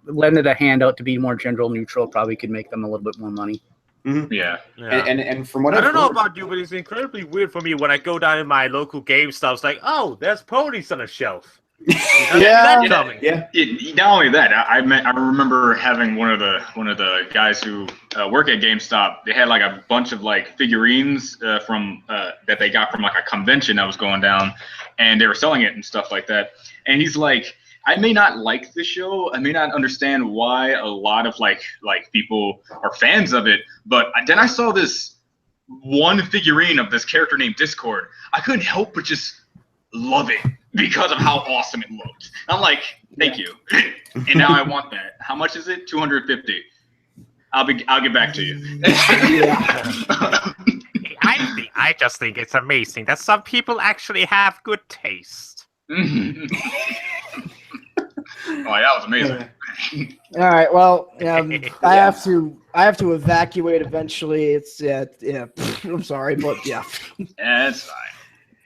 lended a hand out to be more gender neutral, probably could make them a little bit more money. Mm-hmm. Yeah. And from what I don't know about you, but it's incredibly weird for me when I go down in my local GameStop. It's like, oh, there's ponies on a shelf. Yeah. Not only that, I remember having one of the guys who work at GameStop. They had like a bunch of like figurines from that they got from like a convention that was going down, and they were selling it and stuff like that. And he's like, I may not like the show. I may not understand why a lot of like people are fans of it, but then I saw this one figurine of this character named Discord. I couldn't help but just love it because of how awesome it looked. I'm like, thank you. And now I want that. How much is it? $250. I'll get back to you. I just think it's amazing that some people actually have good taste. Oh, that was amazing. All right. Well, I have to evacuate eventually. It's I'm sorry, but yeah. Yeah, it's fine.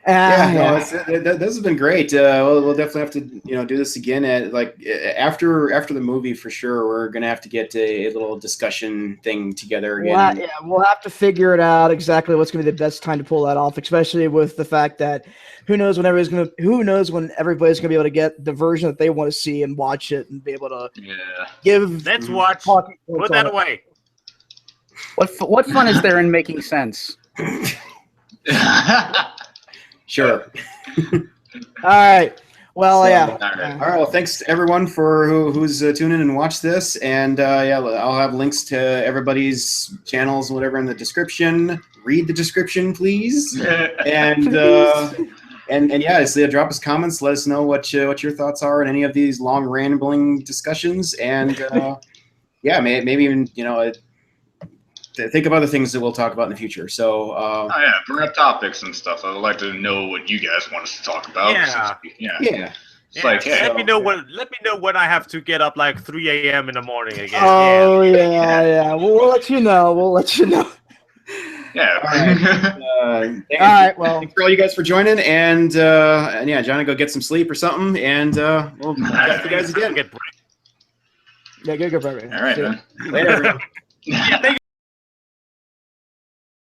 This has been great. We'll definitely have to do this again after the movie for sure. We're gonna have to get a little discussion thing together again. We'll have to figure it out exactly what's gonna be the best time to pull that off, especially with the fact that who knows when everybody's gonna be able to get the version that they want to see and watch it and be able to give. Let's watch. Put that away. What fun is there in making sense? Sure. All right. Well, All right. Well, thanks to everyone for who's tuning in and watch this, and I'll have links to everybody's channels and whatever in the description. Read the description, please. And drop us comments. Let us know what your thoughts are on any of these long rambling discussions, and maybe even think of other things that we'll talk about in the future. So bring up topics and stuff. I'd like to know what you guys want us to talk about. Let me know when I have to get up like 3 a.m. in the morning again. Oh yeah. We'll let you know. Yeah. All right. Well, thanks for all you guys for joining, and Johnny, go get some sleep or something, and we'll talk to you guys again. Yeah, good. All right, man. Later, everyone. Yeah, thank